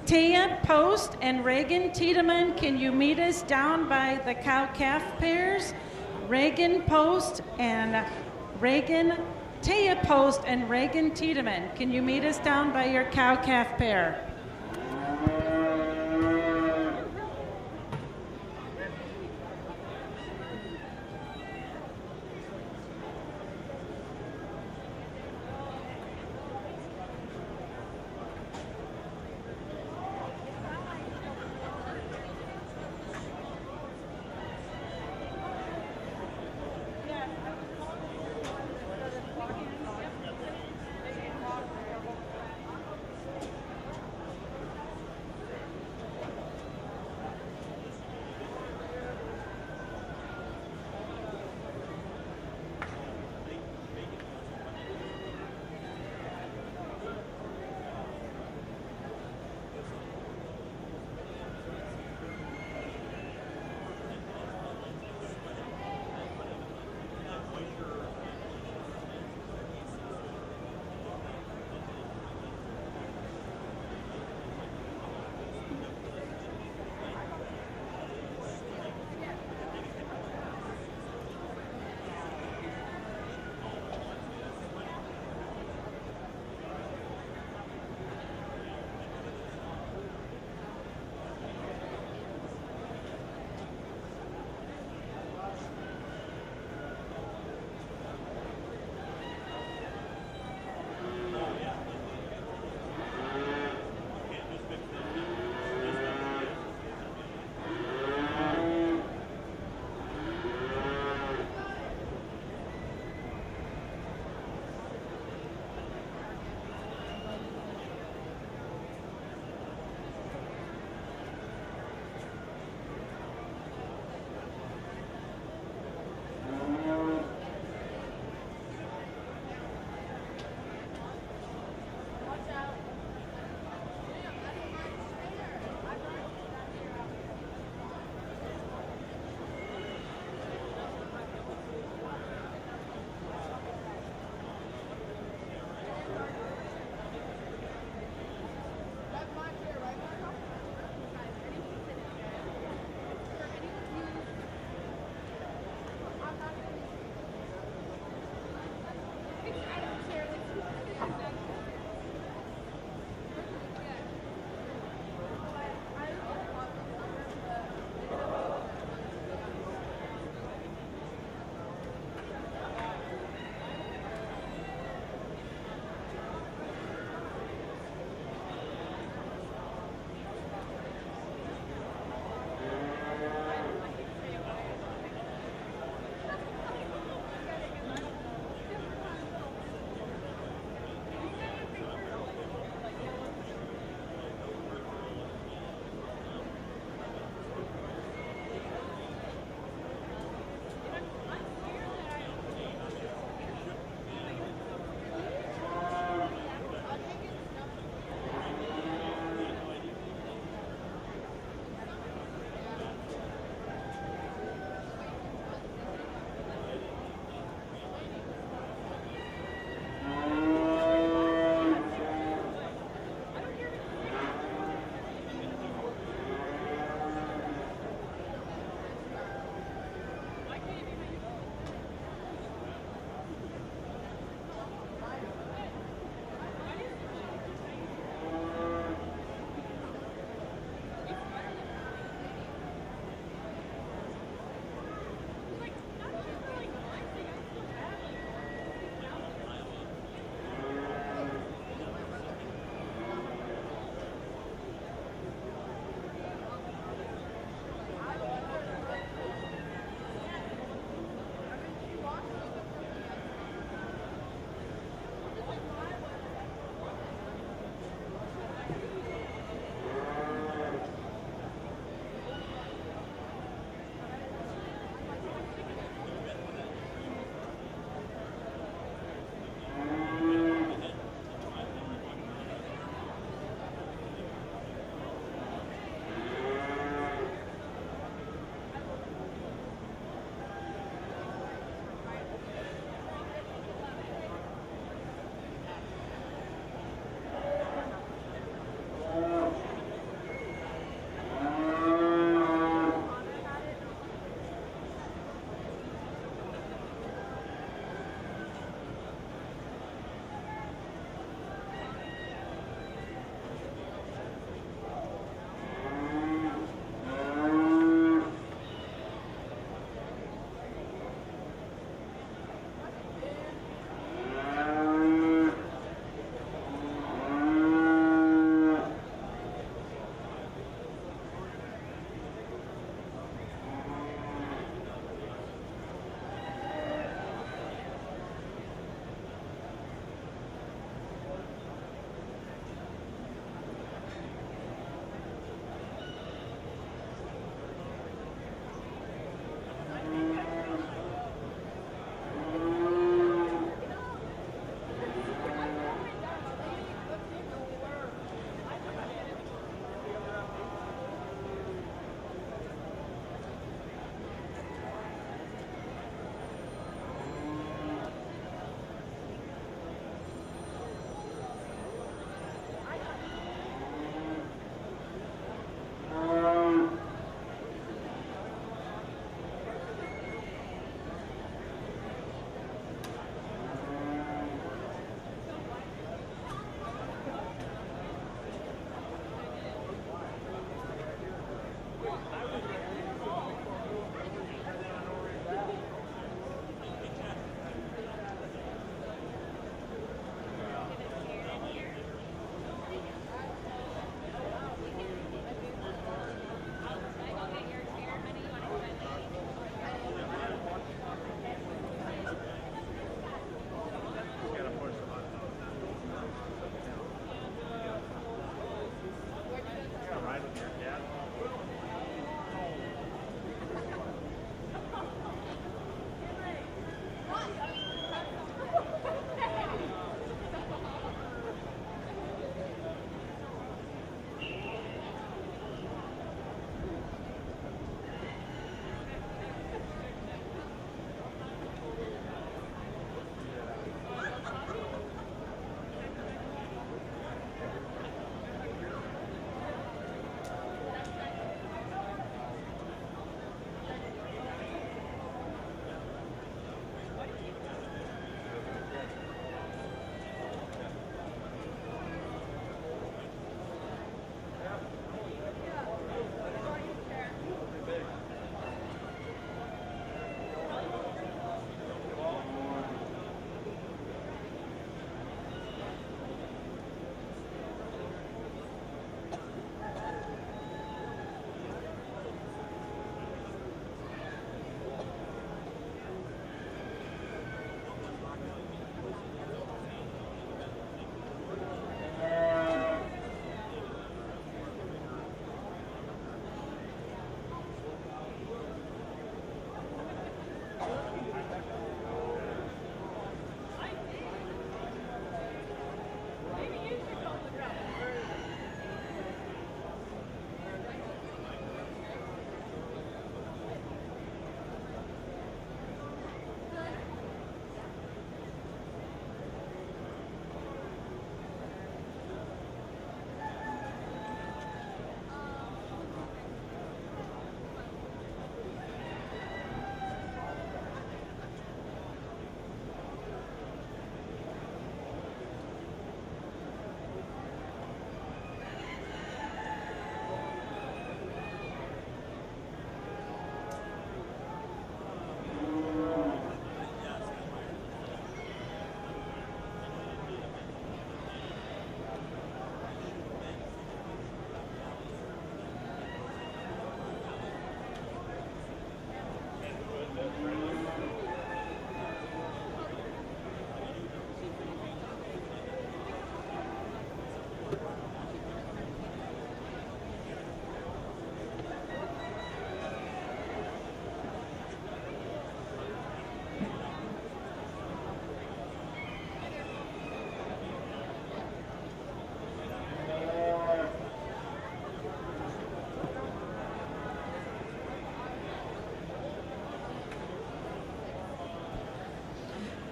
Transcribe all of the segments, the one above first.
Taya Post and Reagan Tiedemann, can you meet us down by the cow-calf pairs? Reagan Post and Taya Post and Reagan Tiedemann, can you meet us down by your cow-calf pair?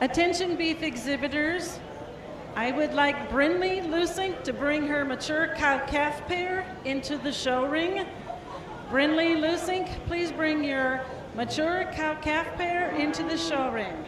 Attention beef exhibitors, I would like Brinley Lusink to bring her mature cow-calf pair into the show ring. Brinley Lusink, please bring your mature cow-calf pair into the show ring.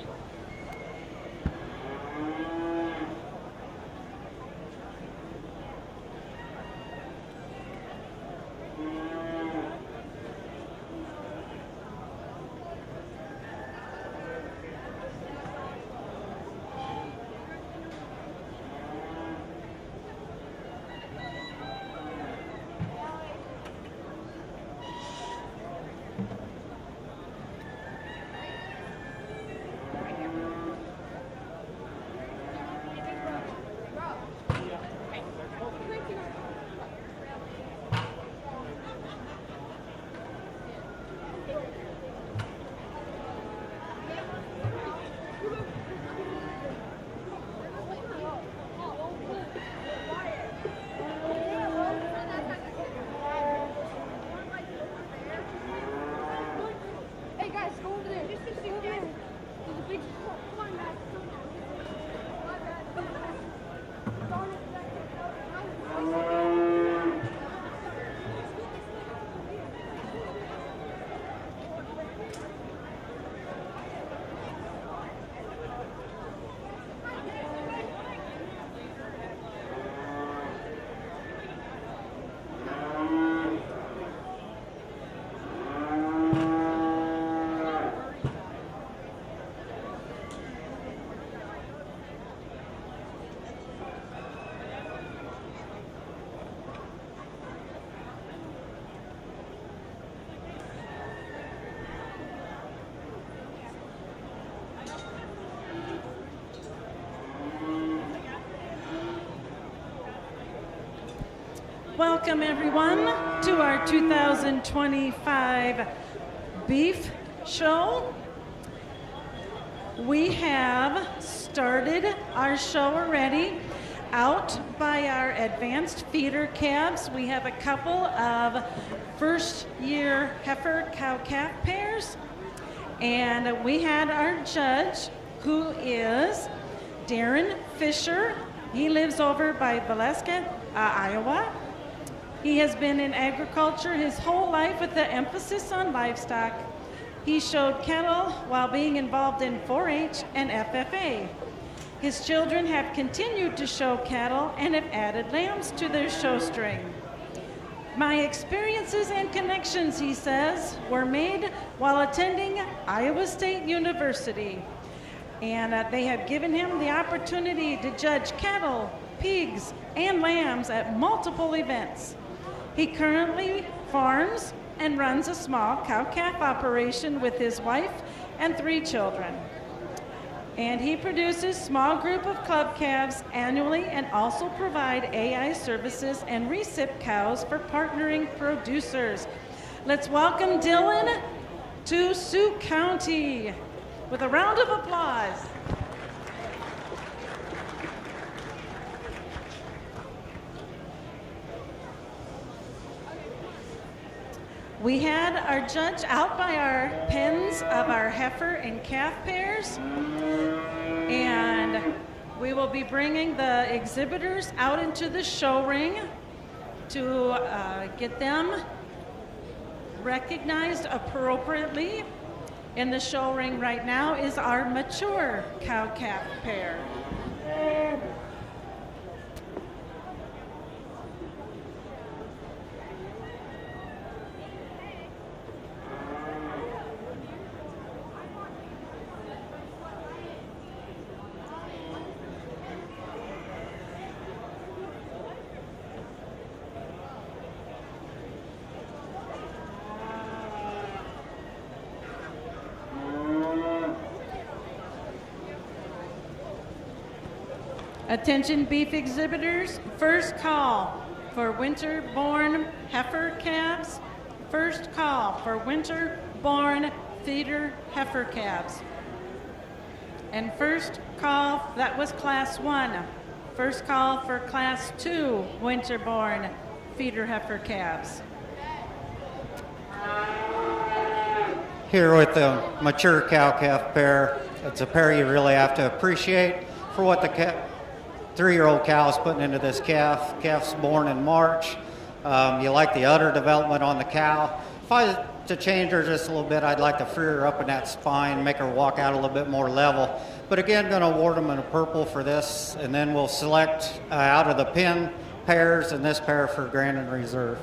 Welcome everyone to our 2025 beef show. We have started our show already out by our advanced feeder calves. We have a couple of first year heifer cow-calf pairs, and we had our judge, who is Darren Fisher. He lives over by Valeska, Iowa. He has been in agriculture his whole life with the emphasis on livestock. He showed cattle while being involved in 4-H and FFA. His children have continued to show cattle and have added lambs to their show string. My experiences and connections, he says, were made while attending Iowa State University. And they have given him the opportunity to judge cattle, pigs, and lambs at multiple events. He currently farms and runs a small cow-calf operation with his wife and 3 children. And he produces small group of club calves annually and also provide AI services and recip cows for partnering producers. Let's welcome Dylan to Sioux County with a round of applause. We had our judge out by our pens of our heifer and calf pairs, and we will be bringing the exhibitors out into the show ring to get them recognized appropriately. In the show ring right now is our mature cow-calf pair. Attention beef exhibitors, first call for winter-born heifer calves. First call for winter-born feeder heifer calves. And first call, that was class 1. First call for class 2 winter-born feeder heifer calves. Here with the mature cow-calf pair, It's a pair you really have to appreciate for what the 3-year-old cow is putting into this calf. Calf's born in March. You like the udder development on the cow. If I was to change her just a little bit, I'd like to free her up in that spine, make her walk out a little bit more level. But again, going to award them in a purple for this, and then we'll select out of the pin pairs and this pair for Grand and Reserve.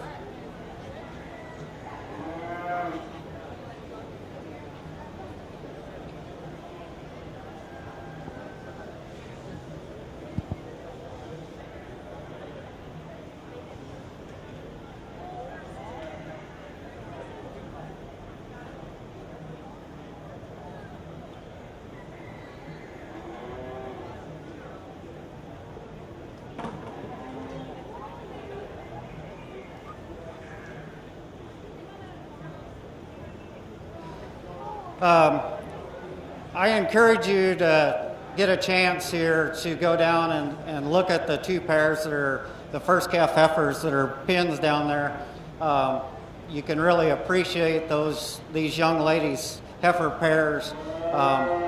I encourage you to get a chance here to go down and look at the 2 pairs that are the first calf heifers that are pins down there. You can really appreciate these young ladies' heifer pairs.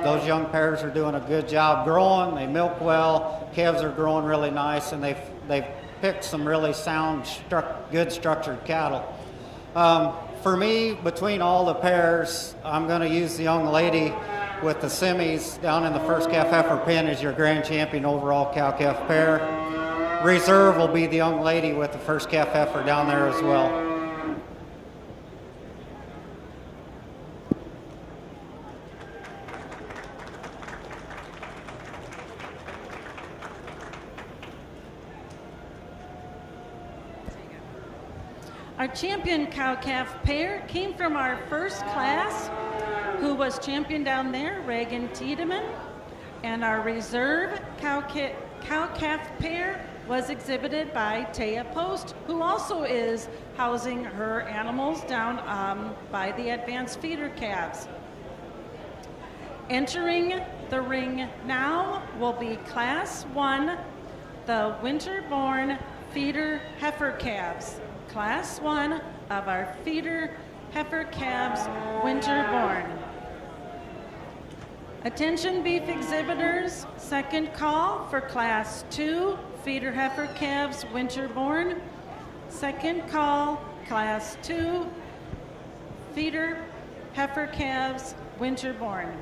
Those young pairs are doing a good job growing. They milk well. Calves are growing really nice, and they've picked some really sound, good structured cattle. For me, between all the pairs, I'm going to use the young lady with the semis down in the first calf heifer pin as your grand champion overall cow-calf pair. Reserve will be the young lady with the first calf heifer down there as well. Our champion cow-calf pair came from our first class, who was champion down there, Reagan Tiedemann. And our reserve cow-calf pair was exhibited by Taya Post, who also is housing her animals down by the advanced feeder calves. Entering the ring now will be Class 1, the winter-born feeder heifer calves. Class 1 of our feeder heifer calves, winter-born. Attention beef exhibitors, second call for Class 2 feeder heifer calves, winter-born. Second call, Class 2 feeder heifer calves, winter-born.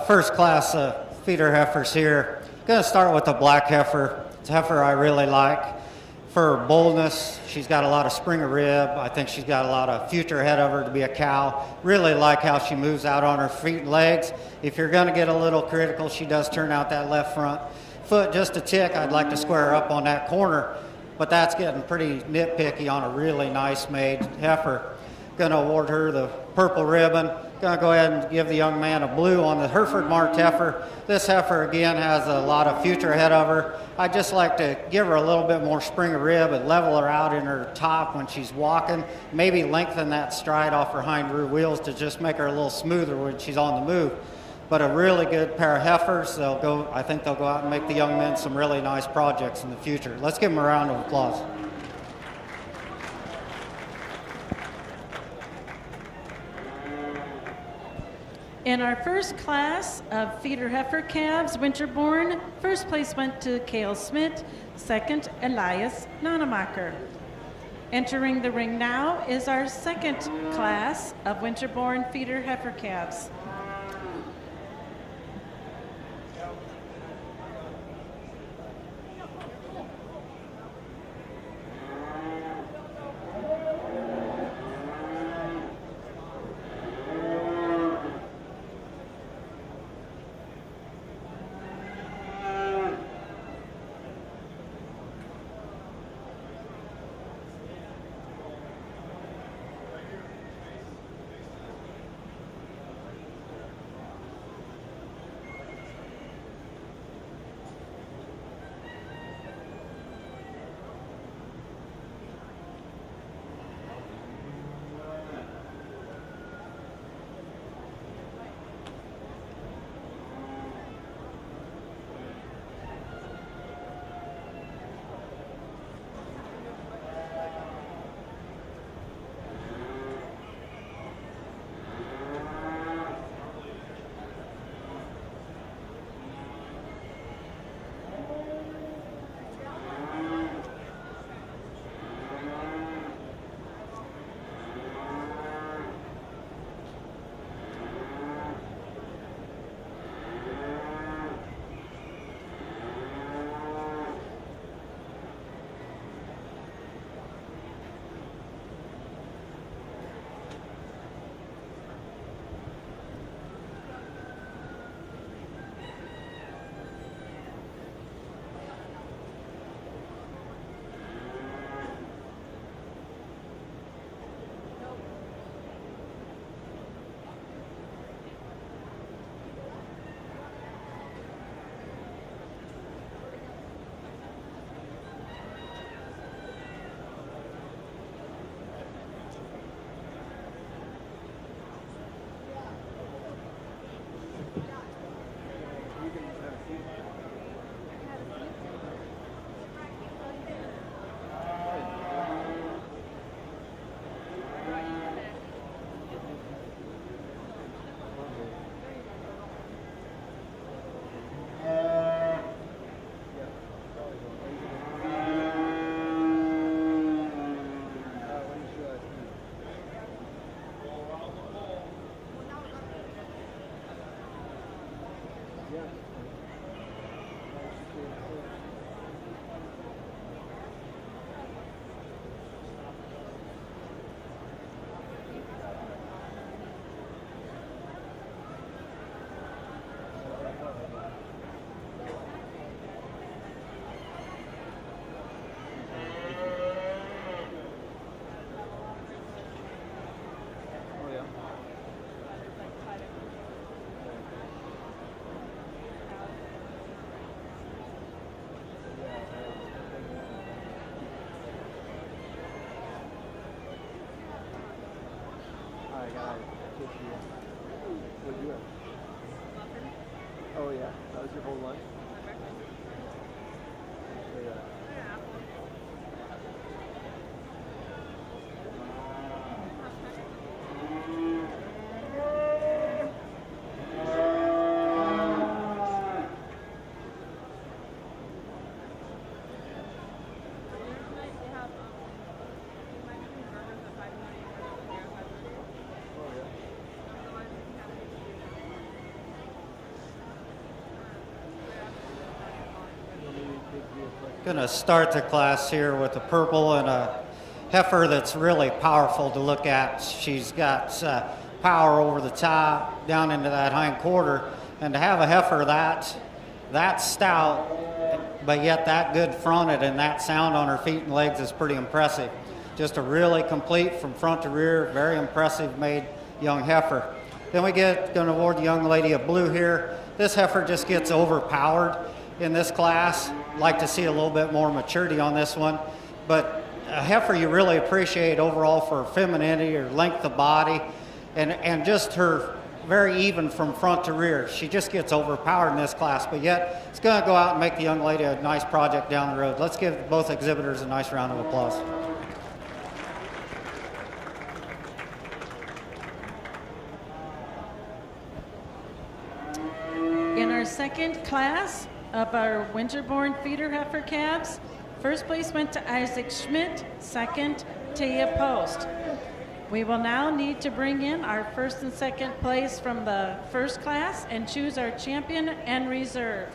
First class feeder heifers here. Going to start with the black heifer. It's a heifer I really like. For her boldness, she's got a lot of spring of rib. I think she's got a lot of future ahead of her to be a cow. Really like how she moves out on her feet and legs. If you're going to get a little critical, she does turn out that left front foot just a tick. I'd like to square her up on that corner, but that's getting pretty nitpicky on a really nice made heifer. Going to award her the purple ribbon. Going to go ahead and give the young man a blue on the Hereford marked heifer. This heifer again has a lot of future ahead of her. I'd just like to give her a little bit more spring of rib and level her out in her top when she's walking. Maybe lengthen that stride off her hind rear wheels to just make her a little smoother when she's on the move. But a really good pair of heifers. I think they'll go out and make the young men some really nice projects in the future. Let's give them a round of applause. In our first class of feeder heifer calves, winterborn, first place went to Cale Smith, second Elias Nonemacher. Entering the ring now is our second class of winterborn feeder heifer calves. Oh yeah, that was your whole lunch? Gonna start the class here with a purple and a heifer that's really powerful to look at. She's got power over the top, down into that hind quarter, and to have a heifer that stout, but yet that good fronted and that sound on her feet and legs is pretty impressive. Just a really complete from front to rear, very impressive made young heifer. Then we gonna award the young lady a blue here. This heifer just gets overpowered in this class. Like to see a little bit more maturity on this one, but a heifer you really appreciate overall for her femininity, her length of body, and just her very even from front to rear. She just gets overpowered in this class, but yet it's going to go out and make the young lady a nice project down the road. Let's give both exhibitors a nice round of applause. In our second class of our winterborn feeder heifer calves, first place went to Isaac Schmidt, second, Taya Post. We will now need to bring in our first and second place from the first class and choose our champion and reserve.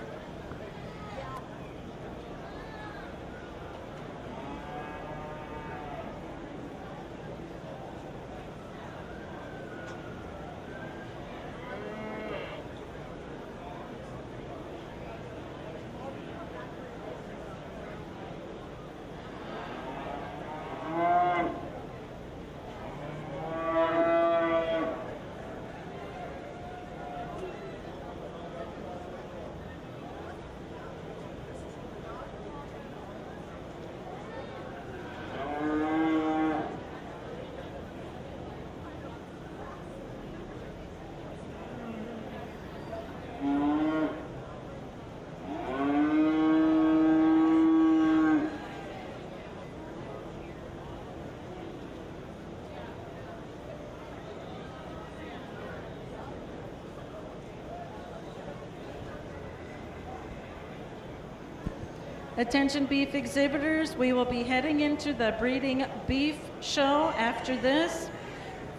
Attention beef exhibitors, we will be heading into the breeding beef show after this.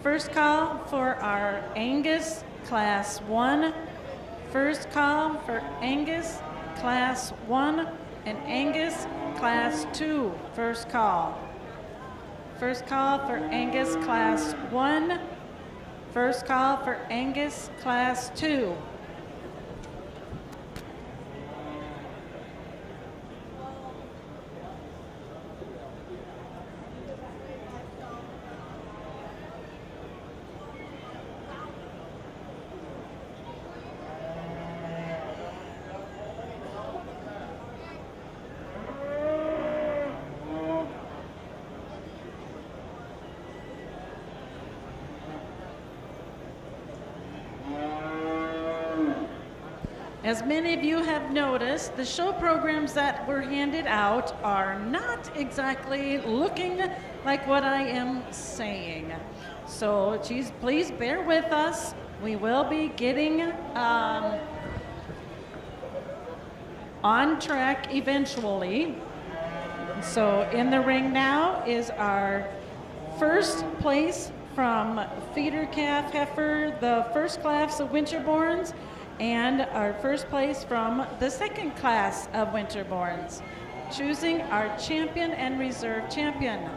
First call for our Angus Class 1. First call for Angus Class 1 and Angus Class 2. First call. First call for Angus Class 1. First call for Angus Class 2. As many of you have noticed, the show programs that were handed out are not exactly looking like what I am saying. So please bear with us. We will be getting on track eventually. So in the ring now is our first place from feeder calf heifer, the first class of winterborns, and our first place from the second class of winterborns, choosing our champion and reserve champion.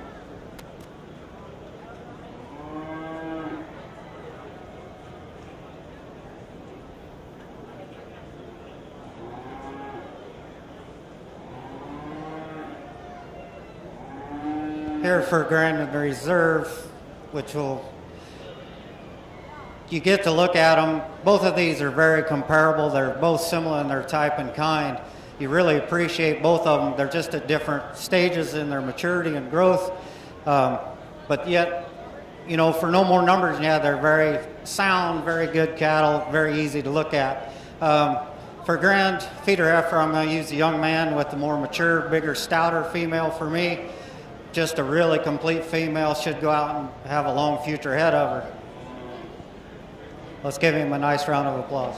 Here for Grand and Reserve, which you get to look at them. Both of these are very comparable. They're both similar in their type and kind. You really appreciate both of them. They're just at different stages in their maturity and growth. But yet, you know, for no more numbers, yeah, they're very sound, very good cattle, very easy to look at. For Grand feeder heifer, I'm going to use the young man with the more mature, bigger, stouter female for me. Just a really complete female, should go out and have a long future ahead of her. Let's give him a nice round of applause.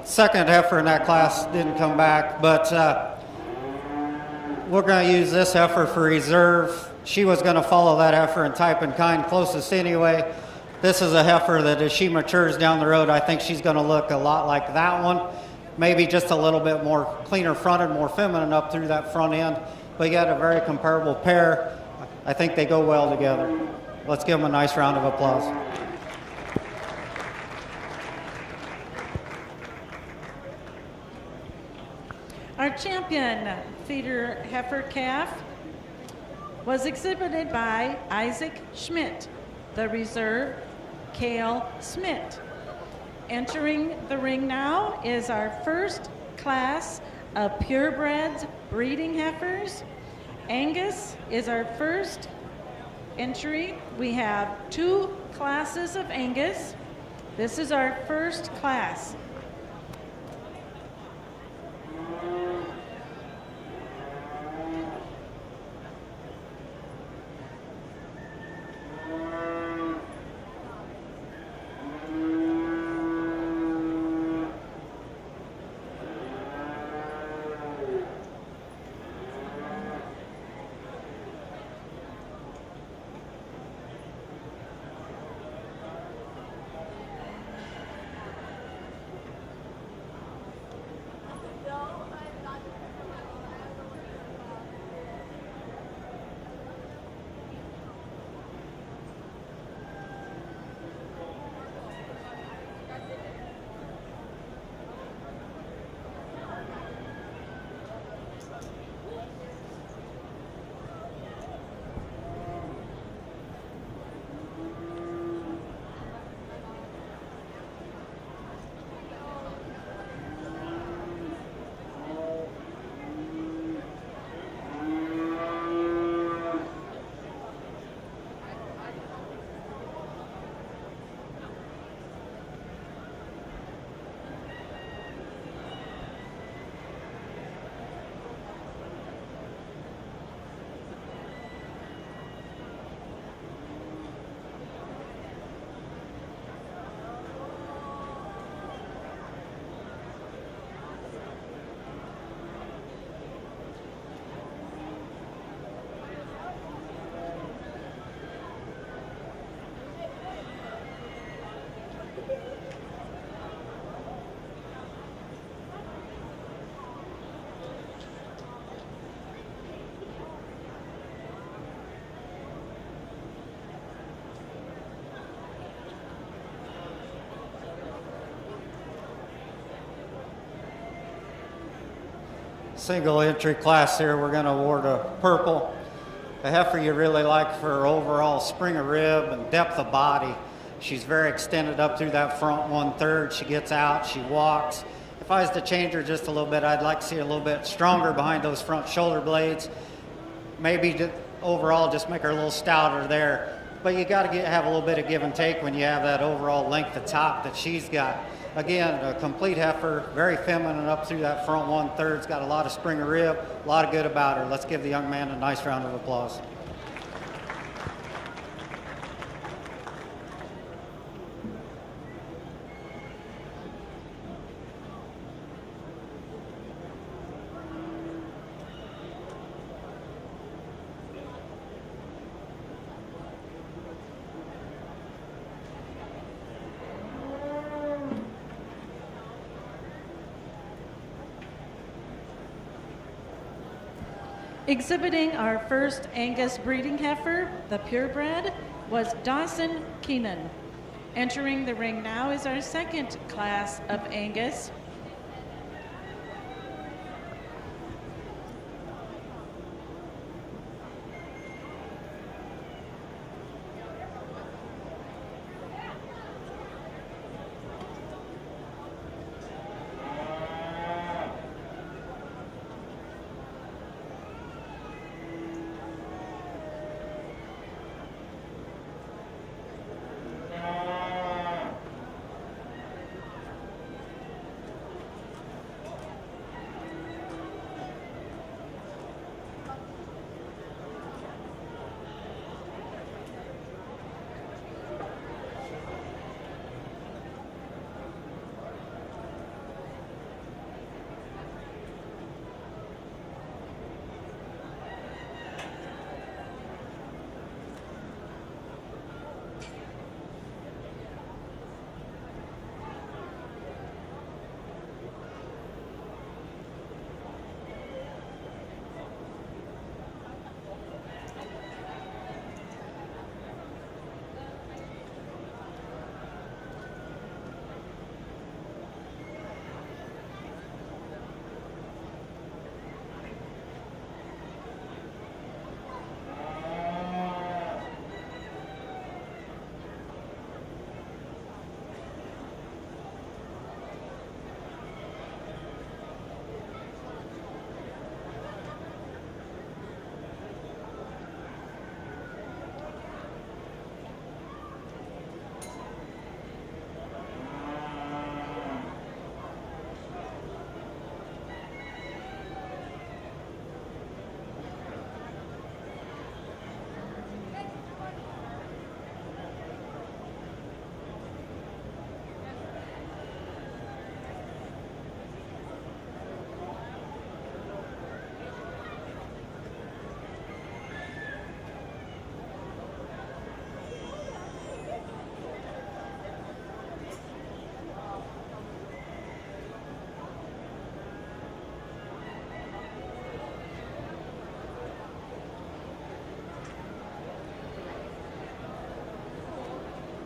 Second heifer in that class didn't come back, but we're going to use this heifer for reserve. She was going to follow that heifer in type and kind closest anyway. This is a heifer that as she matures down the road, I think she's going to look a lot like that one. Maybe just a little bit more cleaner fronted, more feminine up through that front end. But yet a very comparable pair. I think they go well together. Let's give them a nice round of applause. Our champion feeder heifer calf was exhibited by Isaac Schmidt, the reserve Cale Schmidt. Entering the ring now is our first class of purebreds breeding heifers. Angus is our first entry. We have 2 classes of Angus. This is our first class. Single entry class here, we're going to award a purple. A heifer you really like for her overall spring of rib and depth of body. She's very extended up through that front 1/3. She gets out, she walks. If I was to change her just a little bit, I'd like to see her a little bit stronger behind those front shoulder blades. Maybe overall just make her a little stouter there. But you got to have a little bit of give and take when you have that overall length of top that she's got. Again, a complete heifer, very feminine up through that front 1/3. It's got a lot of spring of rib, a lot of good about her. Let's give the young man a nice round of applause. Exhibiting our first Angus breeding heifer, the purebred, was Dawson Keenan. Entering the ring now is our second class of Angus.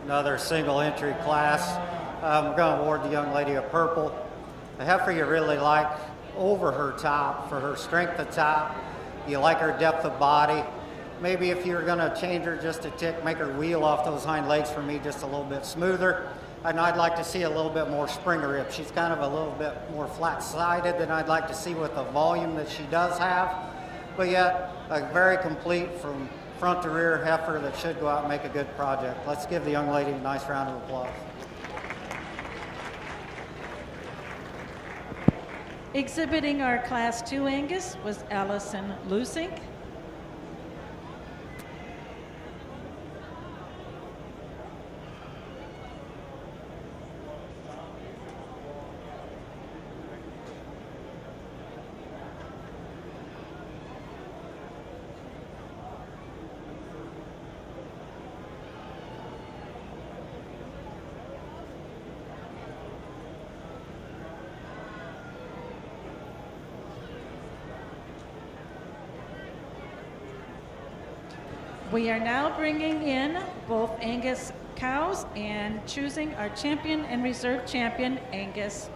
another single entry class. We're going to award the young lady a purple. The heifer you really like over her top for her strength of top. You like her depth of body. Maybe if you're going to change her just a tick, make her wheel off those hind legs for me just a little bit smoother. And I'd like to see a little bit more spring rib. She's kind of a little bit more flat-sided than I'd like to see with the volume that she does have. But yet, a very complete from front to rear heifer that should go out and make a good project. Let's give the young lady a nice round of applause. Exhibiting our Class 2 Angus was Allison Lusink. We are now bringing in both Angus cows and choosing our champion and reserve champion, Angus.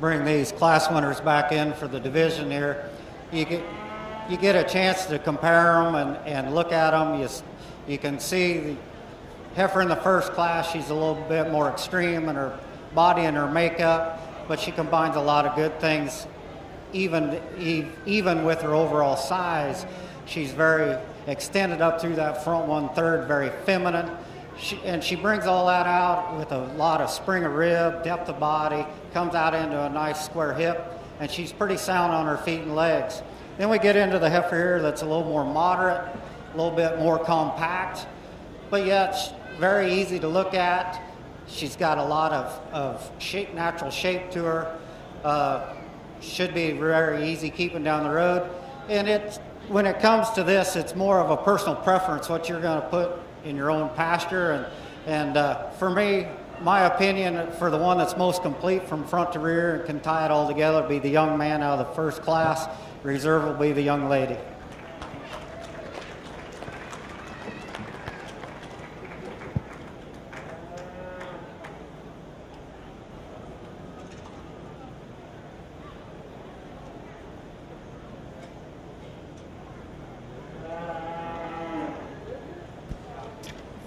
Bring these class winners back in for the division here. You get a chance to compare them and look at them. You can see the heifer in the first class, she's a little bit more extreme in her body and her makeup, but she combines a lot of good things. Even with her overall size, she's very extended up through that front 1/3, very feminine. And she brings all that out with a lot of spring of rib, depth of body, comes out into a nice square hip, and she's pretty sound on her feet and legs. Then we get into the heifer here that's a little more moderate, a little bit more compact, but yet very easy to look at. She's got a lot of shape, natural shape to her. Should be very easy keeping down the road. And when it comes to this, it's more of a personal preference, what you're going to put in your own pasture. And for me, my opinion, for the one that's most complete from front to rear and can tie it all together, would be the young man out of the first class. Reserve will be the young lady.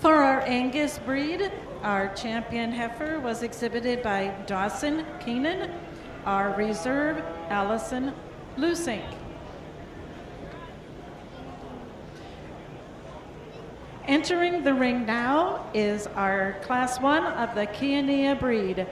For our Angus breed, our champion heifer was exhibited by Dawson Keenan, our reserve, Allison Lusink. Entering the ring now is our Class 1 of the Kiania breed.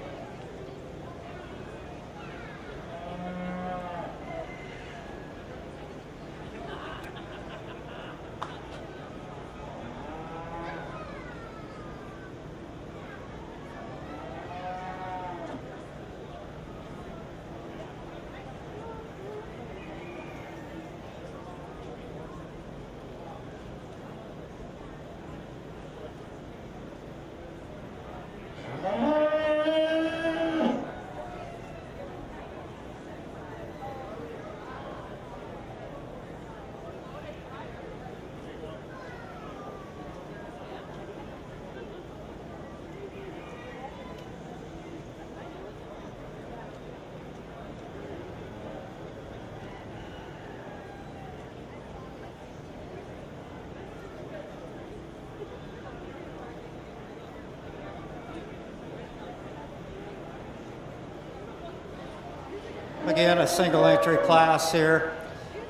Again, a single entry class here.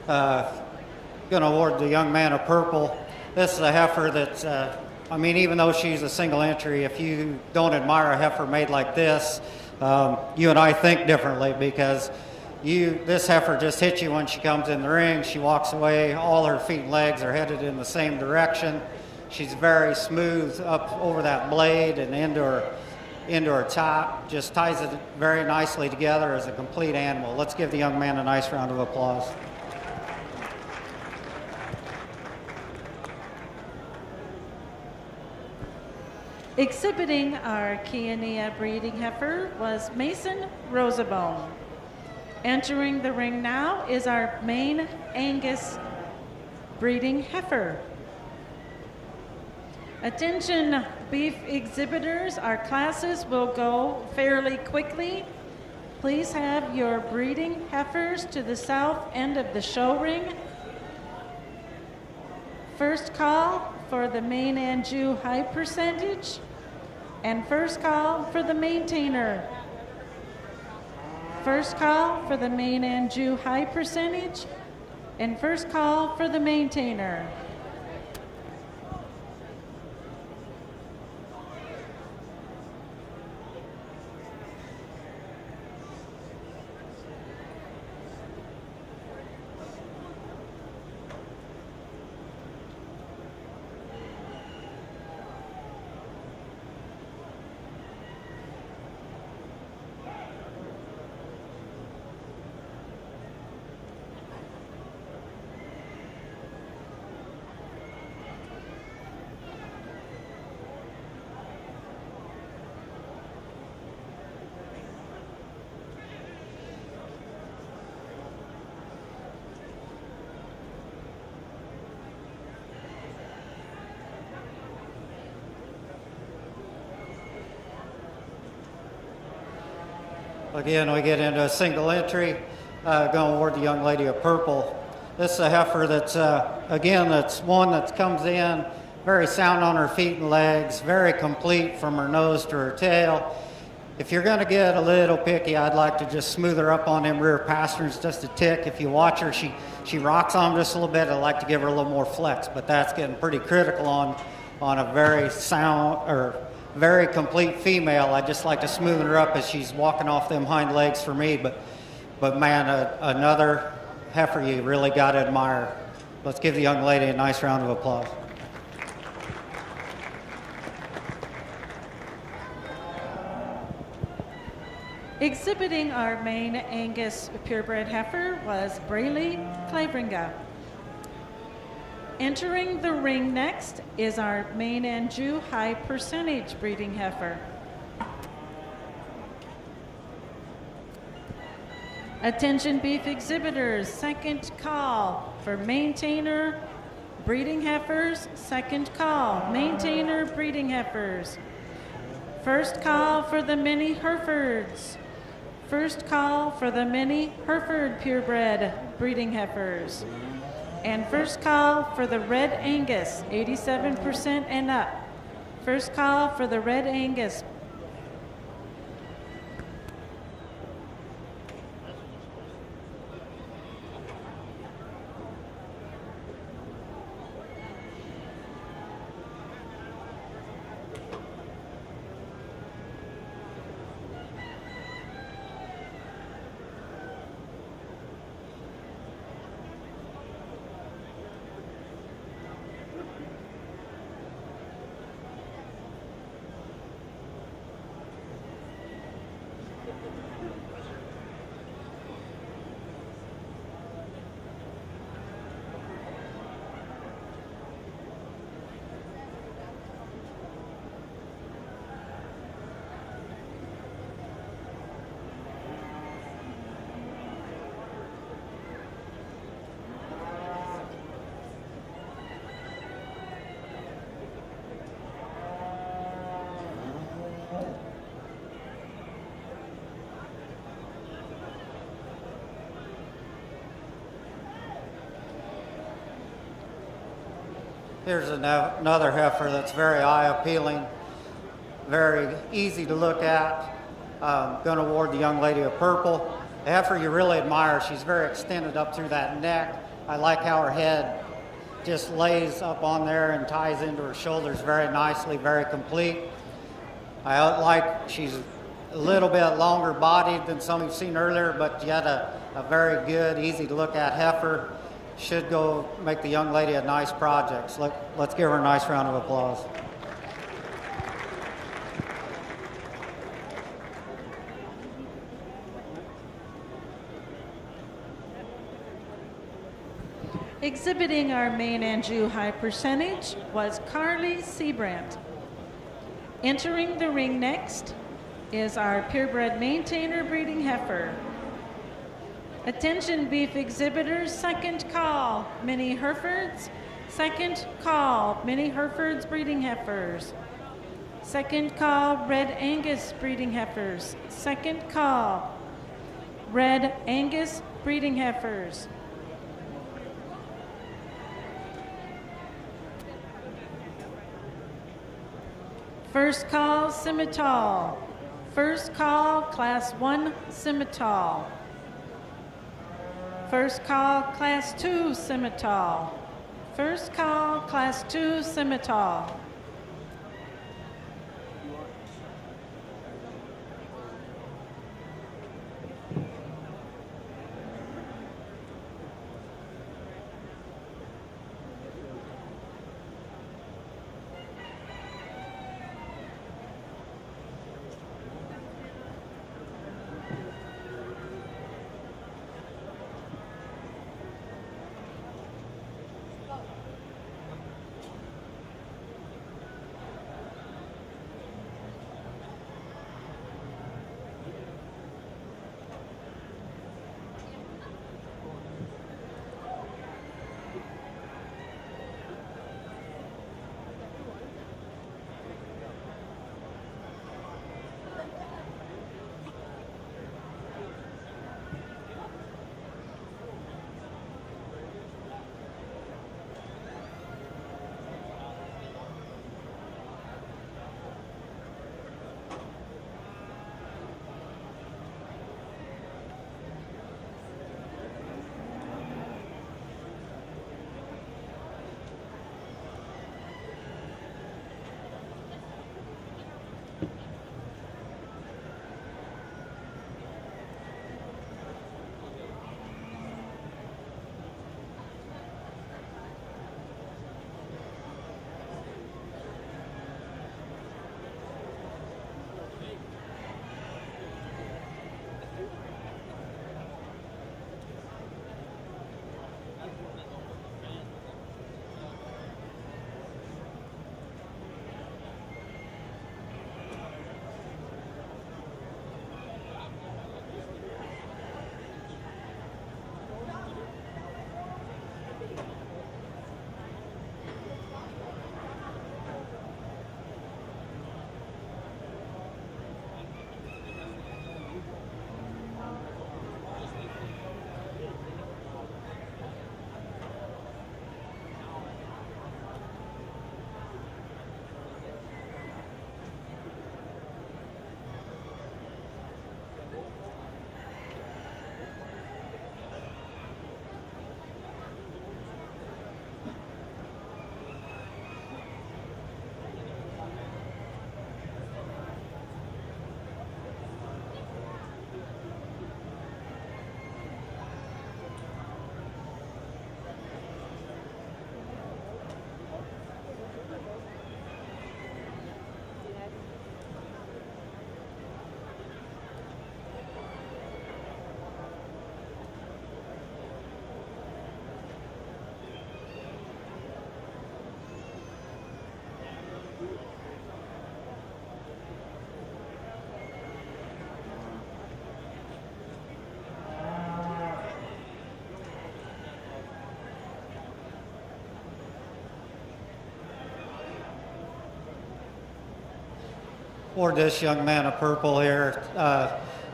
Going to award the young man a purple. This is a heifer that's, I mean, even though she's a single entry, if you don't admire a heifer made like this, you and I think differently, because this heifer just hits you when she comes in the ring. She walks away. All her feet and legs are headed in the same direction. She's very smooth up over that blade and into her top. Just ties it very nicely together as a complete animal. Let's give the young man a nice round of applause. Exhibiting our Kiania breeding heifer was Mason Rosabone. Entering the ring now is our Maine Angus breeding heifer. Attention beef exhibitors, our classes will go fairly quickly. Please have your breeding heifers to the south end of the show ring. First call for the Maine Anjou high percentage, and first call for the maintainer. First call for the Maine Anjou high percentage, and first call for the maintainer. Again, we get into a single entry. Going to award the young lady a purple. This is a heifer that's, again, that's one that comes in very sound on her feet and legs, very complete from her nose to her tail. If you're going to get a little picky, I'd like to just smooth her up on them rear pasterns just a tick. If you watch her, she rocks on them just a little bit. I'd like to give her a little more flex, but that's getting pretty critical on a very sound or very complete female. I just like to smoothen her up as she's walking off them hind legs for me. But man, another heifer you really got to admire. Let's give the young lady a nice round of applause. Exhibiting our Maine Angus purebred heifer was Braley Claveringa. Entering the ring next is our Maine Anjou high percentage breeding heifer. Attention beef exhibitors, second call for maintainer breeding heifers, second call, maintainer breeding heifers. First call for the mini Herefords. First call for the mini Hereford purebred breeding heifers. And first call for the Red Angus, 87% and up. First call for the Red Angus. Here's another heifer that's very eye appealing, very easy to look at. Going to award the young lady a purple. a heifer you really admire. She's very extended up through that neck. I like how her head just lays up on there and ties into her shoulders very nicely, very complete. I like she's a little bit longer bodied than some you've seen earlier, but yet a very good, easy to look at heifer. Should go make the young lady a nice project. So let's give her a nice round of applause. Exhibiting our main Anjou high percentage was Carly Seabrandt. Entering the ring next is our purebred maintainer breeding heifer. Attention beef exhibitors, second call, mini Herefords. Second call, mini Herefords breeding heifers. Second call, red Angus breeding heifers. Second call, red Angus breeding heifers. First call, Simmental. First call, Class 1 Simmental. First call, Class 2 Simmental. First call, Class 2 Simmental. For this young man of purple here,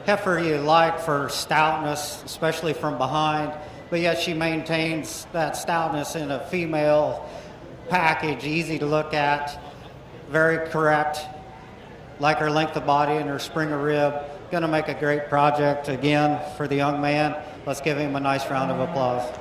heifer you like for stoutness, especially from behind, but yet she maintains that stoutness in a female package, easy to look at, very correct, like her length of body and her spring of rib. going to make a great project again for the young man. Let's give him a nice round of applause.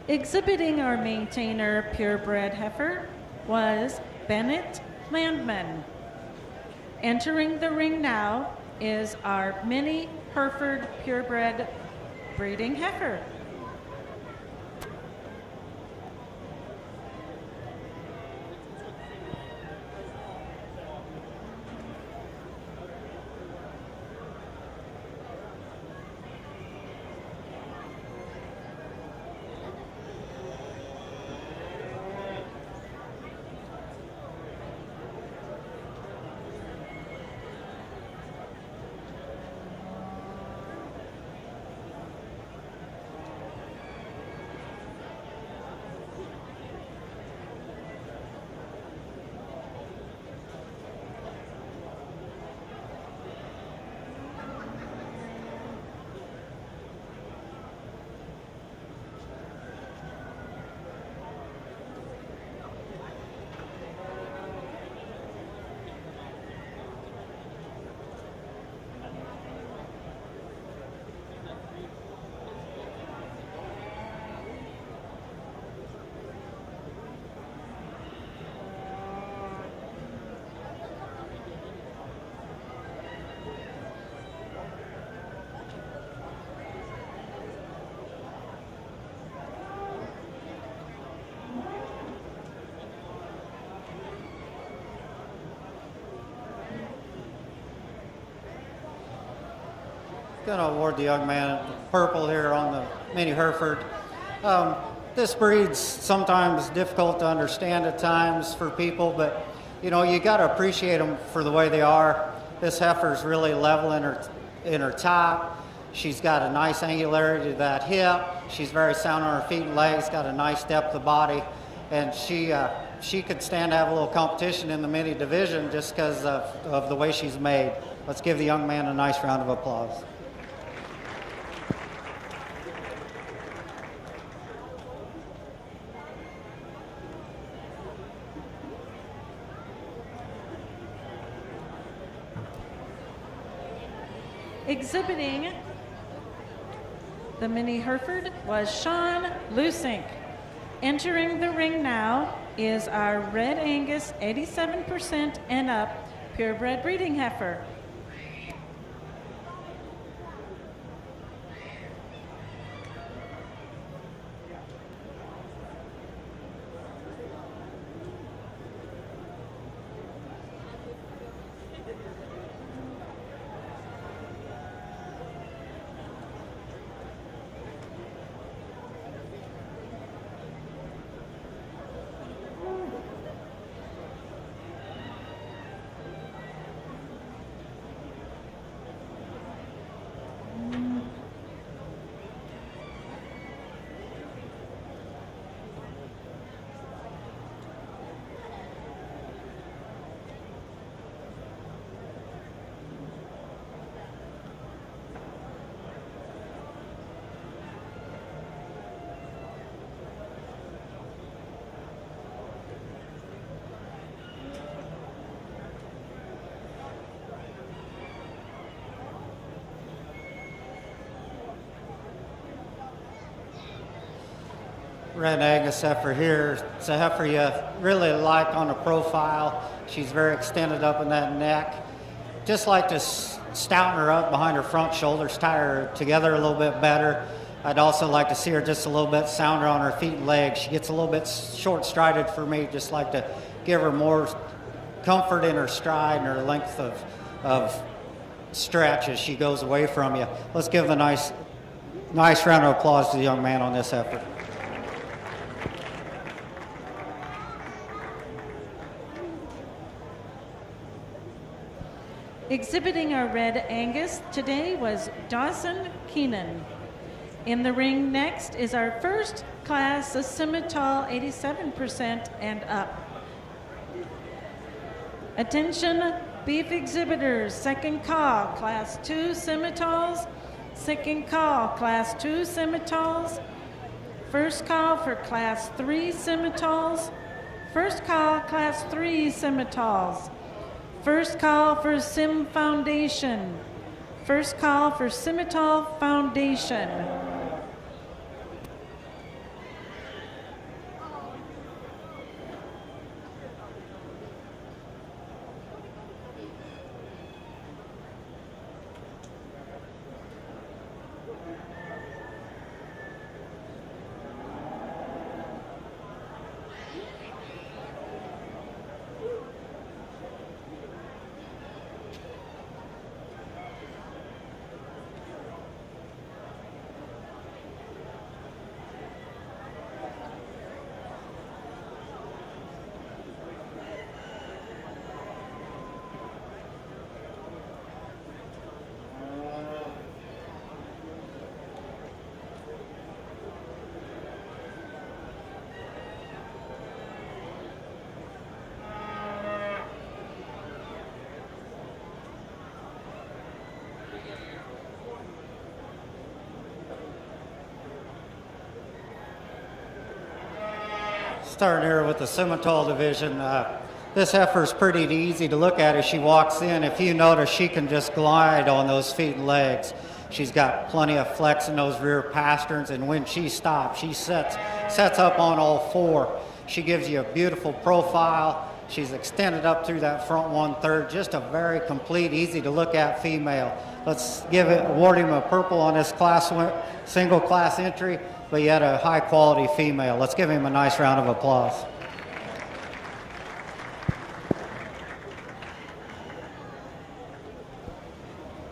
Exhibiting our maintainer purebred heifer was Bennett Landman. Entering the ring now is our mini Hereford purebred breeding heifer. Going to award the young man purple here on the mini Hereford. This breed's sometimes difficult to understand at times for people, but you know, you got to appreciate them for the way they are. This heifer's really level in her top. She's got a nice angularity to that hip. She's very sound on her feet and legs, got a nice depth of body, and she could stand to have a little competition in the mini division just because of the way she's made. Let's give the young man a nice round of applause. Exhibiting the mini Hereford was Sean Lusink. Entering the ring now is our Red Angus 87% and up purebred breeding heifer. Red Angus heifer here. It's a heifer you really like on the profile. She's very extended up in that neck. Just like to stouten her up behind her front shoulders, tie her together a little bit better. I'd also like to see her just a little bit sounder on her feet and legs. She gets a little bit short-strided for me. Just like to give her more comfort in her stride and her length of stretch as she goes away from you. Let's give a nice round of applause to the young man on this effort. Exhibiting our Red Angus today was Dawson Keenan. In the ring next is our first class, a Simmental 87% and up. Attention beef exhibitors, second call, class 2 Simmentals, Second call, Class 2 Scimitals. First call for Class 3 Scimitals. First call, Class 3 Scimitals. First call for Sim Foundation. First call for Scimital Foundation. Starting here with the Scimital division. This heifer's pretty easy to look at as she walks in. If you notice, she can just glide on those feet and legs. She's got plenty of flex in those rear pasterns, and when she stops, she sets up on all four. She gives you a beautiful profile. She's extended up through that front 1/3. Just a very complete, easy to look at female. Let's award him a purple on this single class entry, but yet a high quality female. Let's give him a nice round of applause.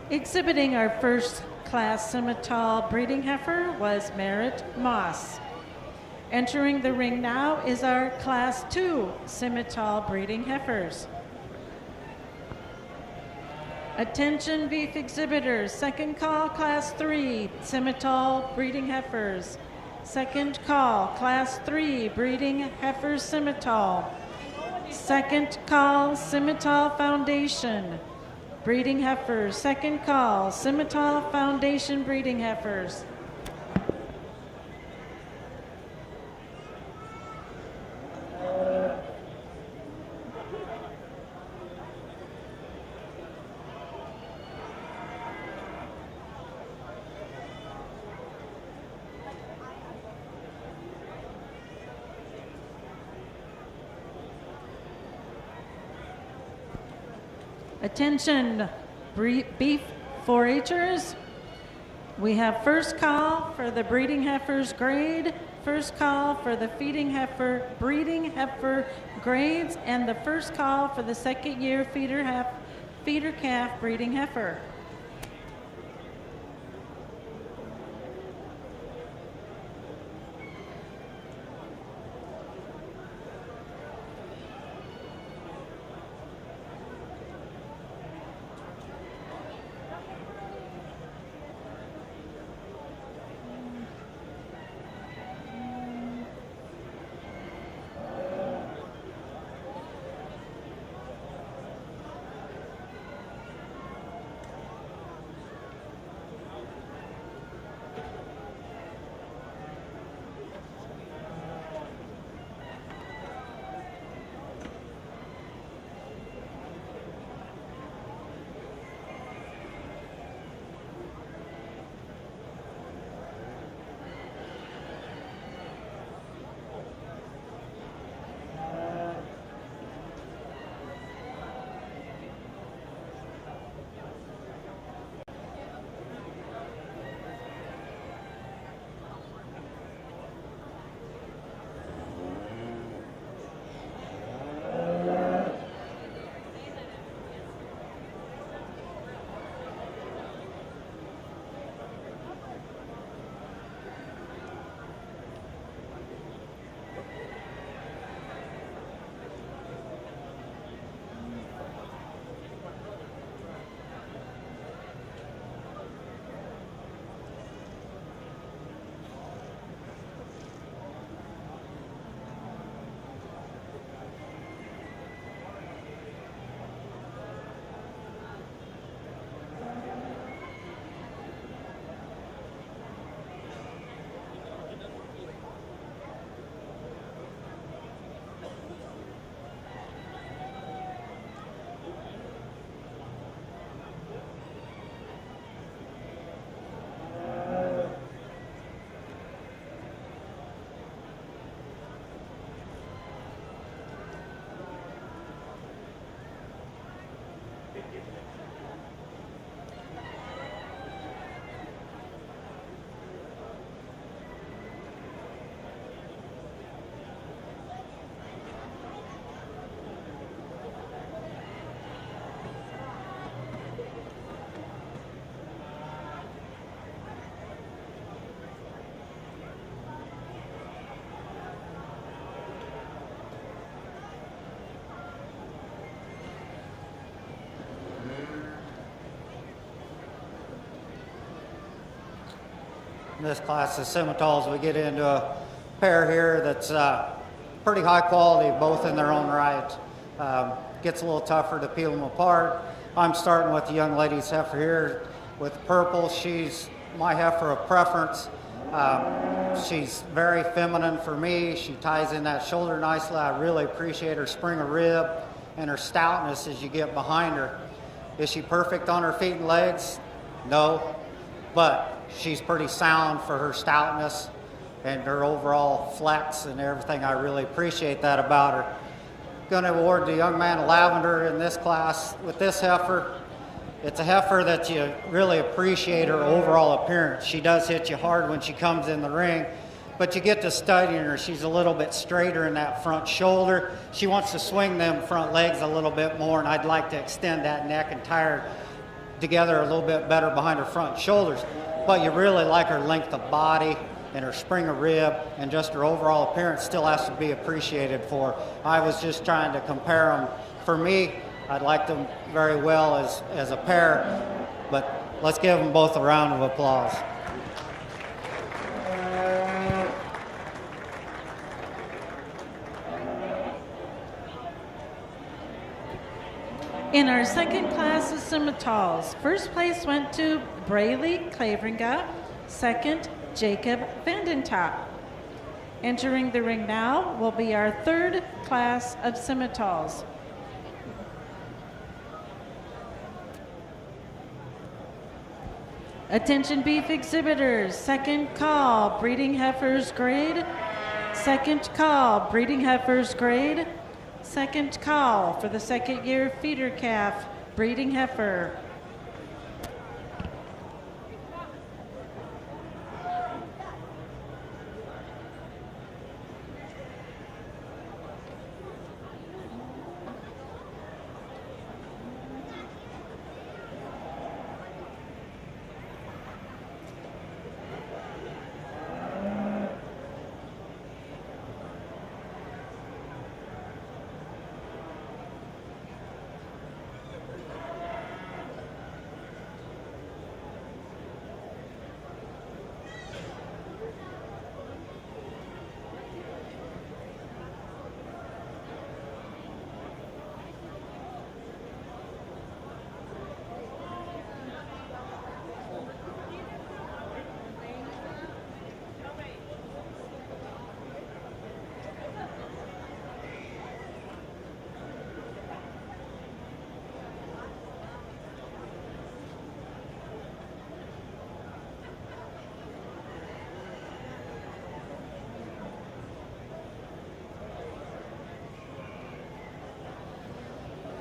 Exhibiting our first class Scimital breeding heifer was Merritt Moss. Entering the ring now is our Class 2 Scimital breeding heifers. Attention beef exhibitors, second call, Class 3 Scimital breeding heifers. Second call, Class 3 breeding heifers Scimital. Second call, Scimital Foundation breeding heifers. Second call, Scimital Foundation breeding heifers. Attention, beef 4-Hers. We have first call for the breeding heifers grade, first call for the breeding heifer grades, and the first call for the second year feeder calf breeding heifer. In this class of Simmentals, we get into a pair here that's pretty high quality, both in their own right. Gets a little tougher to peel them apart. I'm starting with the young lady's heifer here with purple. She's my heifer of preference. She's very feminine for me. She ties in that shoulder nicely. I really appreciate her spring of rib and her stoutness as you get behind her. Is she perfect on her feet and legs? No, but she's pretty sound for her stoutness and her overall flex and everything. I really appreciate that about her. Going to award the young man lavender in this class with this heifer. It's a heifer that you really appreciate her overall appearance. She does hit you hard when she comes in the ring, but you get to studying her. She's a little bit straighter in that front shoulder. She wants to swing them front legs a little bit more, and I'd like to extend that neck and tie her together a little bit better behind her front shoulders. But you really like her length of body and her spring of rib, and just her overall appearance still has to be appreciated for. I was just trying to compare them. For me, I'd like them very well as a pair, but let's give them both a round of applause. In our second class of Simmentals, first place went to Braley Claveringa, second Jacob Vandentop. Entering the ring now will be our third class of Simmentals. Attention beef exhibitors, second call, breeding heifers grade. Second call, breeding heifers grade. Second call for the second year feeder calf, breeding heifer.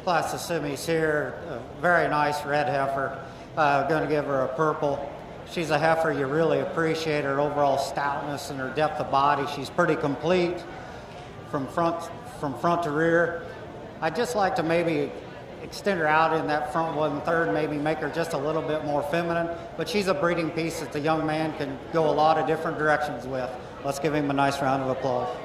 Class of Simmies here, a very nice red heifer. Going to give her a purple. She's a heifer you really appreciate her overall stoutness and her depth of body. She's pretty complete from front to rear. I'd just like to maybe extend her out in that front 1/3, maybe make her just a little bit more feminine. But she's a breeding piece that the young man can go a lot of different directions with. Let's give him a nice round of applause.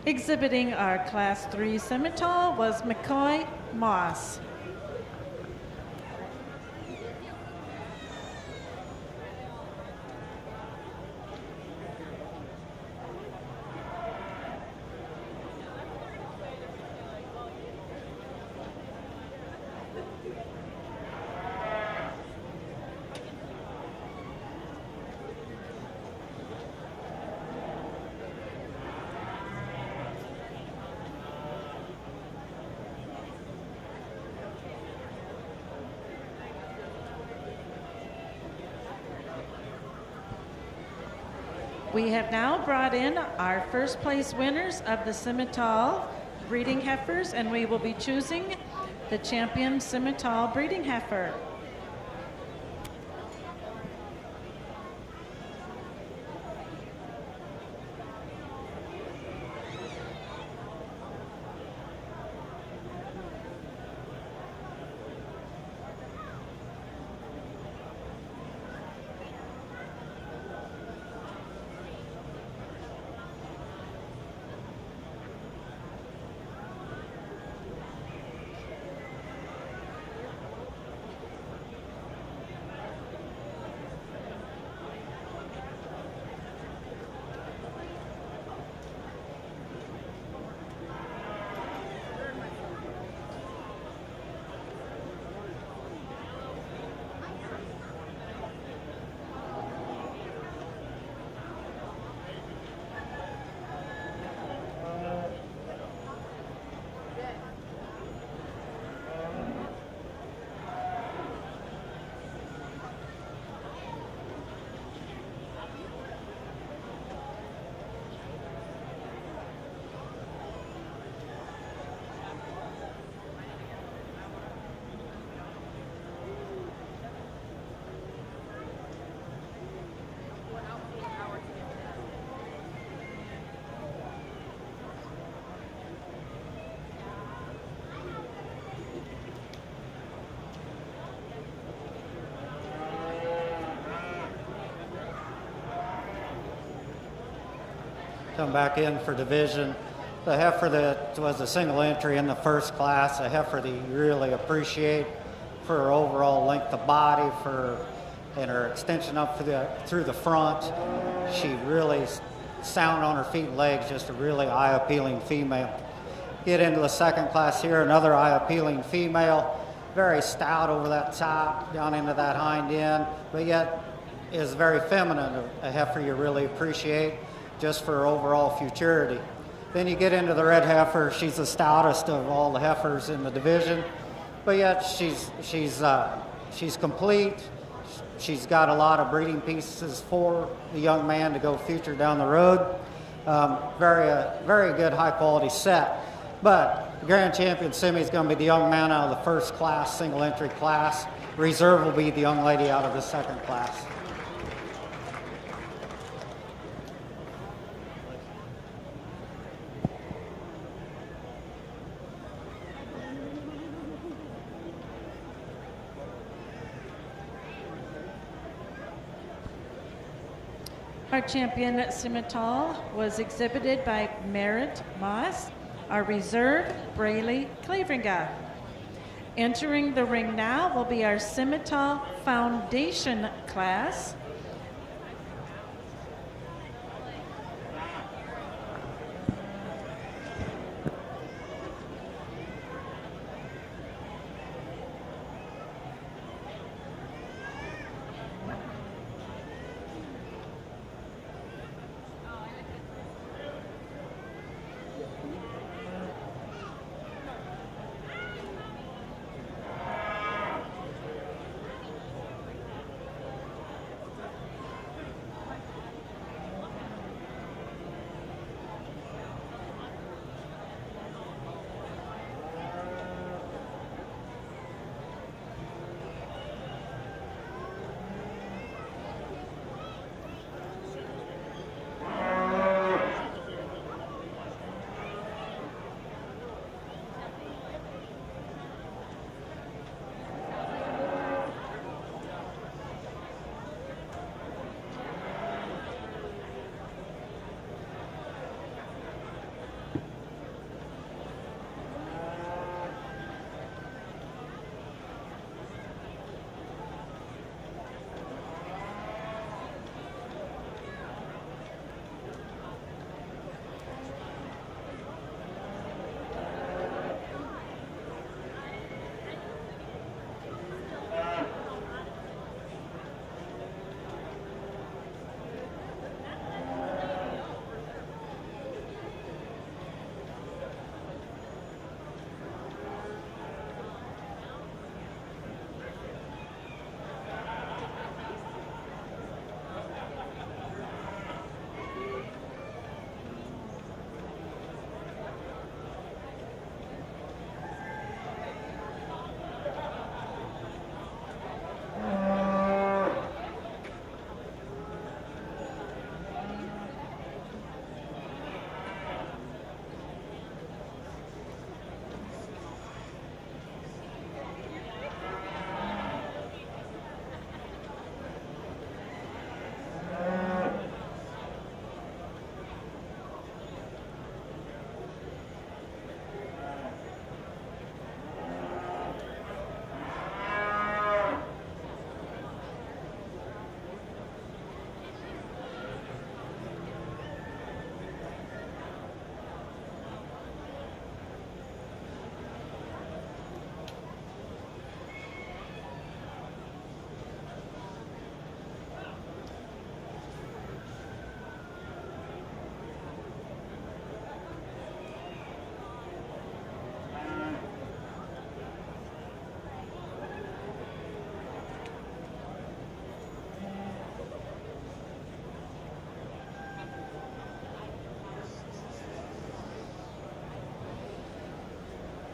Exhibiting our Class 3 Simmental was McCoy Moss. We have now brought in our first place winners of the Simmental breeding heifers, and we will be choosing the champion Simmental breeding heifer. Come back in for division. The heifer that was a single entry in the first class, a heifer that you really appreciate for her overall length of body, and her extension up through the front. She really sound on her feet and legs, just a really eye-appealing female. Get into the second class here, another eye-appealing female, very stout over that top, down into that hind end, but yet is very feminine, a heifer you really appreciate just for her overall futurity. Then you get into the red heifer. She's the stoutest of all the heifers in the division, but yet she's complete. She's got a lot of breeding pieces for the young man to go future down the road. Very good, high quality set. But the grand champion Simi is going to be the young man out of the first class, single entry class. Reserve will be the young lady out of the second class. Our champion Simmental was exhibited by Merritt Moss. Our reserve, Braley Claveringa. Entering the ring now will be our Simmental Foundation class.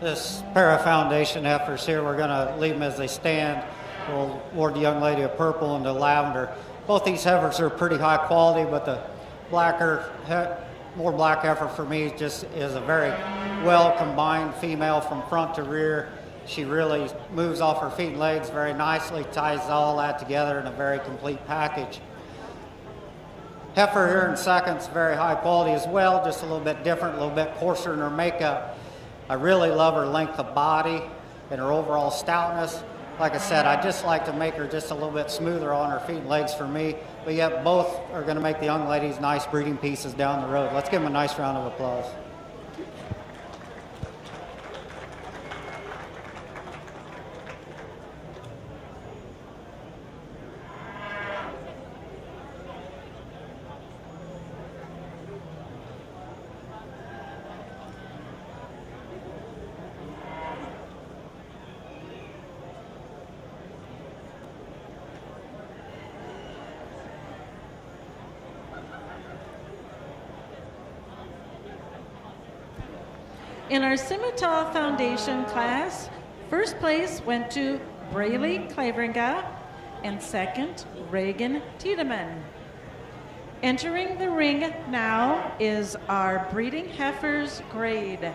this pair of foundation heifers here, we're going to leave them as they stand. We'll award the young lady a purple and the lavender. Both these heifers are pretty high quality, but the more black heifer for me just is a very well combined female from front to rear. She really moves off her feet and legs very nicely, ties all that together in a very complete package. Heifer here in second's very high quality as well, just a little bit different, a little bit coarser in her makeup. I really love her length of body and her overall stoutness. Like I said, I just like to make her just a little bit smoother on her feet and legs for me, but yet both are going to make the young ladies nice breeding pieces down the road. Let's give them a nice round of applause. In our Simmental Foundation class, first place went to Braylee Claveringa and second, Reagan Tiedemann. Entering the ring now is our breeding heifers grade.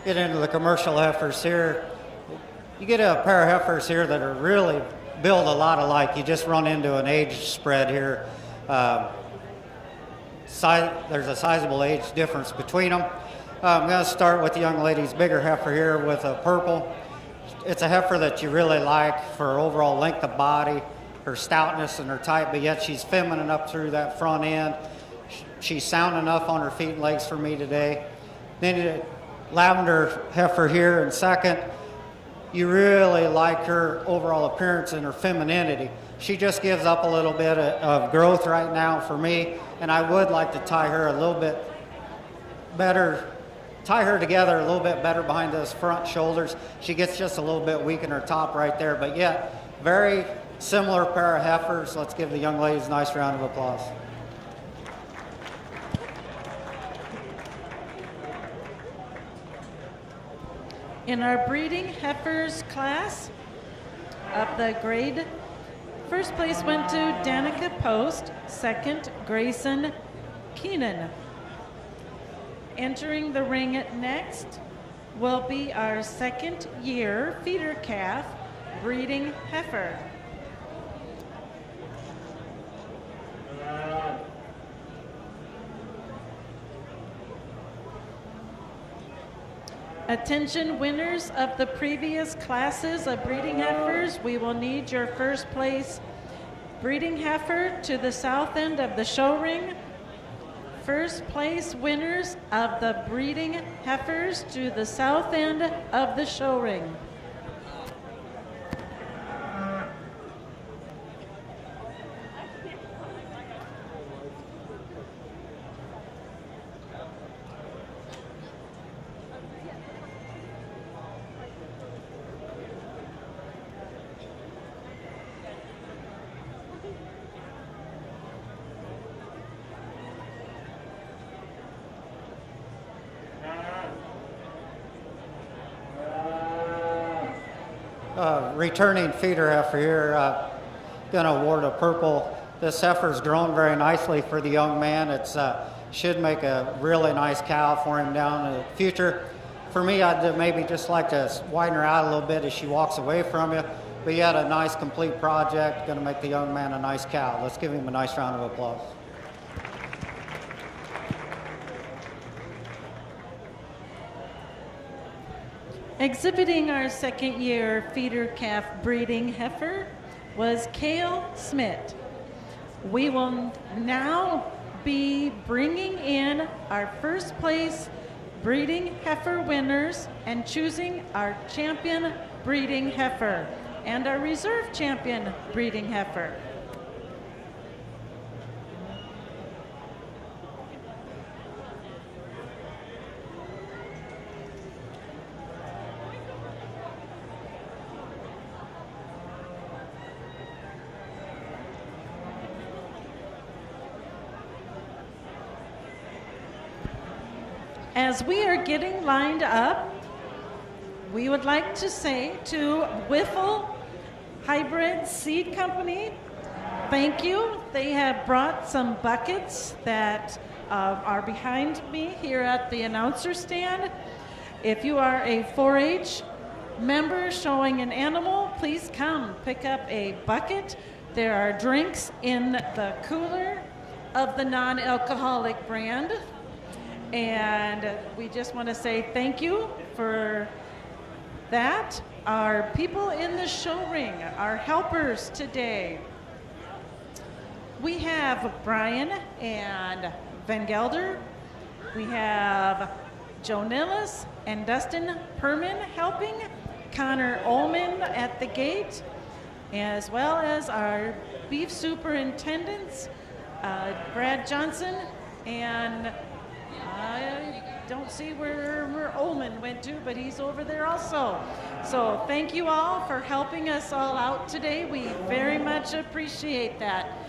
get into the commercial heifers here, you get a pair of heifers here that are really built a lot alike. You just run into an age spread here. There's a sizable age difference between them. I'm going to start with the young lady's bigger heifer here with a purple. It's a heifer that you really like for her overall length of body, her stoutness and her type, but yet she's feminine up through that front end. She's sound enough on her feet and legs for me today. Then the lavender heifer here in second. You really like her overall appearance and her femininity. She just gives up a little bit of growth right now for me, and I would like to tie her a little bit better, tie her together a little bit better behind those front shoulders. She gets just a little bit weak in her top right there, but yet very similar pair of heifers. Let's give the young ladies a nice round of applause. In our breeding heifers class of the grade, first place went to Danica Post, second Grayson Keenan. Entering the ring next will be our second year feeder calf breeding heifer. Attention winners of the previous classes of breeding heifers, we will need your first place breeding heifer to the south end of the show ring. First place winners of the breeding heifers to the south end of the show ring. Returning feeder heifer here, going to award a purple. This heifer's grown very nicely for the young man. It's should make a really nice cow for him down in the future. For me, I'd maybe just like to widen her out a little bit as she walks away from you. But you had a nice complete project, going to make the young man a nice cow. Let's give him a nice round of applause. Exhibiting our second year feeder calf breeding heifer was Kale Smith. We will now be bringing in our first place breeding heifer winners and choosing our champion breeding heifer and our reserve champion breeding heifer. As we are getting lined up, we would like to say to Wiffle Hybrid Seed Company, thank you. They have brought some buckets that are behind me here at the announcer stand. If you are a 4-H member showing an animal, please come pick up a bucket. There are drinks in the cooler of the non-alcoholic brand. And we just want to say thank you for that. Our people in the show ring, our helpers today. We have Brian and Van Gelder. We have Joe Nillis and Dustin Perman helping, Connor Ullman at the gate, as well as our beef superintendents, Brad Johnson, and I don't see where Ullman went to, but he's over there also. So thank you all for helping us all out today. We very much appreciate that.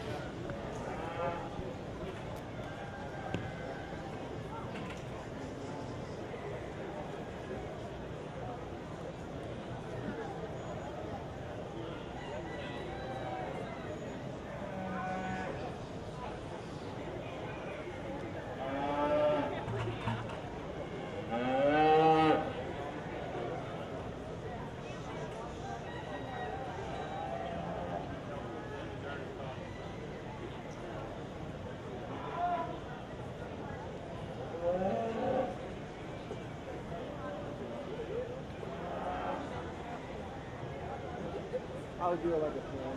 I'll do it like a fan.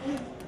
Okay.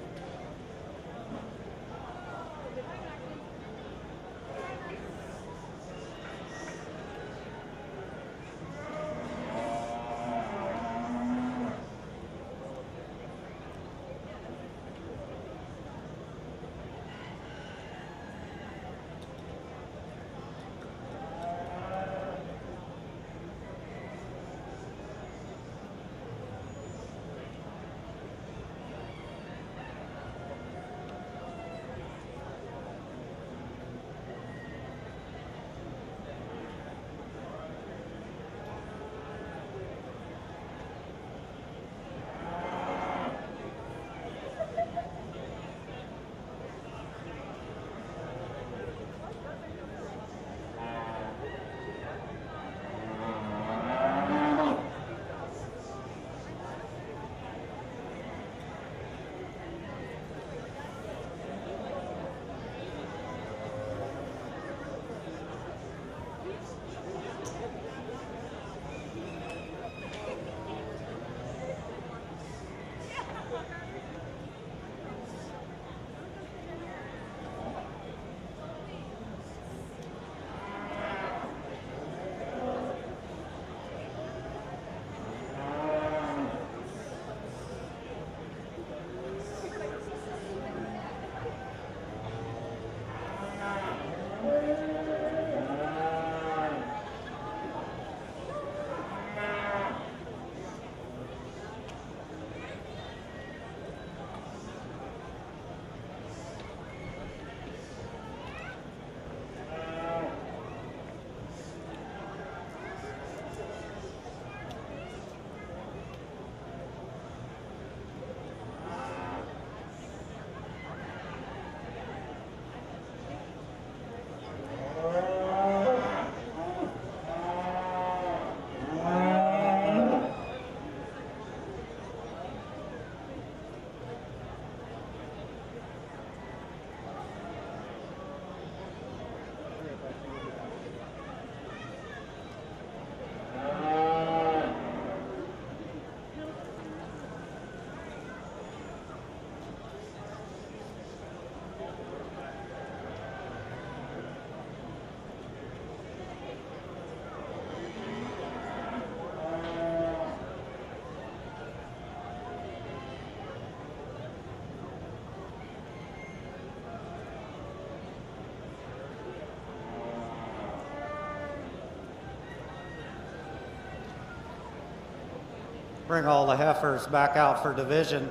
bring all the heifers back out for division.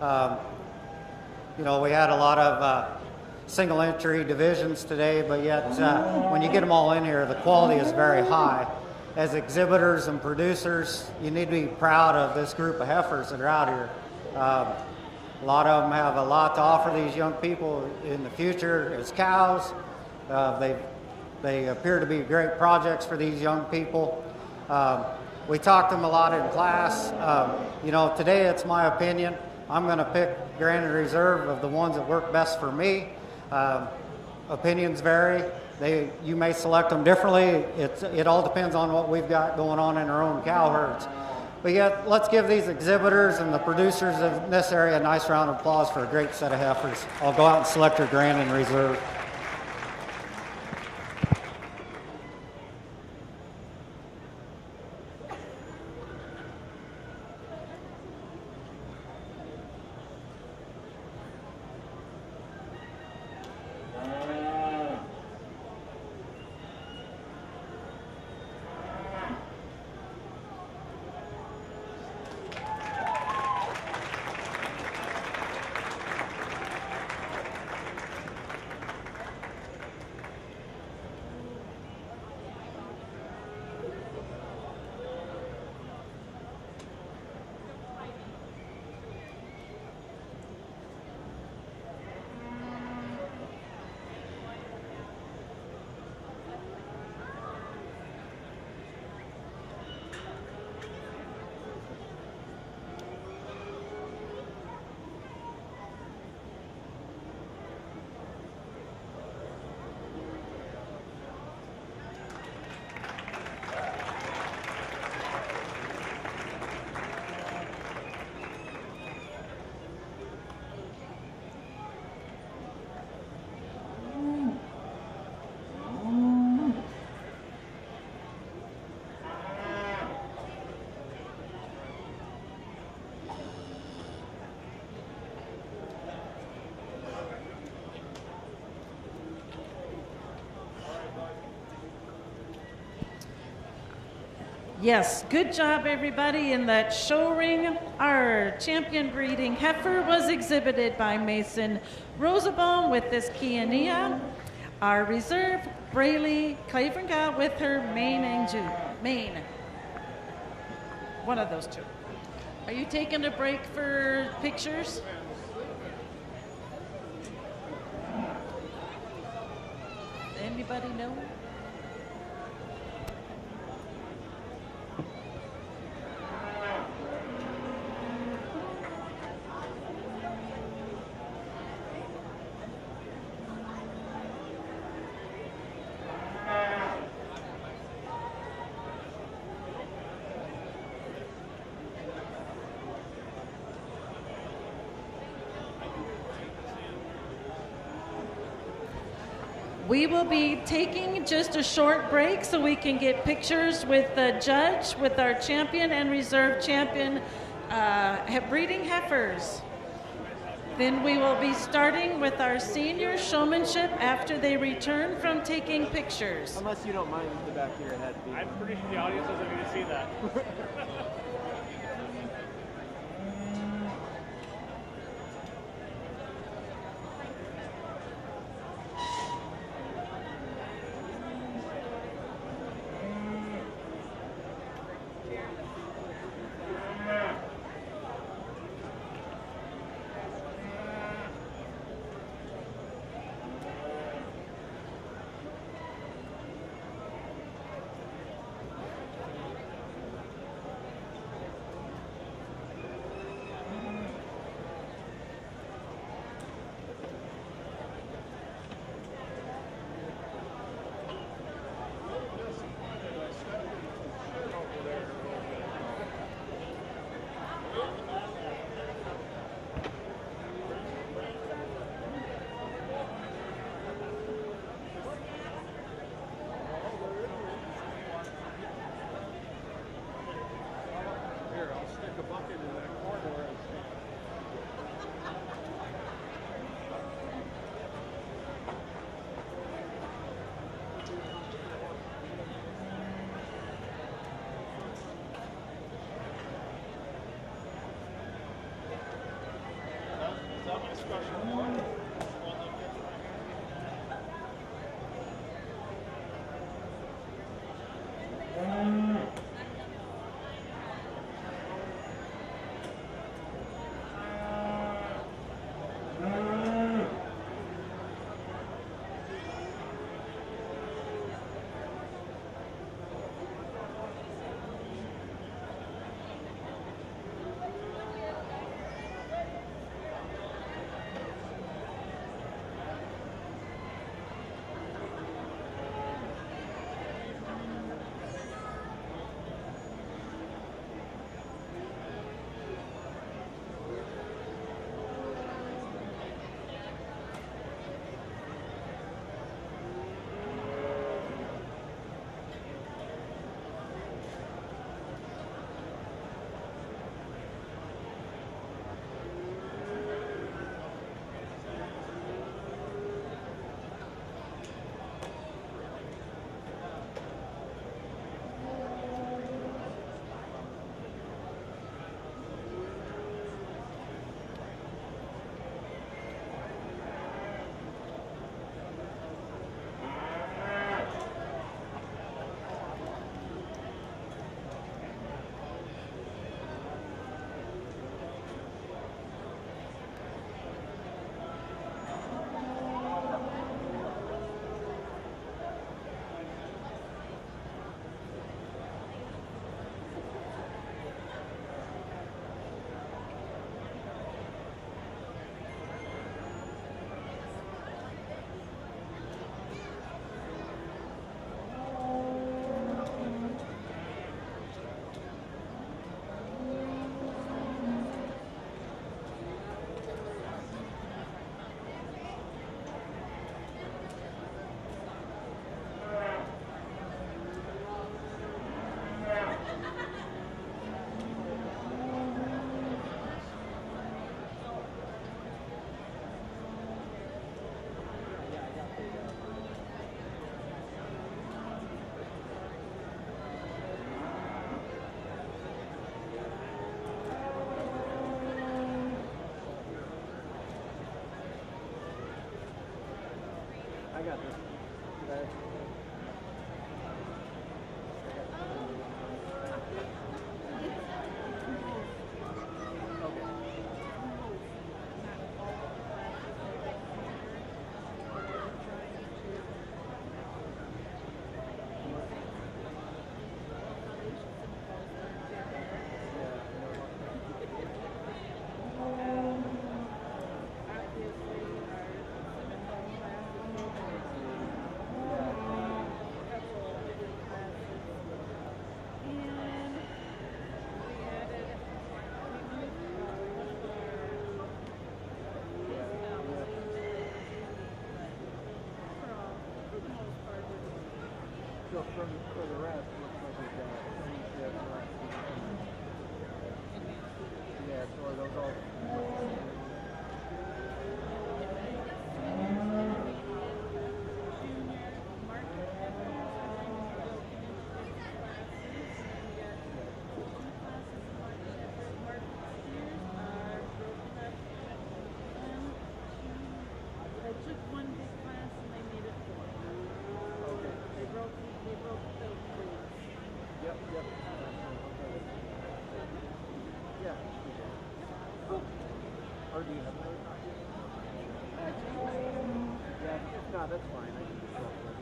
Um, you know, we had a lot of single entry divisions today, but yet when you get them all in here, the quality is very high. As exhibitors and producers, you need to be proud of this group of heifers that are out here. A lot of them have a lot to offer these young people in the future as cows. They appear to be great projects for these young people. We talked to them a lot in class. You know, today it's my opinion. I'm going to pick Grand and Reserve of the ones that work best for me. Opinions vary. You may select them differently. It all depends on what we've got going on in our own cow herds. But yet, let's give these exhibitors and the producers of this area a nice round of applause for a great set of heifers. I'll go out and select your Grand and Reserve. Yes, good job everybody in that show ring. Our champion breeding heifer was exhibited by Mason Rosenbaum with this Kiania. Our reserve, Braylee Claveringa with her Maine. One of those two. Are you taking a break for pictures? Anybody know? We will be taking just a short break so we can get pictures with the judge, with our champion and reserve champion breeding heifers. Then we will be starting with our senior showmanship after they return from taking pictures. Unless you don't mind the back of your head. I'm pretty sure the audience doesn't need to see that. I got this. So for the rest, it looks like we've got traineeship, yeah, so are those all? They took one big class and they made it four. Okay. They broke the grades. Yep. Yeah. Or do you have another copy? Yeah, if not, that's fine. I can just drop it.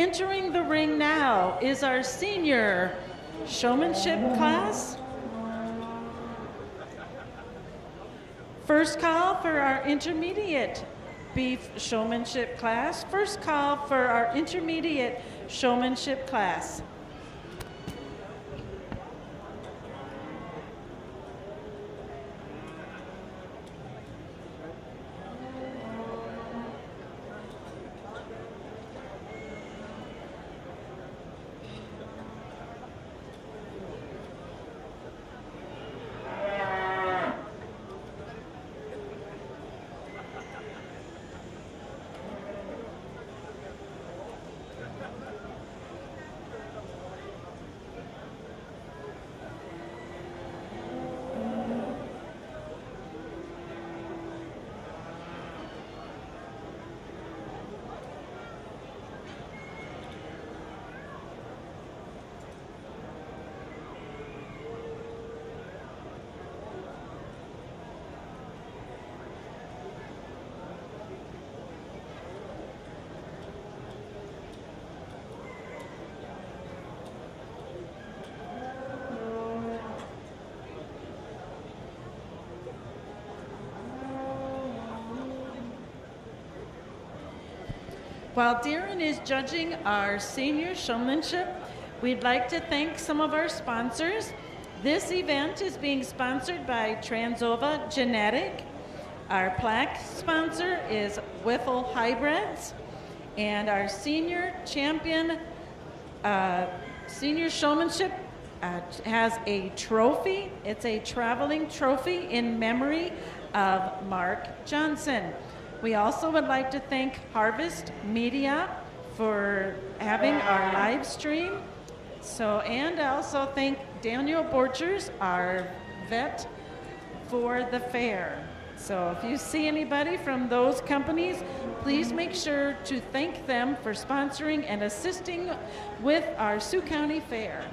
Entering the ring now is our senior showmanship class. First call for our intermediate beef showmanship class. First call for our intermediate showmanship class. While Darren is judging our senior showmanship, we'd like to thank some of our sponsors. This event is being sponsored by Transova Genetic. Our plaque sponsor is Whiffle Hybrids. And our senior champion, senior showmanship has a trophy. It's a traveling trophy in memory of Mark Johnson. We also would like to thank Harvest Media for having our live stream. And also thank Daniel Borchers, our vet, for the fair. So if you see anybody from those companies, please make sure to thank them for sponsoring and assisting with our Sioux County Fair.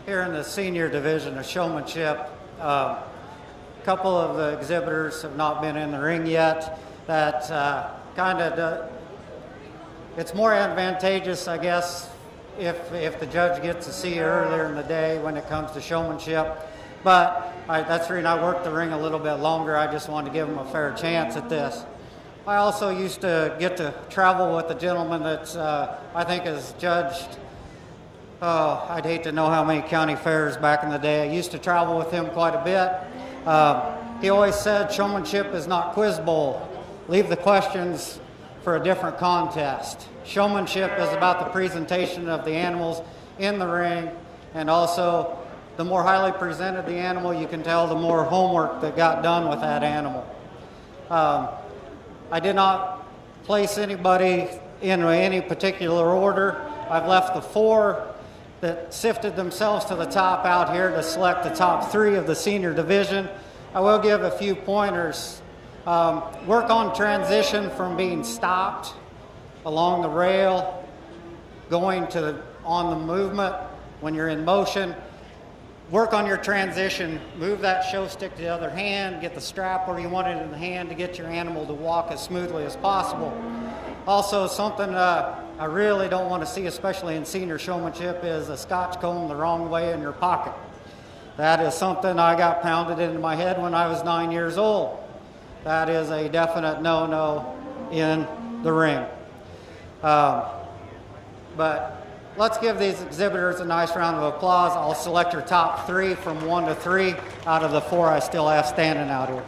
here in the senior division of showmanship. A couple of the exhibitors have not been in the ring yet. That it's more advantageous, I guess, if the judge gets to see you earlier in the day when it comes to showmanship. But that's the reason I worked the ring a little bit longer. I just wanted to give them a fair chance at this. I also used to get to travel with a gentleman that I think is judged, I'd hate to know how many county fairs back in the day. I used to travel with him quite a bit. He always said showmanship is not quiz bowl. Leave the questions for a different contest. Showmanship is about the presentation of the animals in the ring, and also the more highly presented the animal, you can tell the more homework that got done with that animal. I did not place anybody in any particular order. I've left the 4 that sifted themselves to the top out here to select the top 3 of the senior division. I will give a few pointers. Work on transition from being stopped along the rail, going to on the movement when you're in motion. Work on your transition. Move that show stick to the other hand, get the strap where you want it in the hand to get your animal to walk as smoothly as possible. Also, something I really don't want to see, especially in senior showmanship, is a scotch comb the wrong way in your pocket. That is something I got pounded into my head when I was 9 years old. That is a definite no-no in the ring. But let's give these exhibitors a nice round of applause. I'll select your top 3 from 1 to 3 out of the 4 I still have standing out here.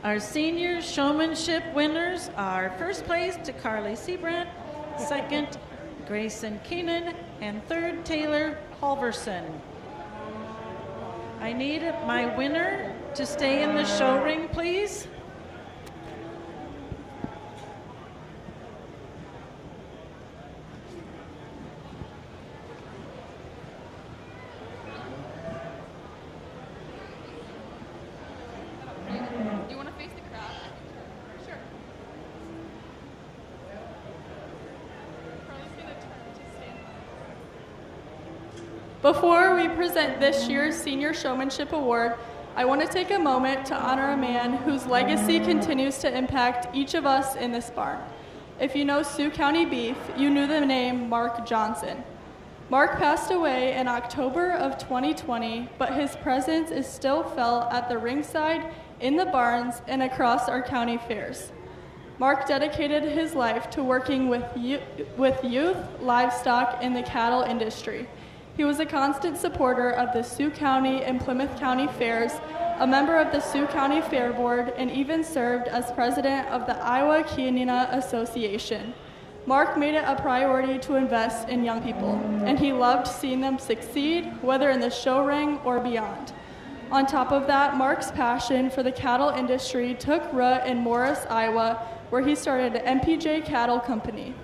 Our senior showmanship winners are first place to Carly Seabrandt, second Grayson Keenan, and third Taylor Halverson. I need my winner to stay in the show ring, please. Before we present this year's Senior Showmanship Award, I want to take a moment to honor a man whose legacy continues to impact each of us in this barn. If you know Sioux County beef, you knew the name Mark Johnson. Mark passed away in October of 2020, but his presence is still felt at the ringside, in the barns, and across our county fairs. Mark dedicated his life to working with youth, livestock, and the cattle industry. He was a constant supporter of the Sioux County and Plymouth County fairs, a member of the Sioux County Fair Board, and even served as president of the Iowa Canina Association. Mark made it a priority to invest in young people, and he loved seeing them succeed, whether in the show ring or beyond. On top of that, Mark's passion for the cattle industry took root in Morris, Iowa, where he started an MPJ Cattle Company.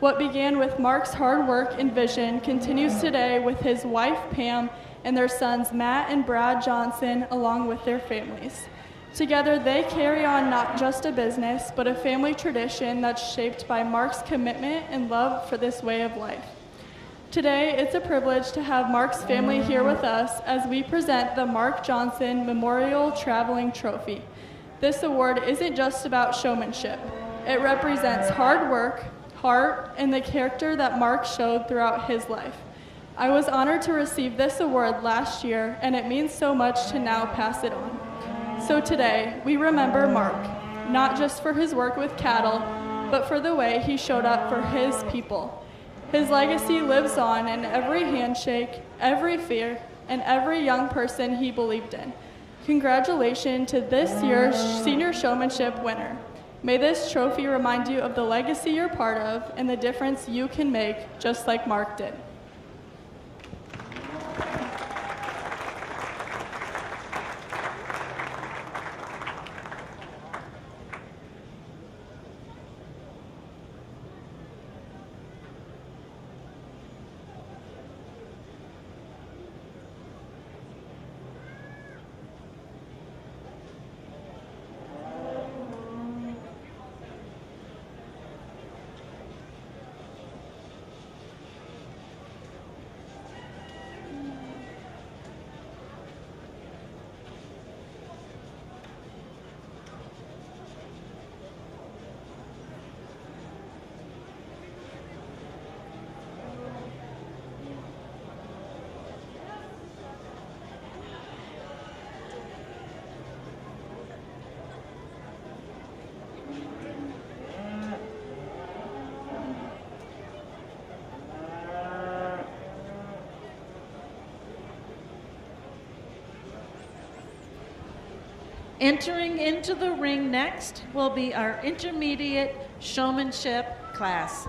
What began with Mark's hard work and vision continues today with his wife, Pam, and their sons, Matt and Brad Johnson, along with their families. Together, they carry on not just a business, but a family tradition that's shaped by Mark's commitment and love for this way of life. Today, it's a privilege to have Mark's family here with us as we present the Mark Johnson Memorial Traveling Trophy. This award isn't just about showmanship. It represents hard work, heart, and the character that Mark showed throughout his life. I was honored to receive this award last year, and it means so much to now pass it on. So today, we remember Mark, not just for his work with cattle, but for the way he showed up for his people. His legacy lives on in every handshake, every fear, and every young person he believed in. Congratulations to this year's Senior Showmanship winner. May this trophy remind you of the legacy you're part of and the difference you can make, just like Mark did. Entering into the ring next will be our intermediate showmanship class.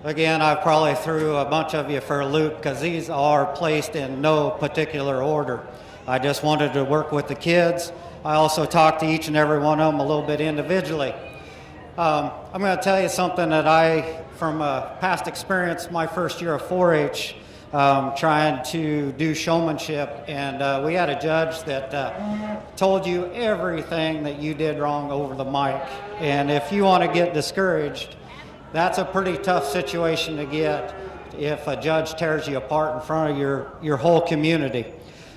Again, I probably threw a bunch of you for a loop because these are placed in no particular order. I just wanted to work with the kids. I also talked to each and every one of them a little bit individually. I'm going to tell you something that from a past experience, my first year of 4-H, trying to do showmanship, and we had a judge that told you everything that you did wrong over the mic. And if you want to get discouraged, that's a pretty tough situation to get if a judge tears you apart in front of your whole community.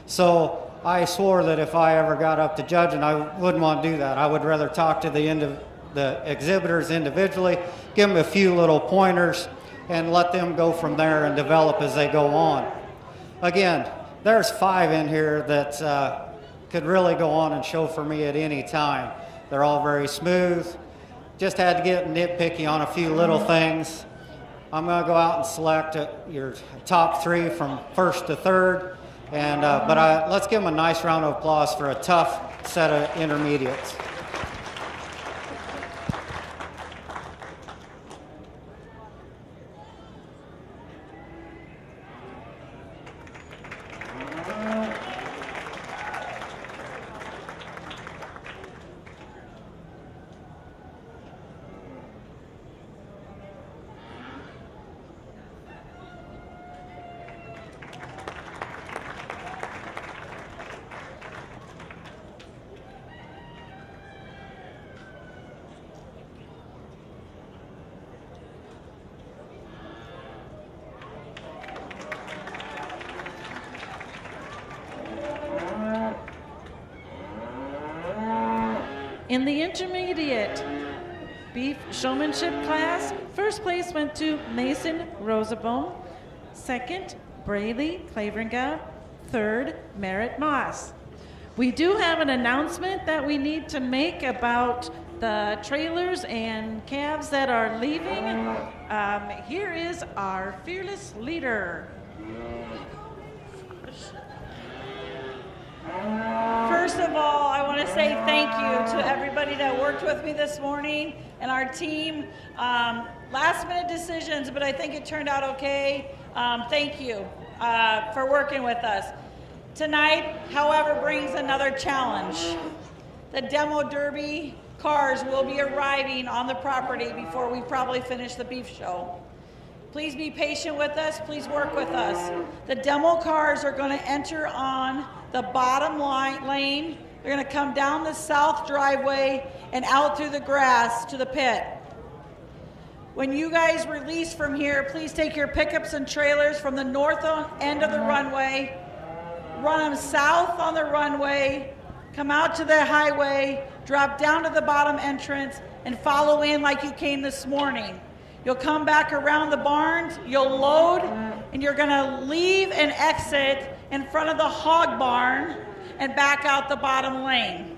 So I swore that if I ever got up to judge, and I wouldn't want to do that, I would rather talk to the exhibitors individually, give them a few little pointers, and let them go from there and develop as they go on. Again, there's 5 in here that could really go on and show for me at any time. They're all very smooth. Just had to get nitpicky on a few little things. I'm going to go out and select your top 3 from 1st to 3rd, and let's give them a nice round of applause for a tough set of intermediates. In the intermediate beef showmanship class, first place went to Mason Rosabone, second, Braley Claveringa, third, Merritt Moss. We do have an announcement that we need to make about the trailers and calves that are leaving. Here is our fearless leader. First of all, I want to say thank you to everybody that worked with me this morning and our team. Last minute decisions, but I think it turned out okay. Thank you for working with us. Tonight, however, brings another challenge. The demo derby cars will be arriving on the property before we probably finish the beef show. Please be patient with us. Please work with us. The demo cars are going to enter on the bottom lane. They're going to come down the south driveway and out through the grass to the pit. When you guys release from here, please take your pickups and trailers from the north end of the runway, run them south on the runway, come out to the highway, drop down to the bottom entrance, and follow in like you came this morning. You'll come back around the barns, you'll load, and you're gonna leave and exit in front of the hog barn and back out the bottom lane.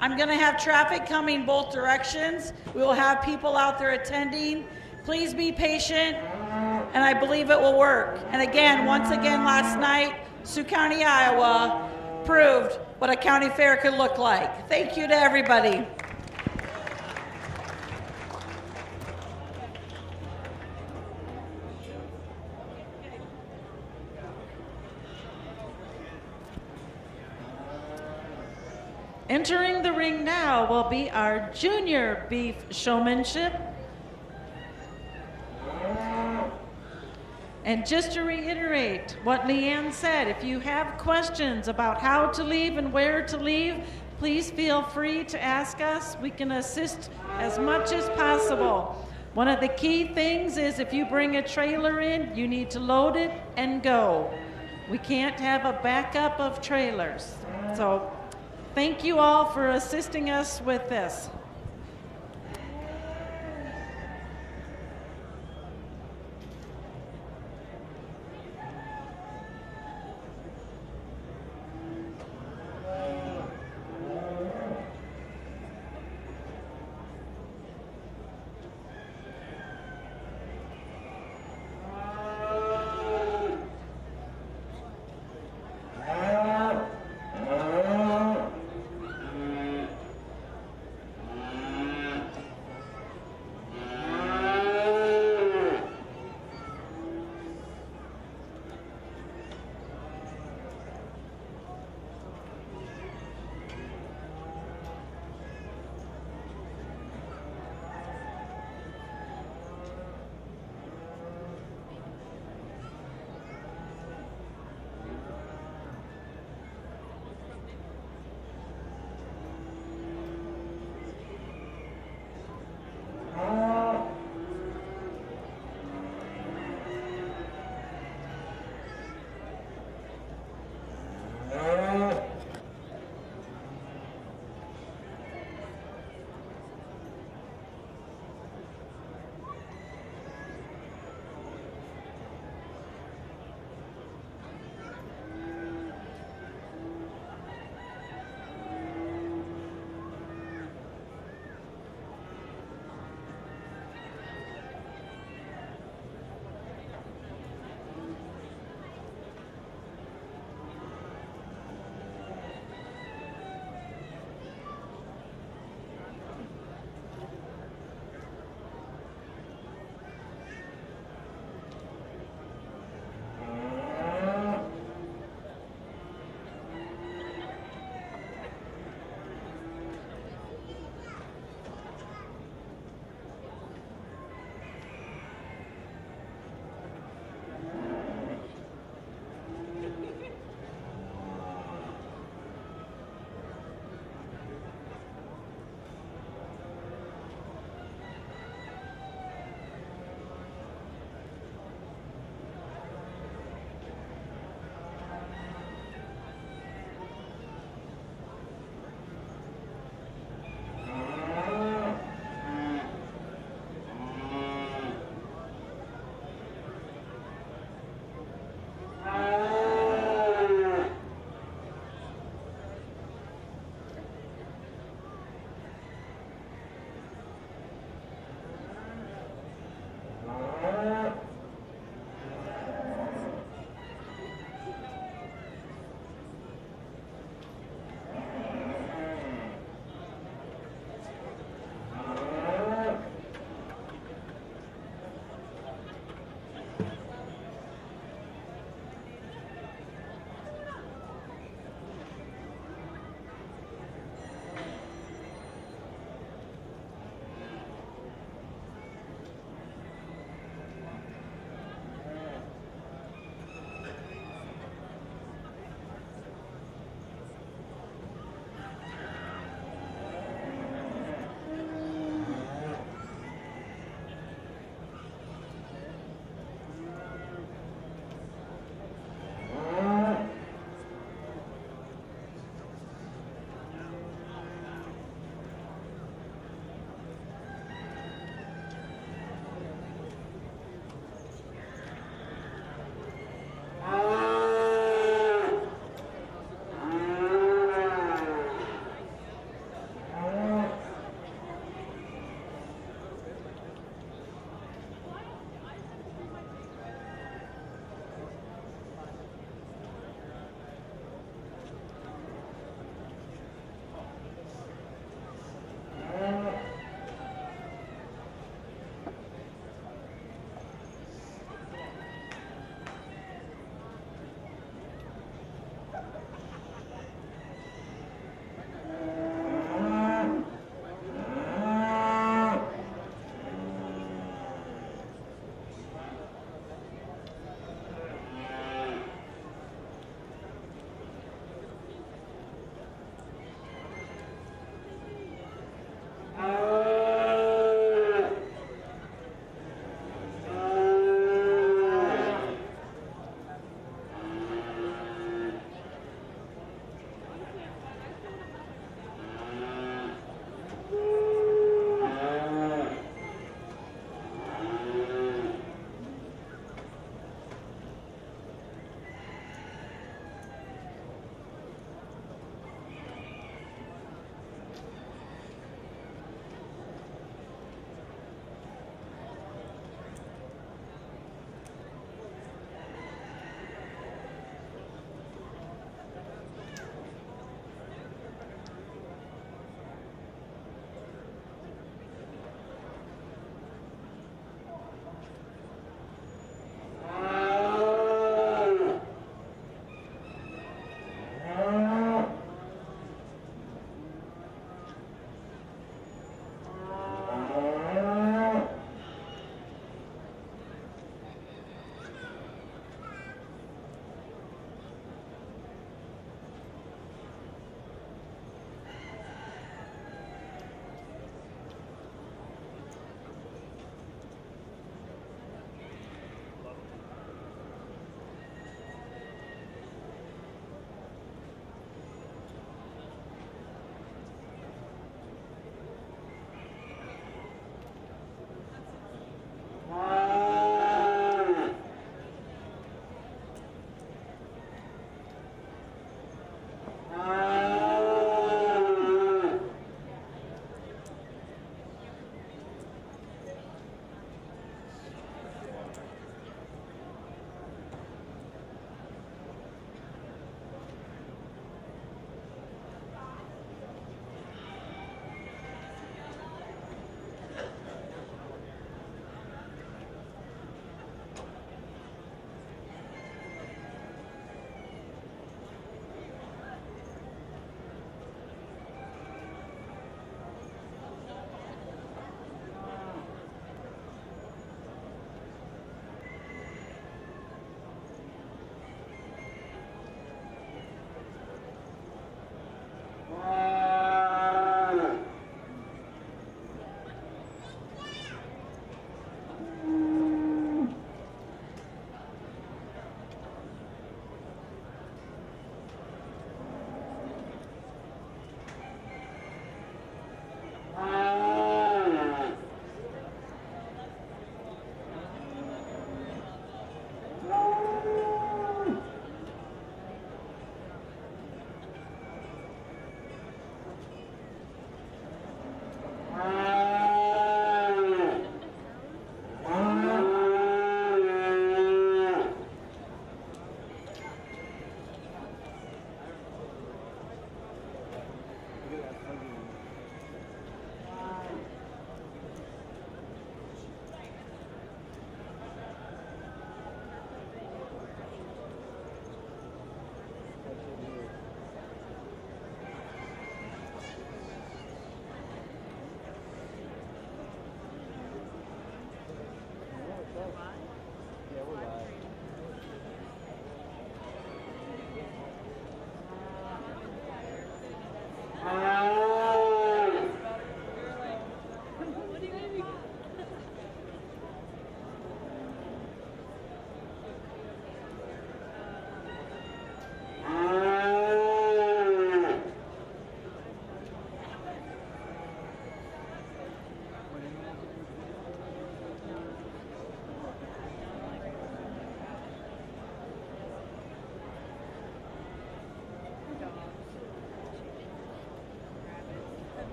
I'm gonna have traffic coming both directions. We will have people out there attending. Please be patient, and I believe it will work. And again, once again last night, Sioux County, Iowa proved what a county fair could look like. Thank you to everybody. Entering the ring now will be our junior beef showmanship. And just to reiterate what Leanne said, if you have questions about how to leave and where to leave, please feel free to ask us. We can assist as much as possible. One of the key things is if you bring a trailer in, you need to load it and go. We can't have a backup of trailers. So thank you all for assisting us with this.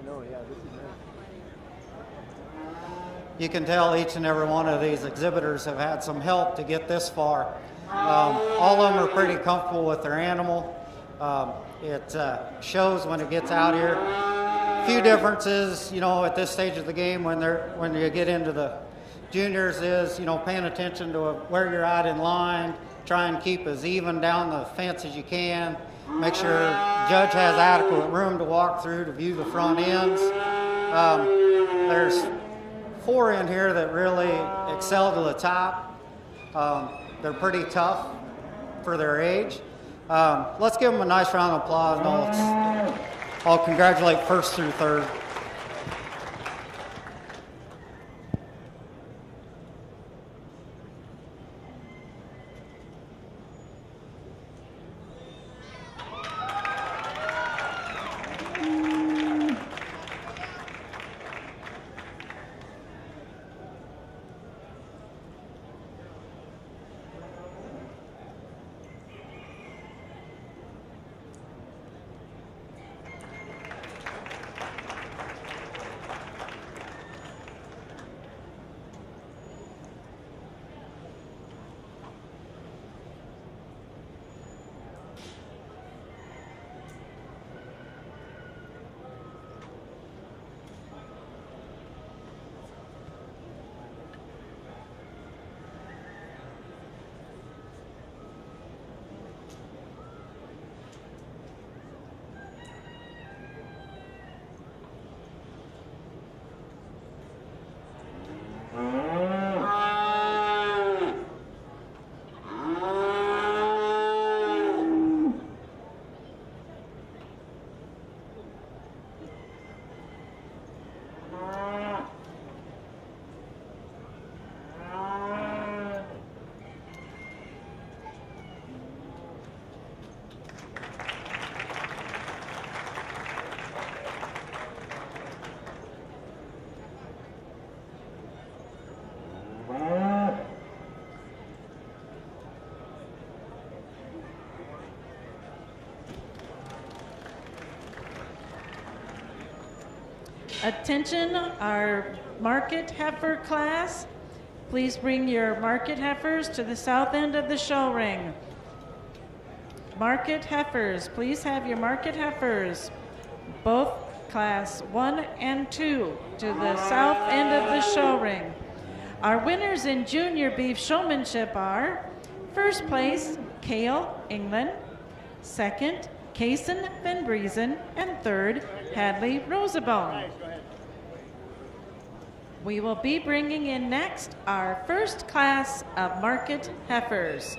know, yeah, this is nice. You can tell each and every one of these exhibitors have had some help to get this far. All of them are pretty comfortable with their animal. It shows when it gets out here. A few differences, you know, at this stage of the game when you get into the juniors is, you know, paying attention to where you're at in line, try and keep as even down the fence as you can, make sure judge has adequate room to walk through to view the front ends. There's 4 in here that really excel to the top. They're pretty tough for their age. Let's give them a nice round of applause, and I'll congratulate first through third. Attention, our market heifer class. Please bring your market heifers to the south end of the show ring. Market heifers, please have your market heifers, both class 1 and 2, to the south end of the show ring. Our winners in junior beef showmanship are first place, Kale England, second, Kaysen Van Briesen, and third, Hadley Rosabone. We will be bringing in next our first class of market heifers.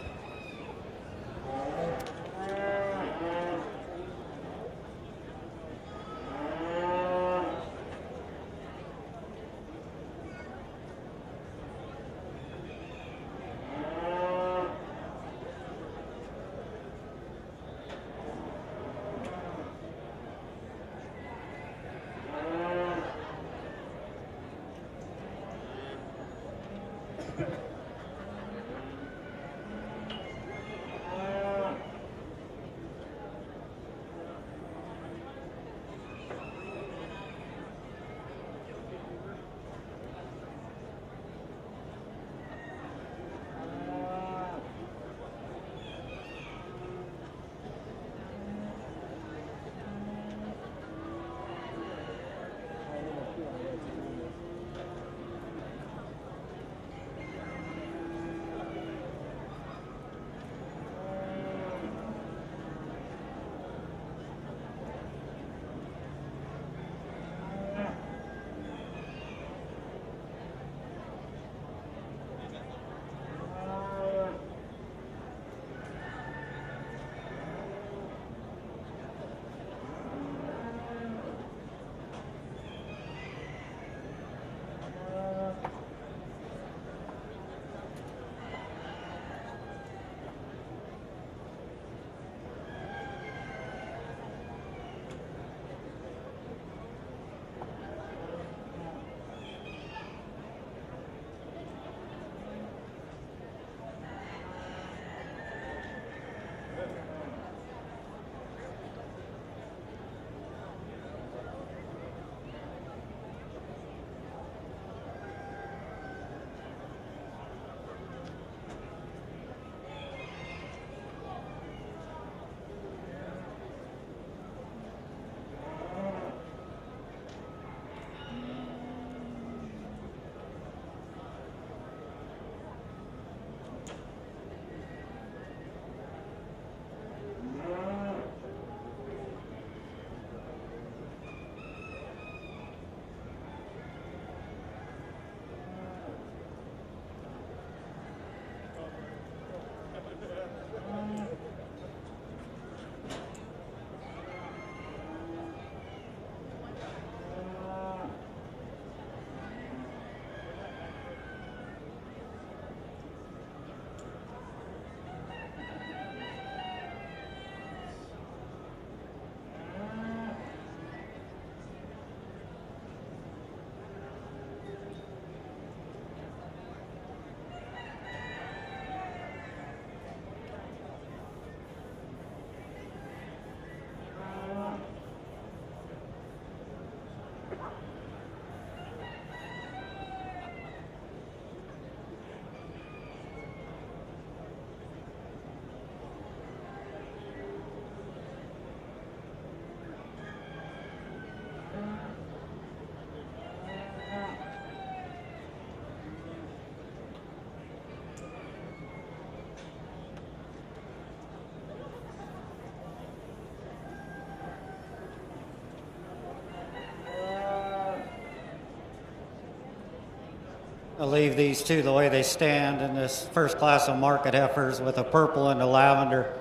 I leave these two the way they stand in this first class of market heifers with the purple and the lavender.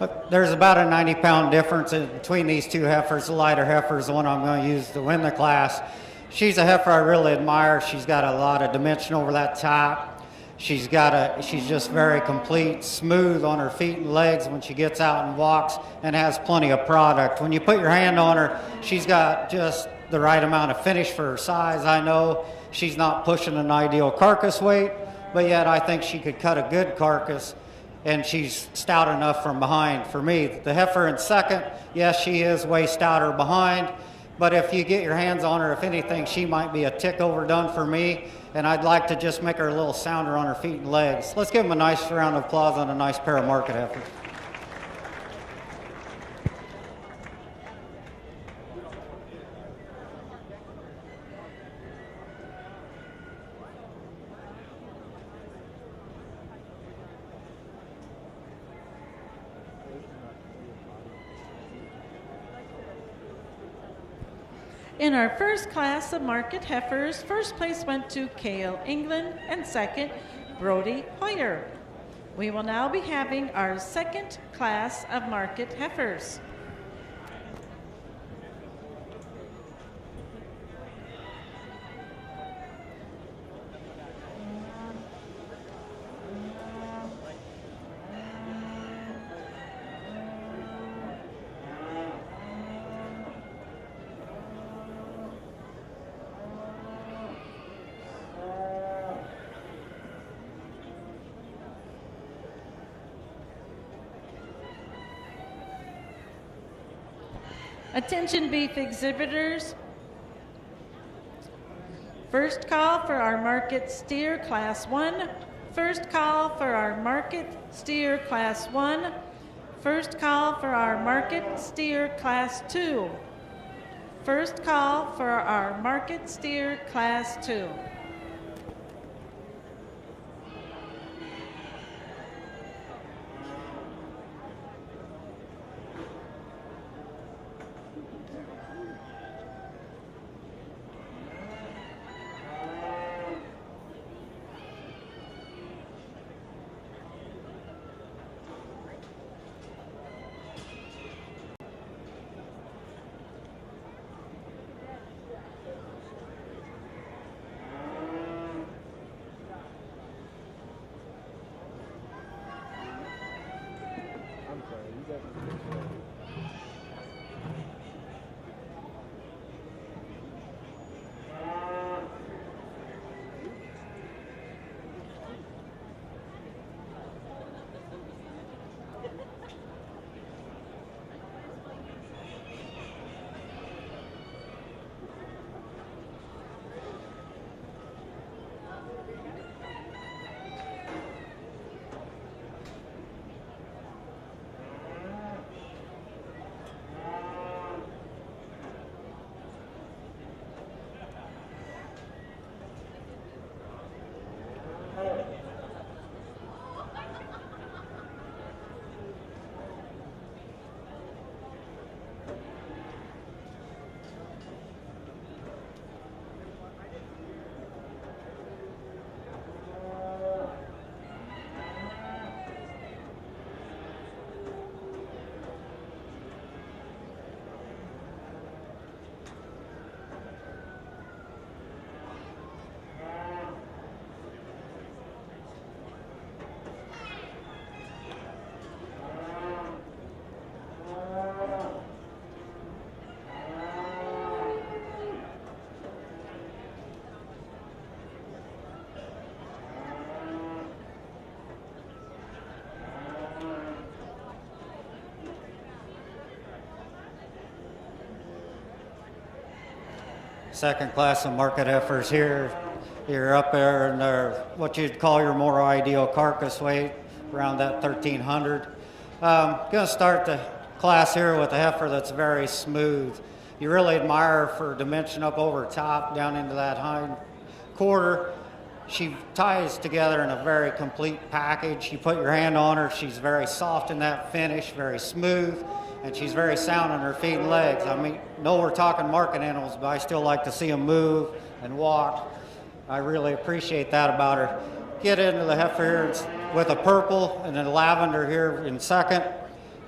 But there's about a 90-pound difference between these two heifers. The lighter heifer is the one I'm going to use to win the class. She's a heifer I really admire. She's got a lot of dimension over that top. She's just very complete, smooth on her feet and legs when she gets out and walks, and has plenty of product. When you put your hand on her, she's got just the right amount of finish for her size. I know she's not pushing an ideal carcass weight, but yet I think she could cut a good carcass, and she's stout enough from behind for me. The heifer in second, yes, she is way stouter behind, but if you get your hands on her, if anything, she might be a tick overdone for me, and I'd like to just make her a little sounder on her feet and legs. Let's give them a nice round of applause on a nice pair of market heifers. In our first class of market heifers, first place went to Cale England and second, Brody Hoyer. We will now be having our second class of market heifers. Attention beef exhibitors. First call for our market steer class 1. First call for our market steer class 1. First call for our market steer class 2. First call for our market steer class 2. Second class of market heifers here. You're up there in what you'd call your more ideal carcass weight, around that 1,300. Going to start the class here with a heifer that's very smooth. You really admire her for dimension up over top, down into that hind quarter. She ties together in a very complete package. You put your hand on her, she's very soft in that finish, very smooth, and she's very sound on her feet and legs. I mean, no, we're talking market animals, but I still like to see them move and walk. I really appreciate that about her. Get into the heifer here with a purple and then lavender here in second.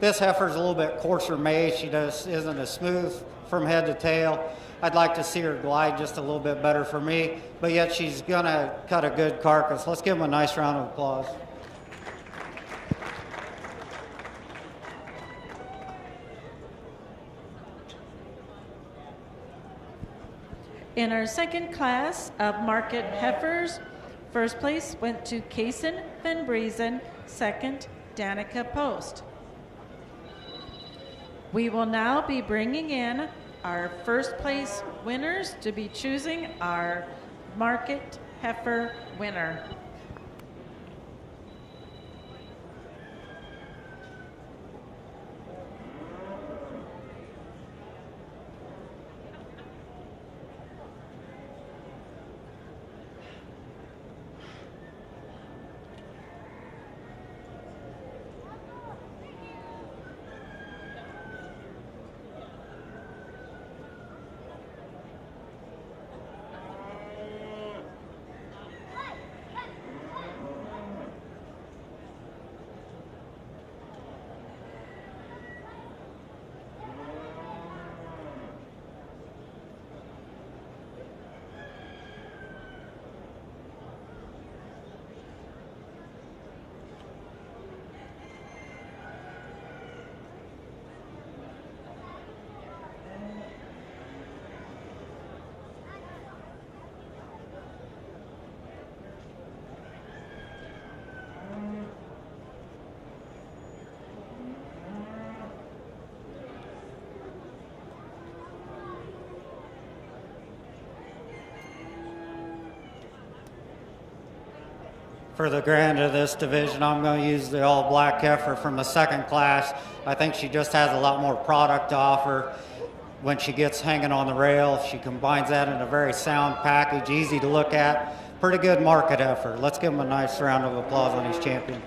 This heifer's a little bit coarser made. She isn't as smooth from head to tail. I'd like to see her glide just a little bit better for me, but yet she's gonna cut a good carcass. Let's give them a nice round of applause. In our second class of market heifers, first place went to Kaysen Van Briesen, second, Danica Post. We will now be bringing in our first place winners to be choosing our market heifer winner. For the grand of this division, I'm going to use the all-black heifer from the second class. I think she just has a lot more product to offer when she gets hanging on the rail. She combines that in a very sound package, easy to look at. Pretty good market heifer. Let's give them a nice round of applause on his champion.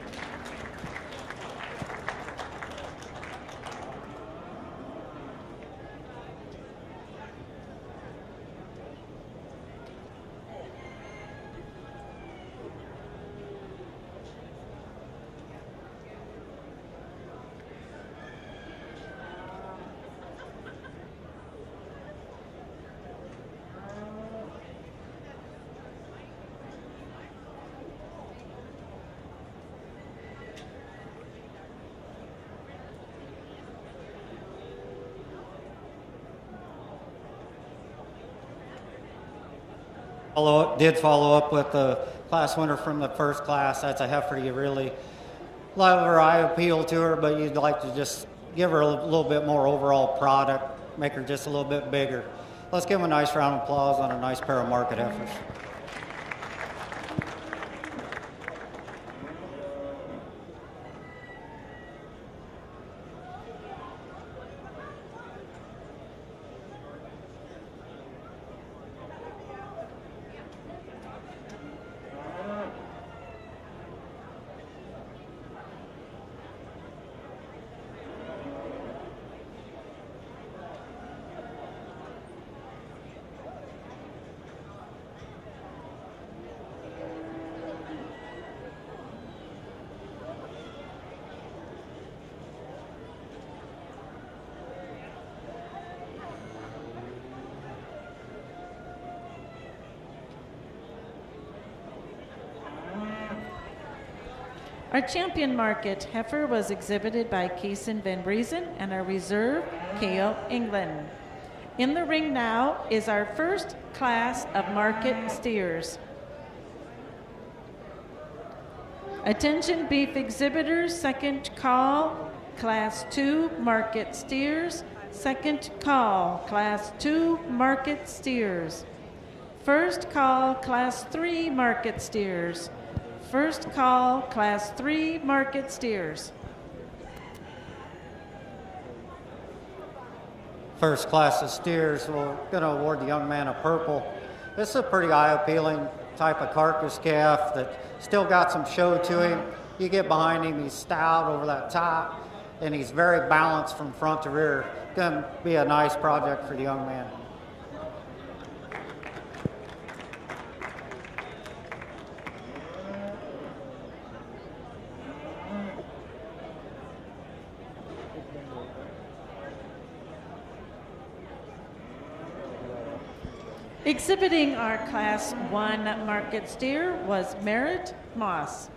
Did follow up with the class winner from the first class. That's a heifer you really love her eye appeal to her, but you'd like to just give her a little bit more overall product, make her just a little bit bigger. Let's give them a nice round of applause on a nice pair of market heifers. Our champion market heifer was exhibited by Kaysen Van Briesen and our reserve, Kale England. In the ring now is our first class of market steers. Attention beef exhibitors, second call, class 2 market steers. Second call, class 2 market steers. First call, class 3 market steers. First call, class 3 market steers. First class of steers, we're going to award the young man a purple. This is a pretty eye-appealing type of carcass calf that still got some show to him. You get behind him, he's stout over that top, and he's very balanced from front to rear. Going to be a nice project for the young man. Exhibiting our Class 1 market steer was Merritt Moss.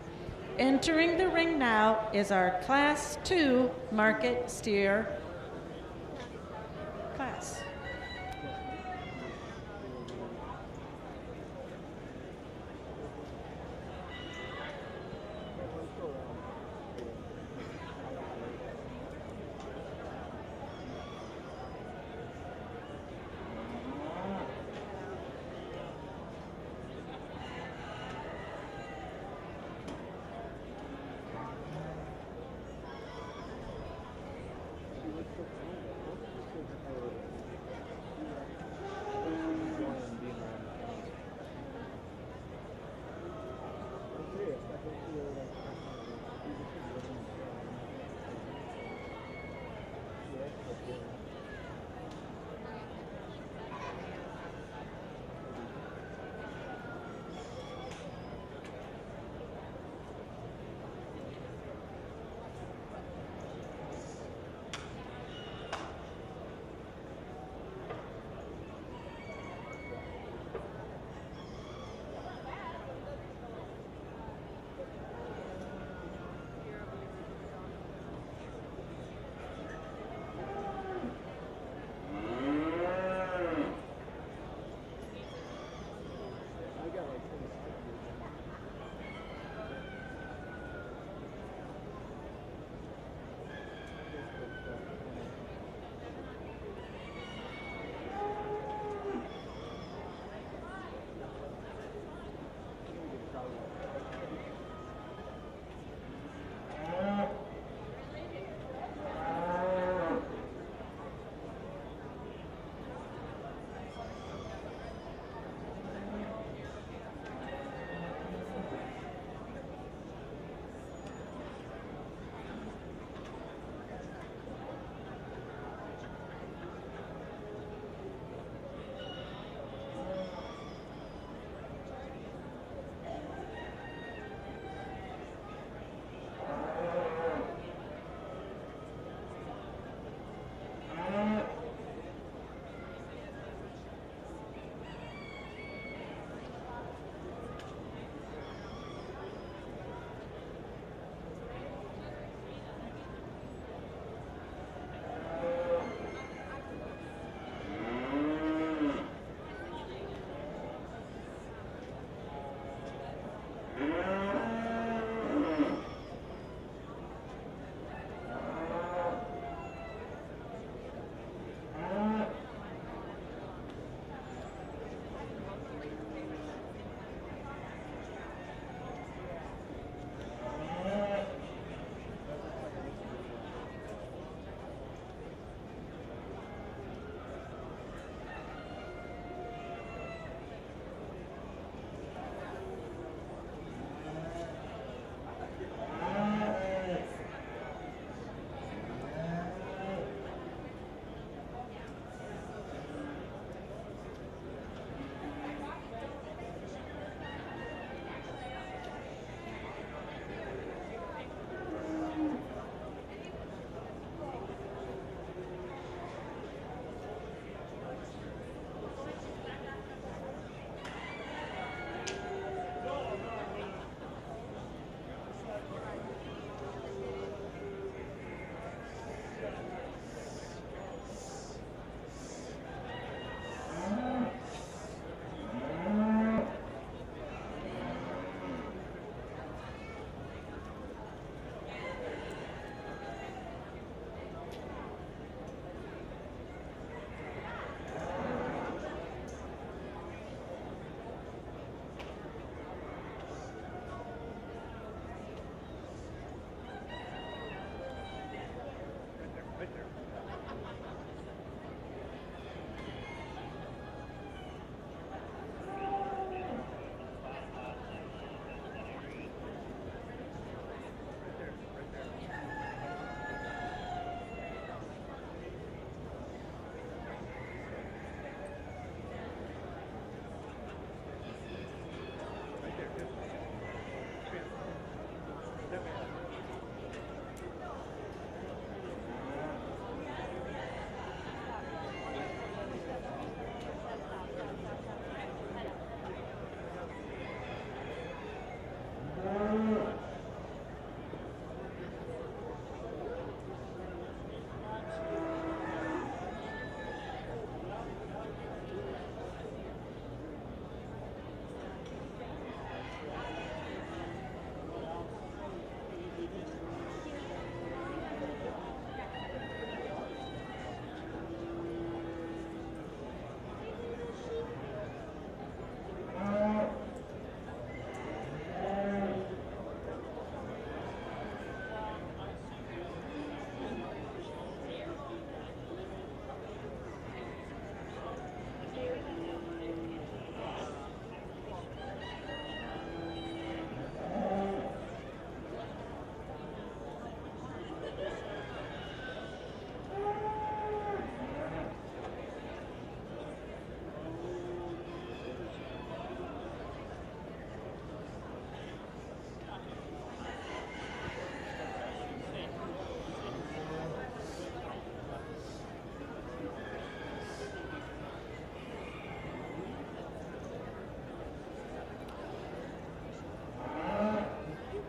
Entering the ring now is our Class 2 market steer class.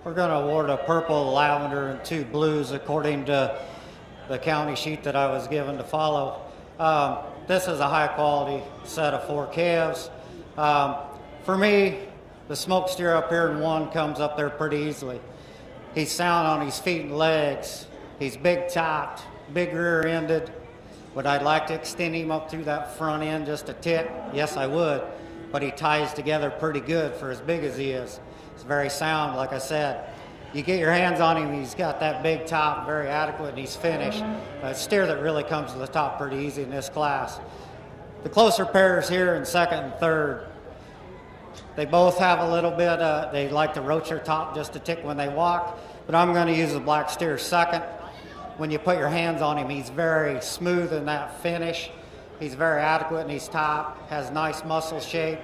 we're going to award a purple, lavender, and 2 blues according to the county sheet that I was given to follow. This is a high quality set of 4 calves. For me, the smoke steer up here in 1 comes up there pretty easily. He's sound on his feet and legs. He's big topped, big rear ended. Would I like to extend him up through that front end just a tick? Yes, I would. But he ties together pretty good for as big as he is. He's very sound, like I said. You get your hands on him, he's got that big top, very adequate, and he's finished. A steer that really comes to the top pretty easy in this class. The closer pairs here in 2nd and 3rd, they both have a little bit, they like to roach their top just a tick when they walk, but I'm going to use the black steer 2nd. When you put your hands on him, he's very smooth in that finish. He's very adequate in his top, has nice muscle shape,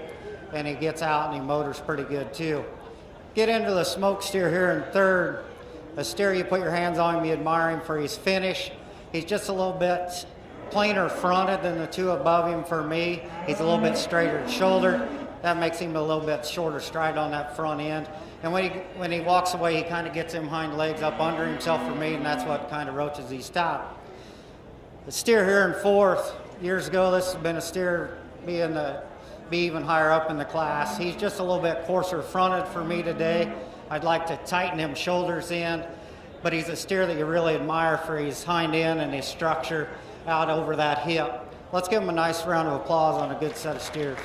and he gets out and he motors pretty good too. Get into the smoke steer here in 3rd. A steer, you put your hands on him, you admire him for his finish. He's just a little bit plainer fronted than the 2 above him for me. He's a little bit straighter shouldered. That makes him a little bit shorter stride on that front end. And when he walks away, he kind of gets them hind legs up under himself for me, and that's what kind of roaches his top. The steer here in 4th, years ago, this has been a steer be even higher up in the class. He's just a little bit coarser fronted for me today. I'd like to tighten him shoulders in, but he's a steer that you really admire for his hind end and his structure out over that hip. Let's give him a nice round of applause on a good set of steers.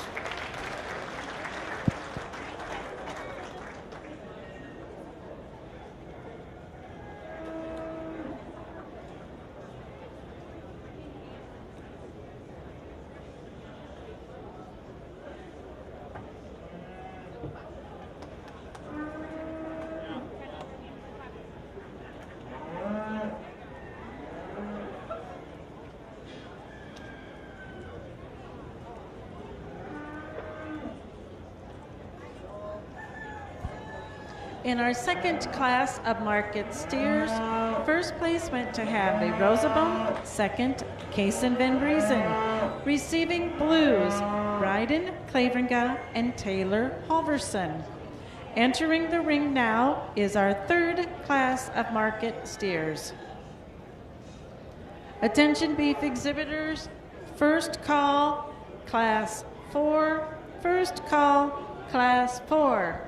In our 2nd class of market steers, 1st place went to Hadley Roosevelt, 2nd, Kaysen Van Riesen. Receiving blues, Bryden Claveringa and Taylor Halverson. Entering the ring now is our 3rd class of market steers. Attention beef exhibitors, 1st call, class 4, 1st call, class 4.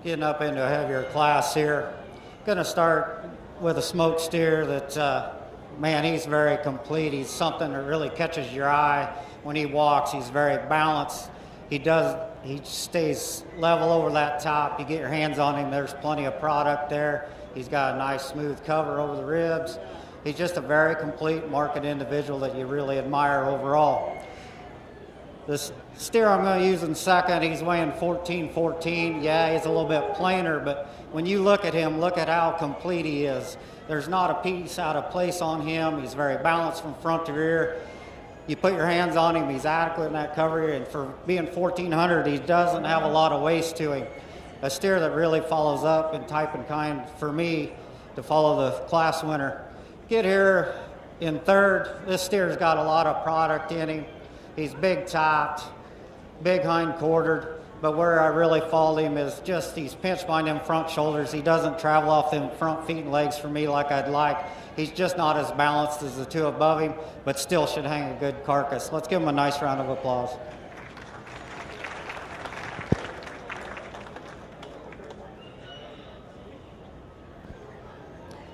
getting up into a heavier class here. Going to start with a smoke steer that, man, he's very complete. He's something that really catches your eye when he walks. He's very balanced. He stays level over that top. You get your hands on him, there's plenty of product there. He's got a nice smooth cover over the ribs. He's just a very complete market individual that you really admire overall. This steer I'm going to use in second, he's weighing 14-14. Yeah, he's a little bit plainer, but when you look at him, look at how complete he is. There's not a piece out of place on him. He's very balanced from front to rear. You put your hands on him, he's adequate in that cover, and for being 1,400, he doesn't have a lot of waist to him. A steer that really follows up in type and kind for me to follow the class winner. Get here in third. This steer's got a lot of product in him. He's big topped, big hind quartered, but where I really fault him is just he's pinched behind them front shoulders. He doesn't travel off them front feet and legs for me like I'd like. He's just not as balanced as the two above him, but still should hang a good carcass. Let's give him a nice round of applause.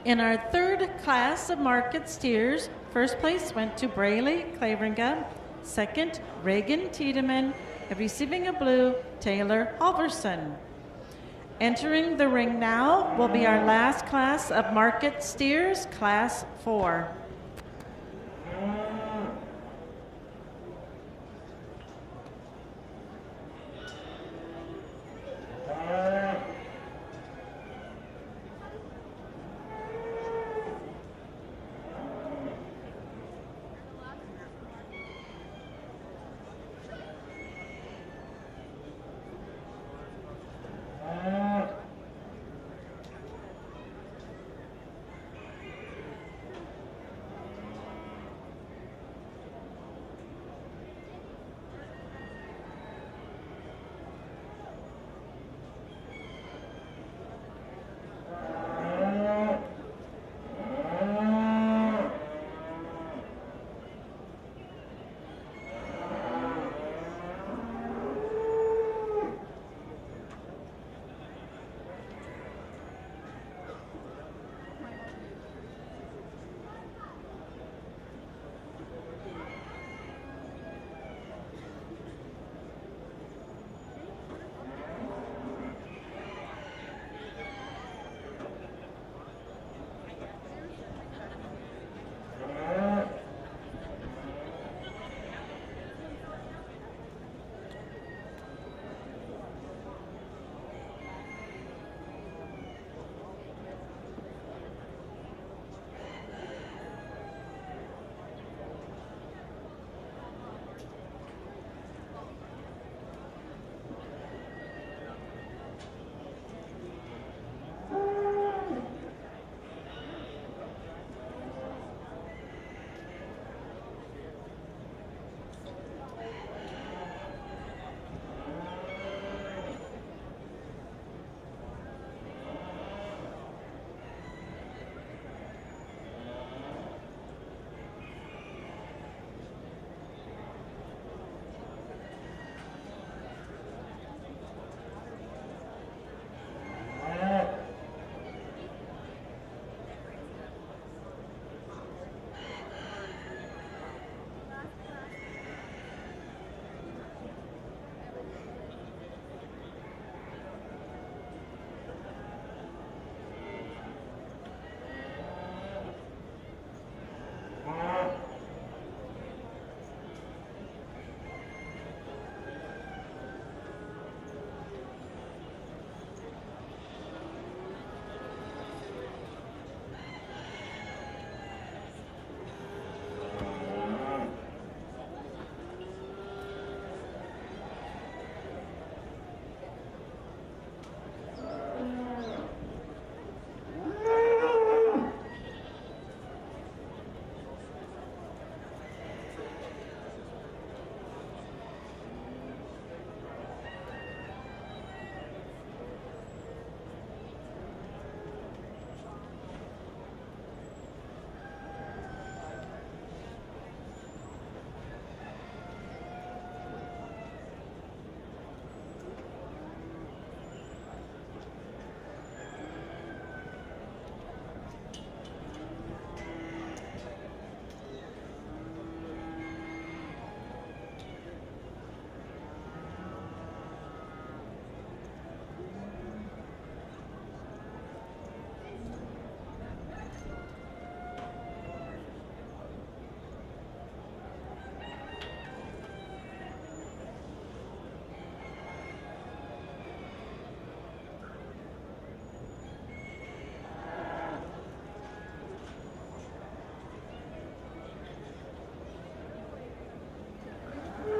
In our third class of market steers, first place went to Braley Claveringa, second, Reagan Tiedemann, and receiving a blue, Taylor Halverson. Entering the ring now will be our last class of market steers, class 4.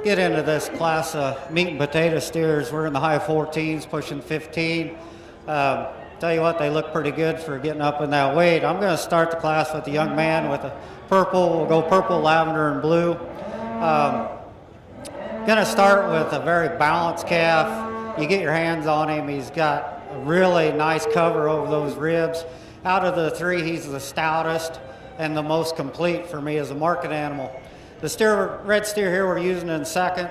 get into this class of meat and potato steers. We're in the high 14s, pushing 15. Tell you what, they look pretty good for getting up in that weight. I'm going to start the class with a young man with a purple. We'll go purple, lavender, and blue. Going to start with a very balanced calf. You get your hands on him. He's got a really nice cover over those ribs. Out of the three, he's the stoutest and the most complete for me as a market animal. The red steer here we're using in second.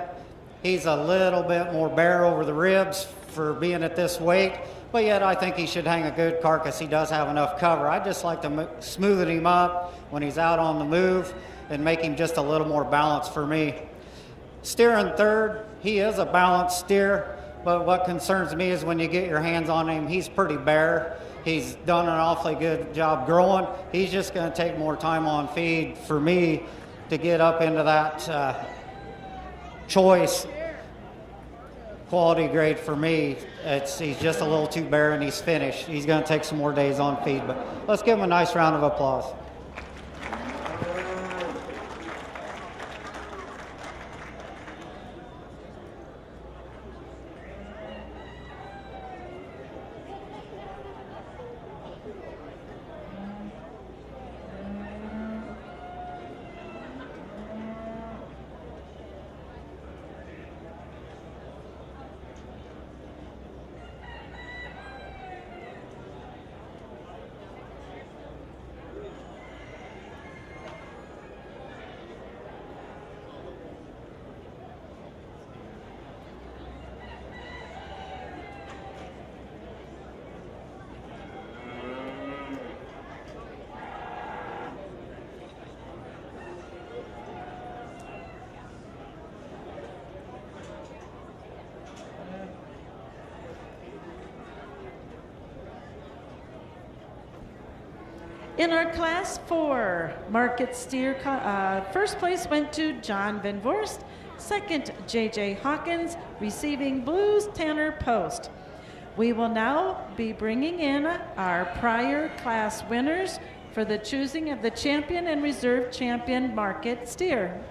He's a little bit more bare over the ribs for being at this weight, but yet I think he should hang a good carcass. He does have enough cover. I just like to smoothen him up when he's out on the move and make him just a little more balanced for me. Steer in third, he is a balanced steer, but what concerns me is when you get your hands on him, he's pretty bare. He's done an awfully good job growing. He's just going to take more time on feed for me to get up into that choice quality grade for me. He's just a little too bare and he's finished. He's going to take some more days on feed, but let's give him a nice round of applause. In our class 4 market steer, first place went to John Van Vorst, second J.J. Hawkins, receiving blues Tanner Post. We will now be bringing in our prior class winners for the choosing of the champion and reserve champion market steer.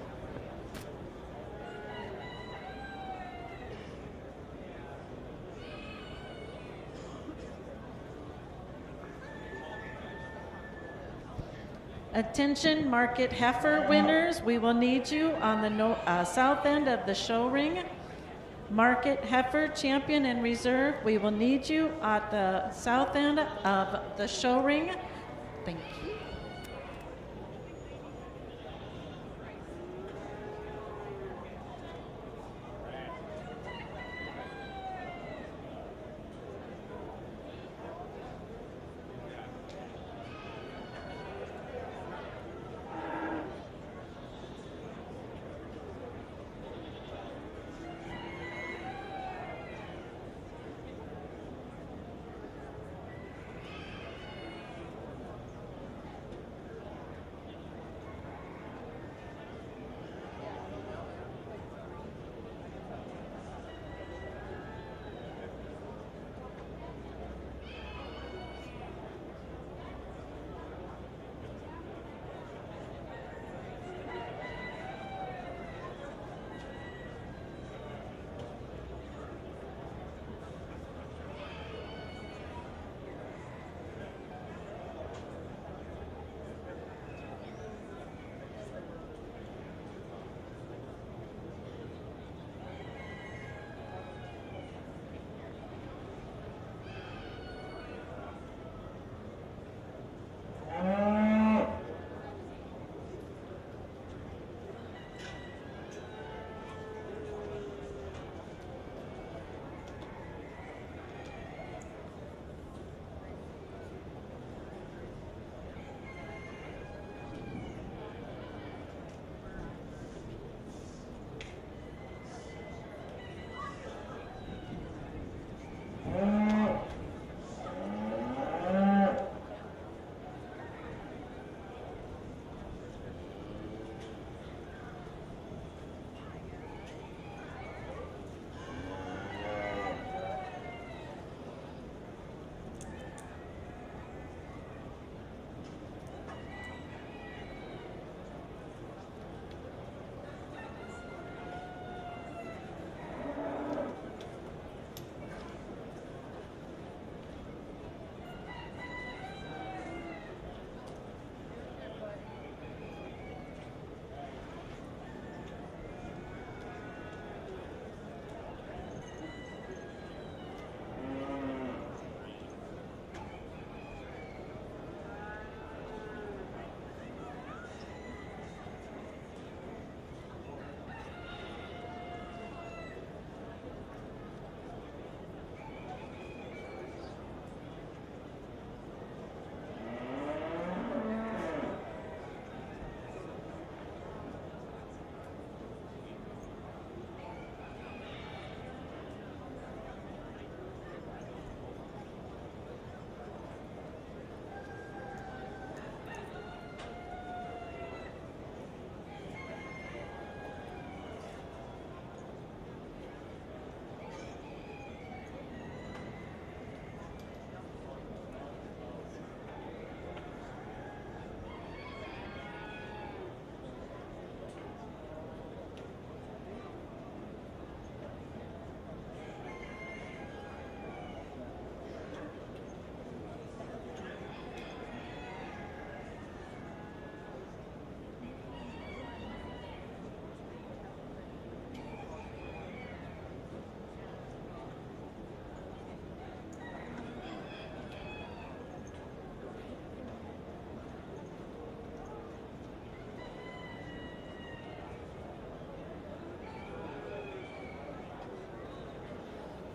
Attention market heifer winners, we will need you on the south end of the show ring. Market heifer champion and reserve, we will need you at the south end of the show ring. Thank you.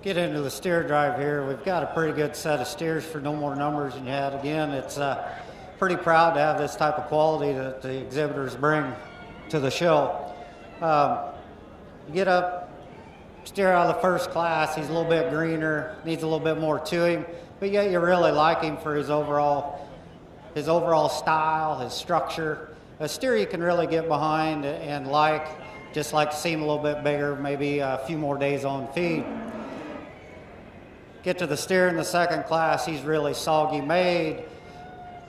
get into the steer drive here, we've got a pretty good set of steers for no more numbers than you had. Again, it's pretty proud to have this type of quality that the exhibitors bring to the show. You get up, steer out of the first class, he's a little bit greener, needs a little bit more to him, but yet you really like him for his overall style, his structure. A steer you can really get behind and just like to see him a little bit bigger, maybe a few more days on feed. Get to the steer in the second class, he's really soggy made,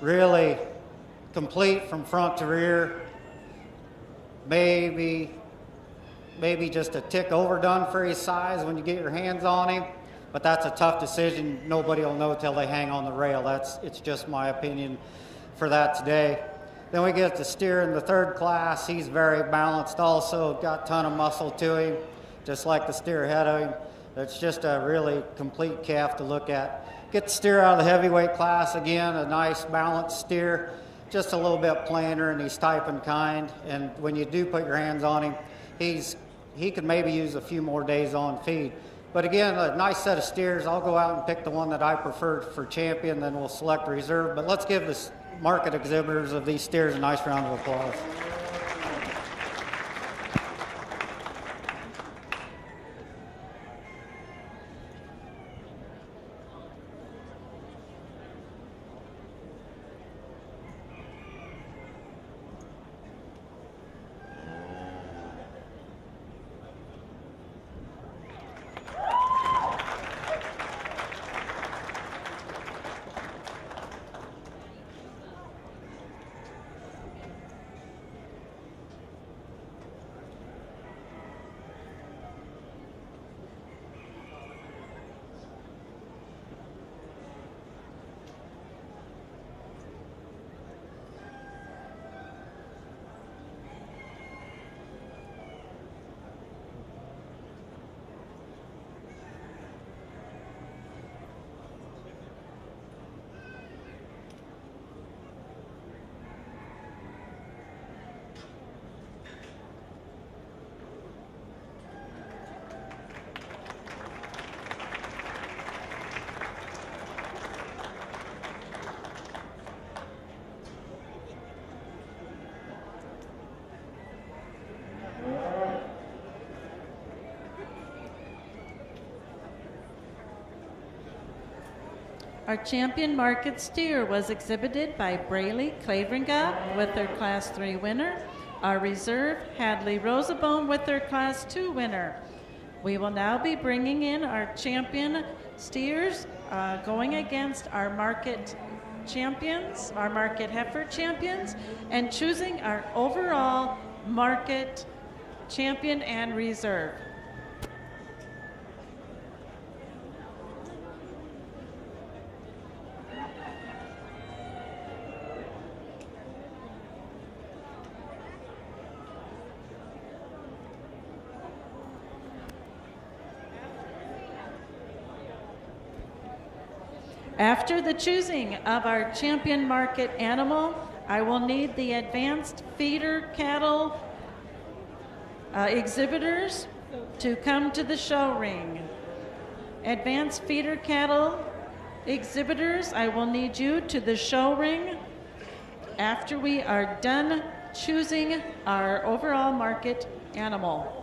really complete from front to rear, maybe just a tick overdone for his size when you get your hands on him, but that's a tough decision. Nobody will know till they hang on the rail. It's just my opinion for that today. Then we get the steer in the third class. He's very balanced also, got a ton of muscle to him, just like the steer ahead of him. It's just a really complete calf to look at. Get the steer out of the heavyweight class again, a nice balanced steer, just a little bit plainer, and he's type and kind. And when you do put your hands on him, he could maybe use a few more days on feed. But again, a nice set of steers. I'll go out and pick the one that I prefer for champion, then we'll select reserve. But let's give the market exhibitors of these steers a nice round of applause. Our champion market steer was exhibited by Braley Claveringa with their Class 3 winner. Our reserve, Hadley Rosabone with their Class 2 winner. We will now be bringing in our champion steers going against our market champions, our market heifer champions, and choosing our overall market champion and reserve. After the choosing of our champion market animal, I will need the advanced feeder cattle exhibitors to come to the show ring. Advanced feeder cattle exhibitors, I will need you to the show ring after we are done choosing our overall market animal.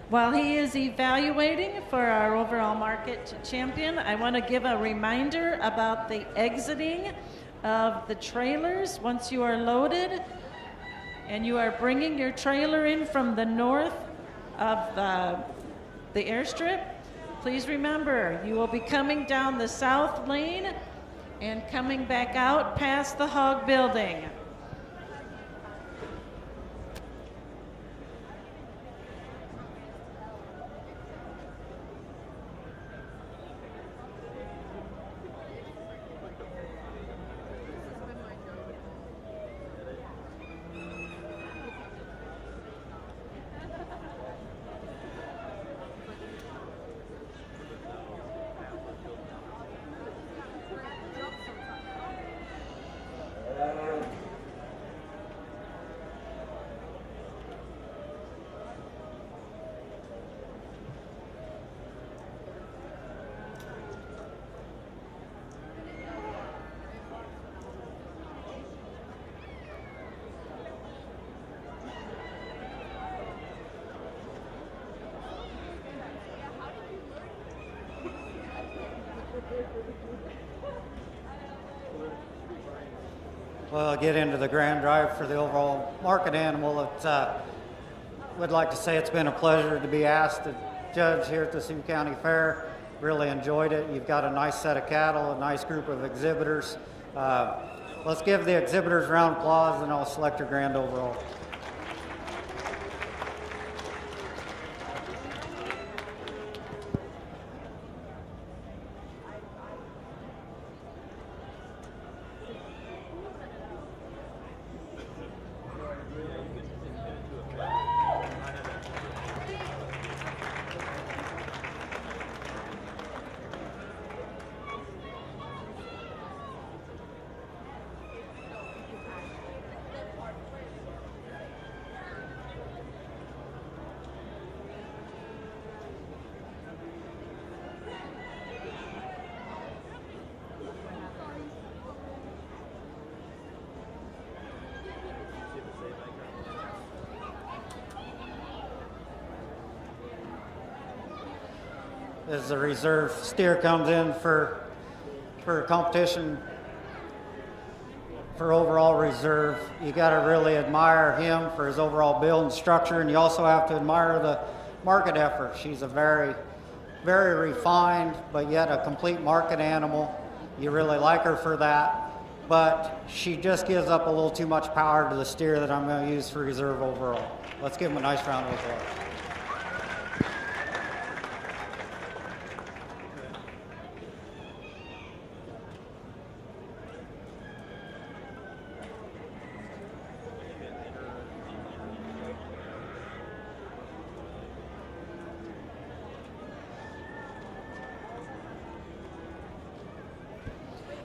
While he is evaluating for our overall market champion, I want to give a reminder about the exiting of the trailers. Once you are loaded and you are bringing your trailer in from the north of the airstrip, please remember you will be coming down the south lane and coming back out past the Hog Building. Well, I'll get into the grand drive for the overall market animal. Would like to say it's been a pleasure to be asked to judge here at the Sioux County Fair. Really enjoyed it. You've got a nice set of cattle, a nice group of exhibitors. Let's give the exhibitors a round of applause and I'll select your grand overall. As the reserve steer comes in for a competition for overall reserve, you got to really admire him for his overall build and structure, and you also have to admire the market effort. She's a very, very refined, but yet a complete market animal. You really like her for that, but she just gives up a little too much power to the steer that I'm going to use for reserve overall. Let's give him a nice round of applause.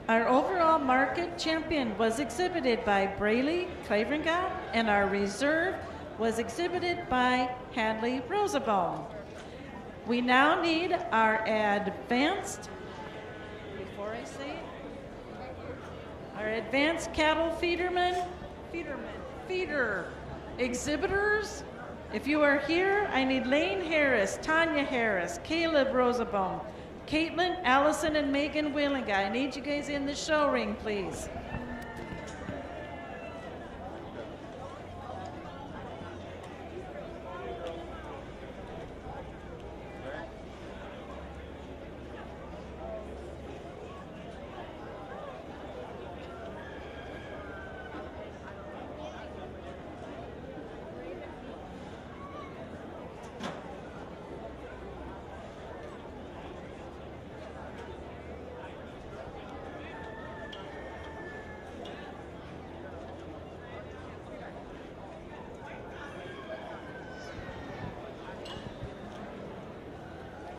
Our overall market champion was exhibited by Braley Claveringa, and our reserve was exhibited by Hadley Rosenbaum. We now need our advanced, before I say it, our advanced cattle feeder exhibitors. If you are here, I need Lane Harris, Tanya Harris, Caleb Rosenbaum, Caitlin, Allison, and Megan Willinga. I need you guys in the show ring, please.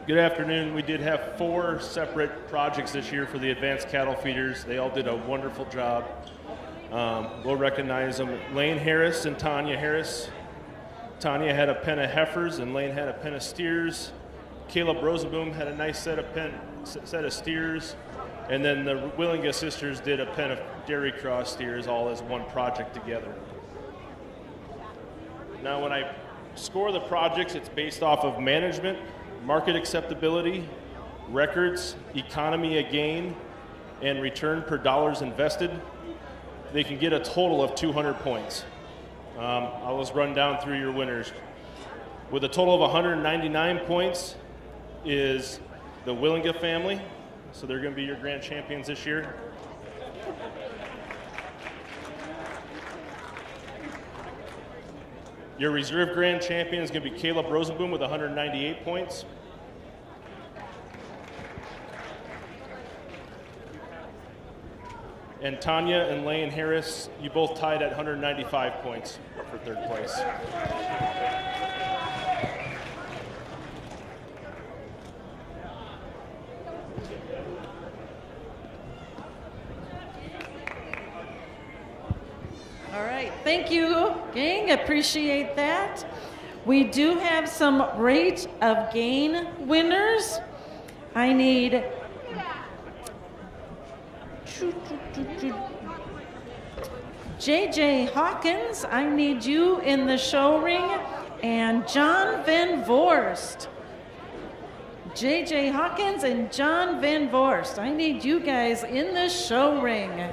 Good afternoon. We did have 4 separate projects this year for the advanced cattle feeders. They all did a wonderful job. We'll recognize them. Lane Harris and Tanya Harris. Tanya had a pen of heifers and Lane had a pen of steers. Caleb Rosenbaum had a nice set of steers. And then the Willinga sisters did a pen of dairy cross steers all as one project together. Now when I score the projects, it's based off of management, market acceptability, records, economy of gain, and return per dollars invested. They can get a total of 200 points. I'll just run down through your winners. With a total of 199 points is the Willinga family. So they're going to be your grand champions this year. Your reserve grand champion is going to be Caleb Rosenboom with 198 points. And Tanya and Lane Harris, you both tied at 195 points for third place. All right, thank you, gang. Appreciate that. We do have some rate of gain winners. I need JJ Hawkins. I need you in the show ring, and John Van Vorst. JJ Hawkins and John Van Vorst. I need you guys in the show ring.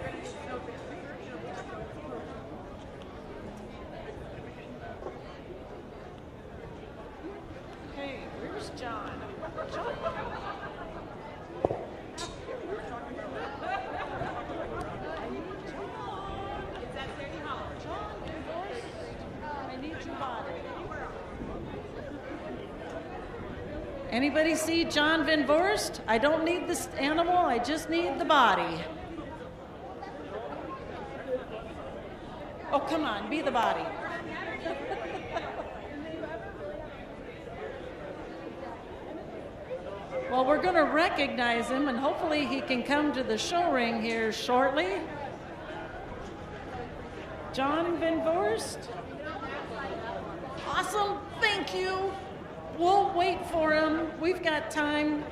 Anybody see John Van Vorst? I don't need this animal, I just need the body. Oh, come on, be the body. Well, we're going to recognize him, and hopefully he can come to the show ring here shortly. John Van Vorst. Awesome, thank you. We'll wait for him. We've got time.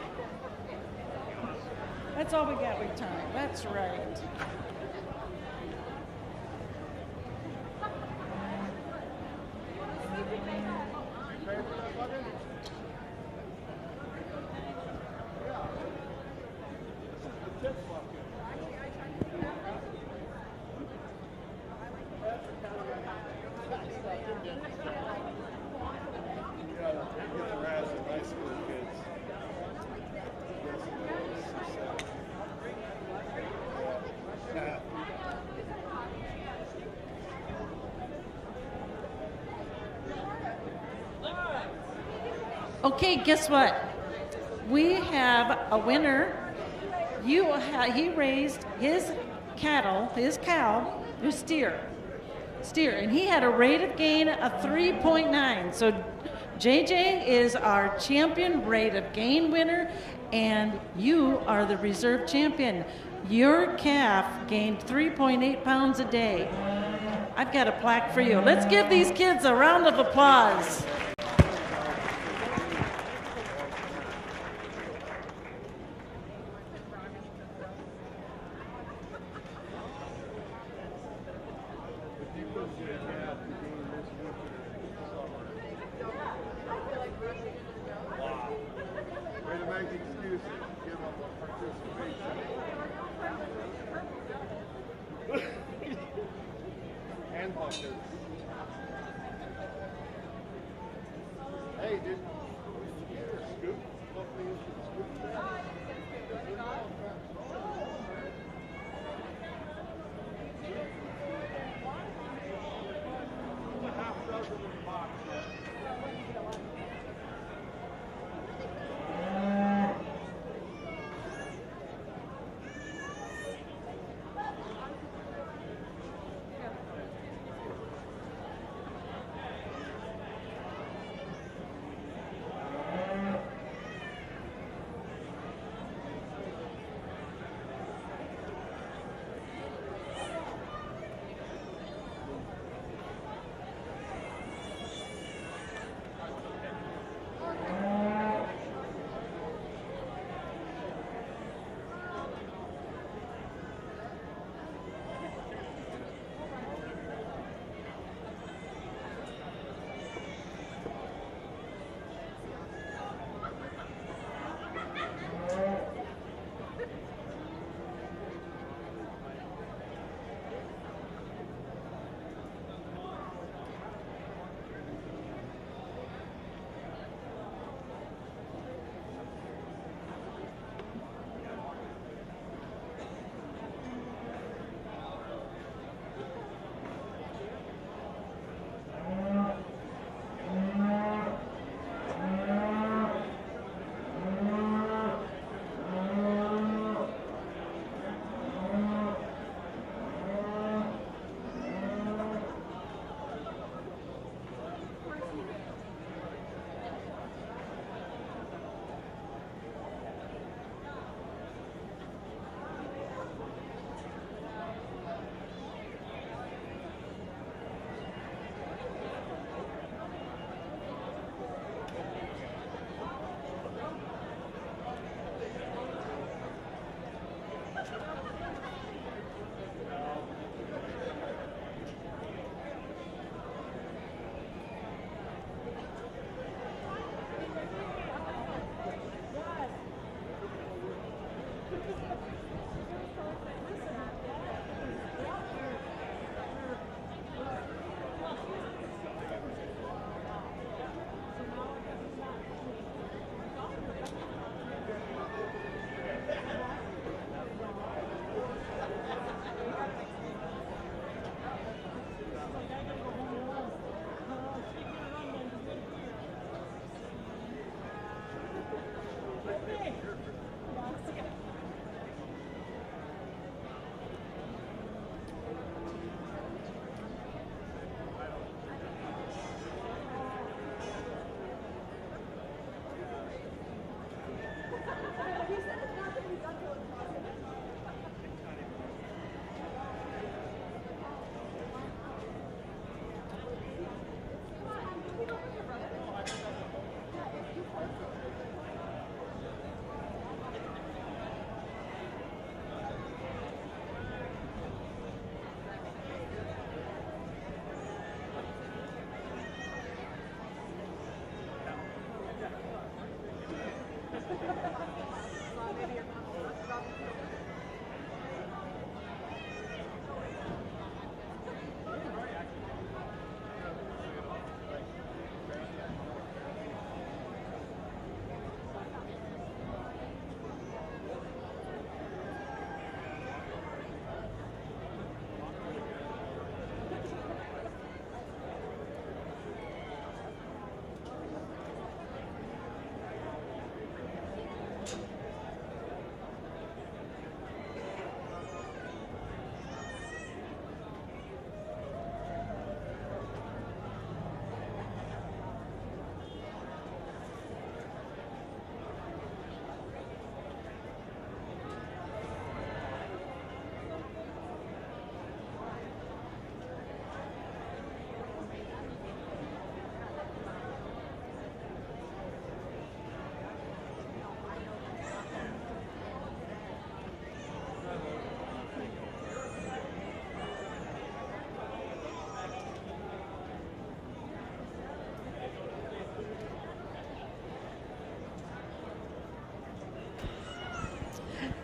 That's all we got with time. That's right. Okay, guess what? We have a winner. He raised his cow, his steer, and he had a rate of gain of 3.9. So JJ is our champion rate of gain winner, and you are the reserve champion. Your calf gained 3.8 pounds a day. I've got a plaque for you. Let's give these kids a round of applause.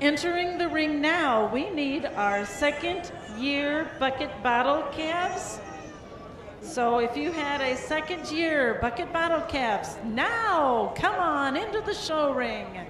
Entering the ring now, we need our second-year bucket bottle calves. So if you had a second-year bucket bottle calves, now come on into the show ring.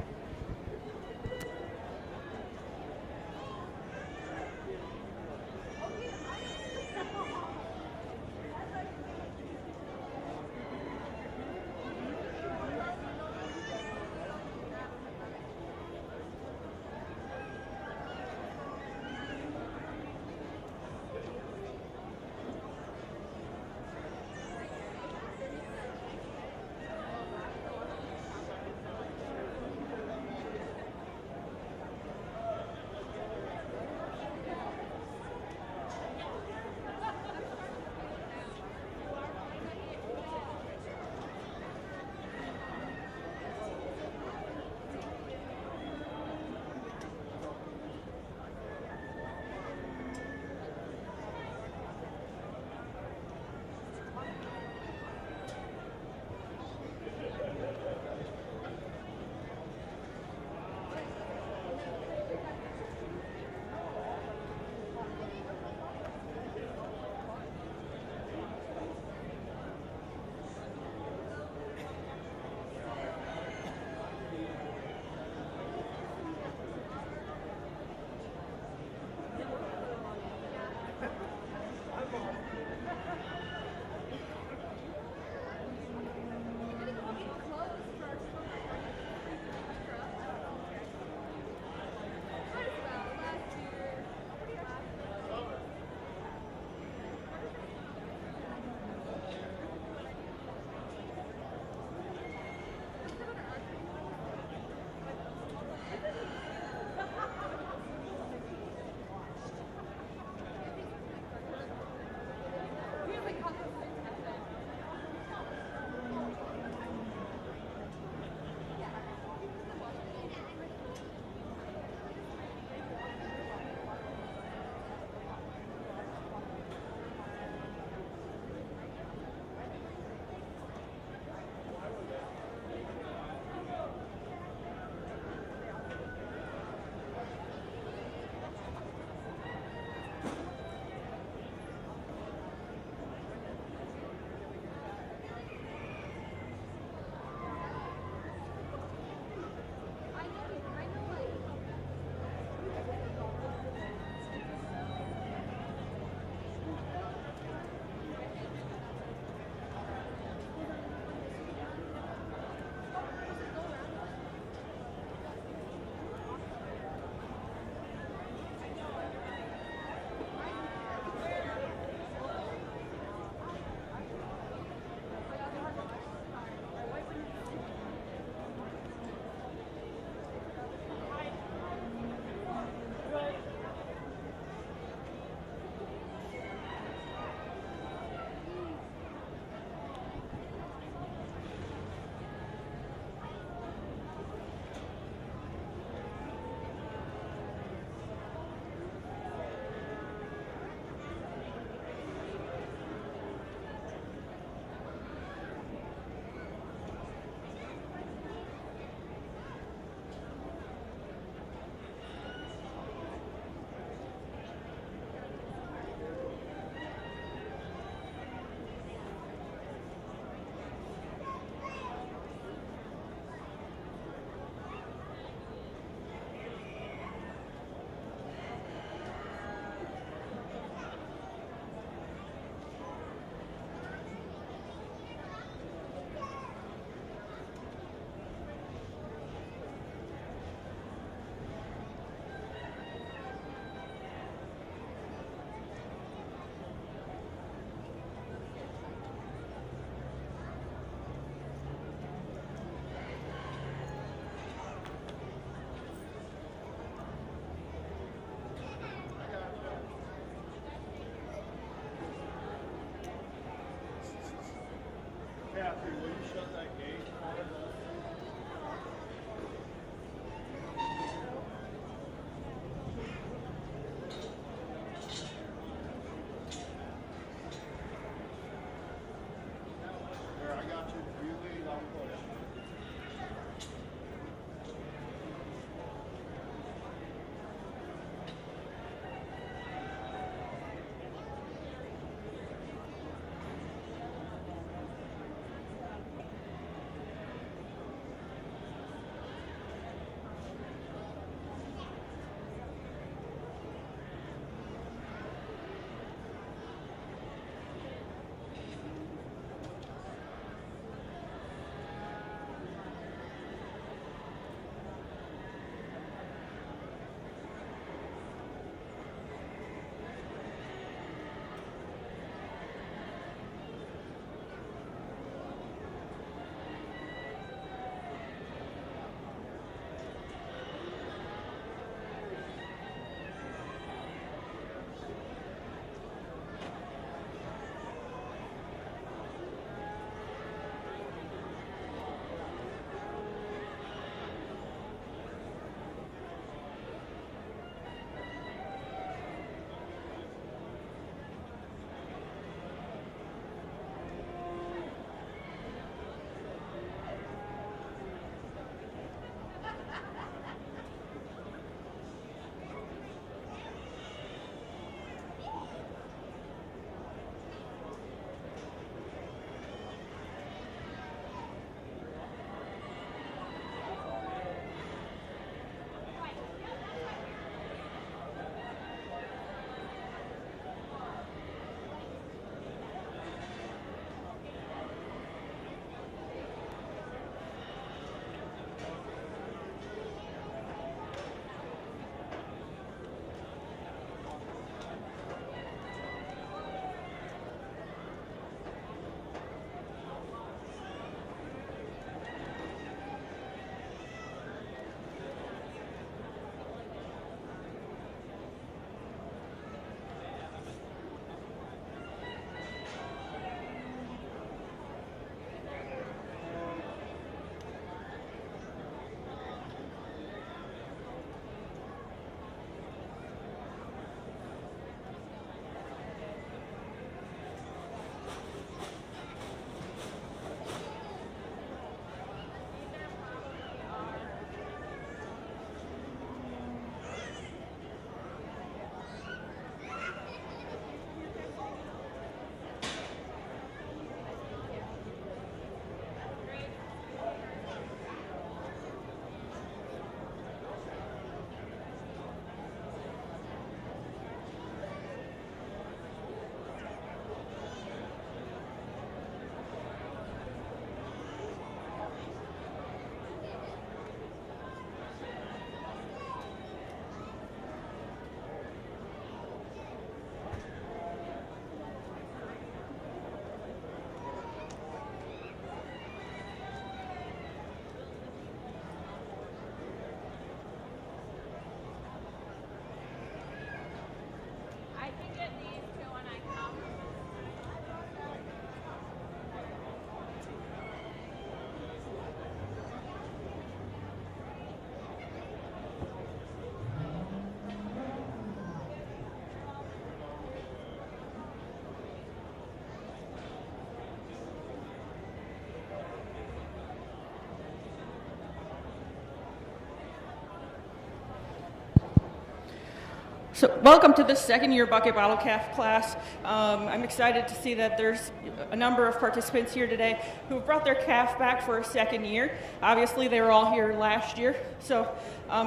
So welcome to the second year bucket bottle calf class. I'm excited to see that there's a number of participants here today who have brought their calf back for a second year. Obviously they were all here last year. So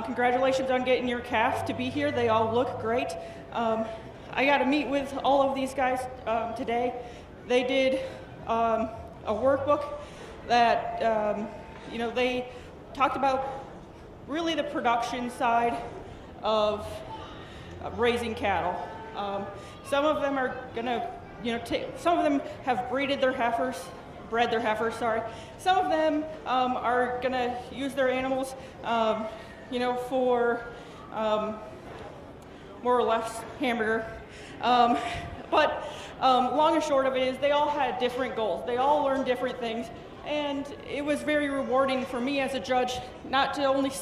congratulations on getting your calf to be here. They all look great. I got to meet with all of these guys today. They did a workbook that, they talked about really the production side of raising cattle. Some of them are gonna, some of them have bred their heifers, sorry. Some of them are gonna use their animals, for more or less hamburger. But long and short of it is they all had different goals. They all learned different things. And it was very rewarding for me as a judge not to only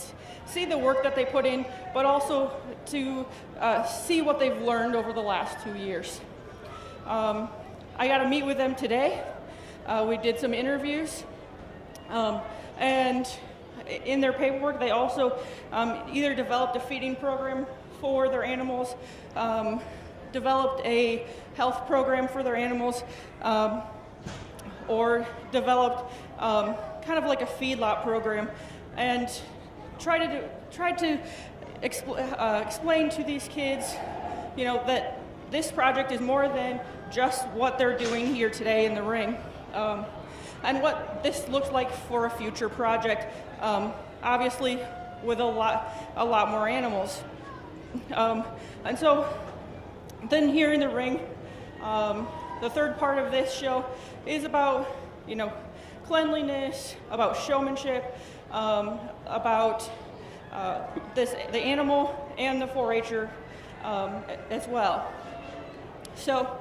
see the work that they put in, but also to see what they've learned over the last 2 years. I got to meet with them today. We did some interviews. And in their paperwork, they also either developed a feeding program for their animals, developed a health program for their animals, or developed kind of like a feedlot program, and tried to explain to these kids, that this project is more than just what they're doing here today in the ring, and what this looks like for a future project, obviously with a lot more animals. And so then here in the ring, the third part of this show is about, cleanliness, about showmanship, about the animal and the 4-H'er as well. So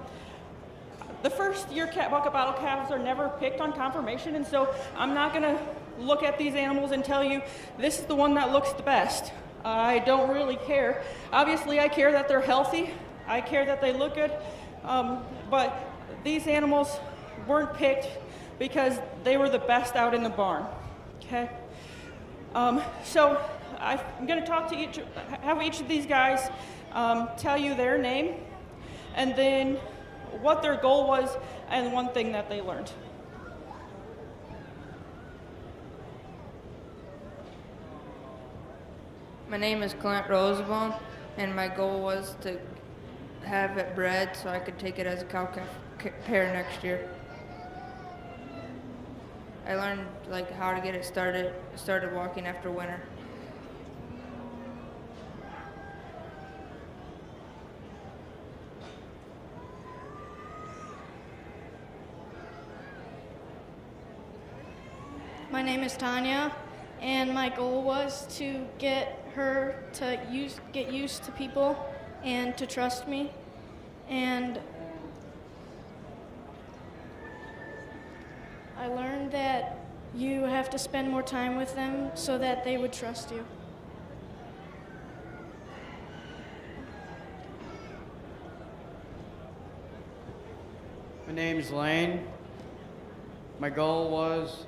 the first year bucket bottle calves are never picked on conformation, and so I'm not gonna look at these animals and tell you this is the one that looks the best. I don't really care. Obviously I care that they're healthy. I care that they look good, but these animals weren't picked because they were the best out in the barn, okay? So I'm gonna talk to have each of these guys tell you their name, and then what their goal was, and one thing that they learned. My name is Clint Roosevelt, and my goal was to have it bred so I could take it as a cow calf pair next year. I learned how to get it started walking after winter. My name is Tanya, and my goal was to get her to get used to people and to trust me. And I learned that you have to spend more time with them so that they would trust you. My name's Lane. My goal was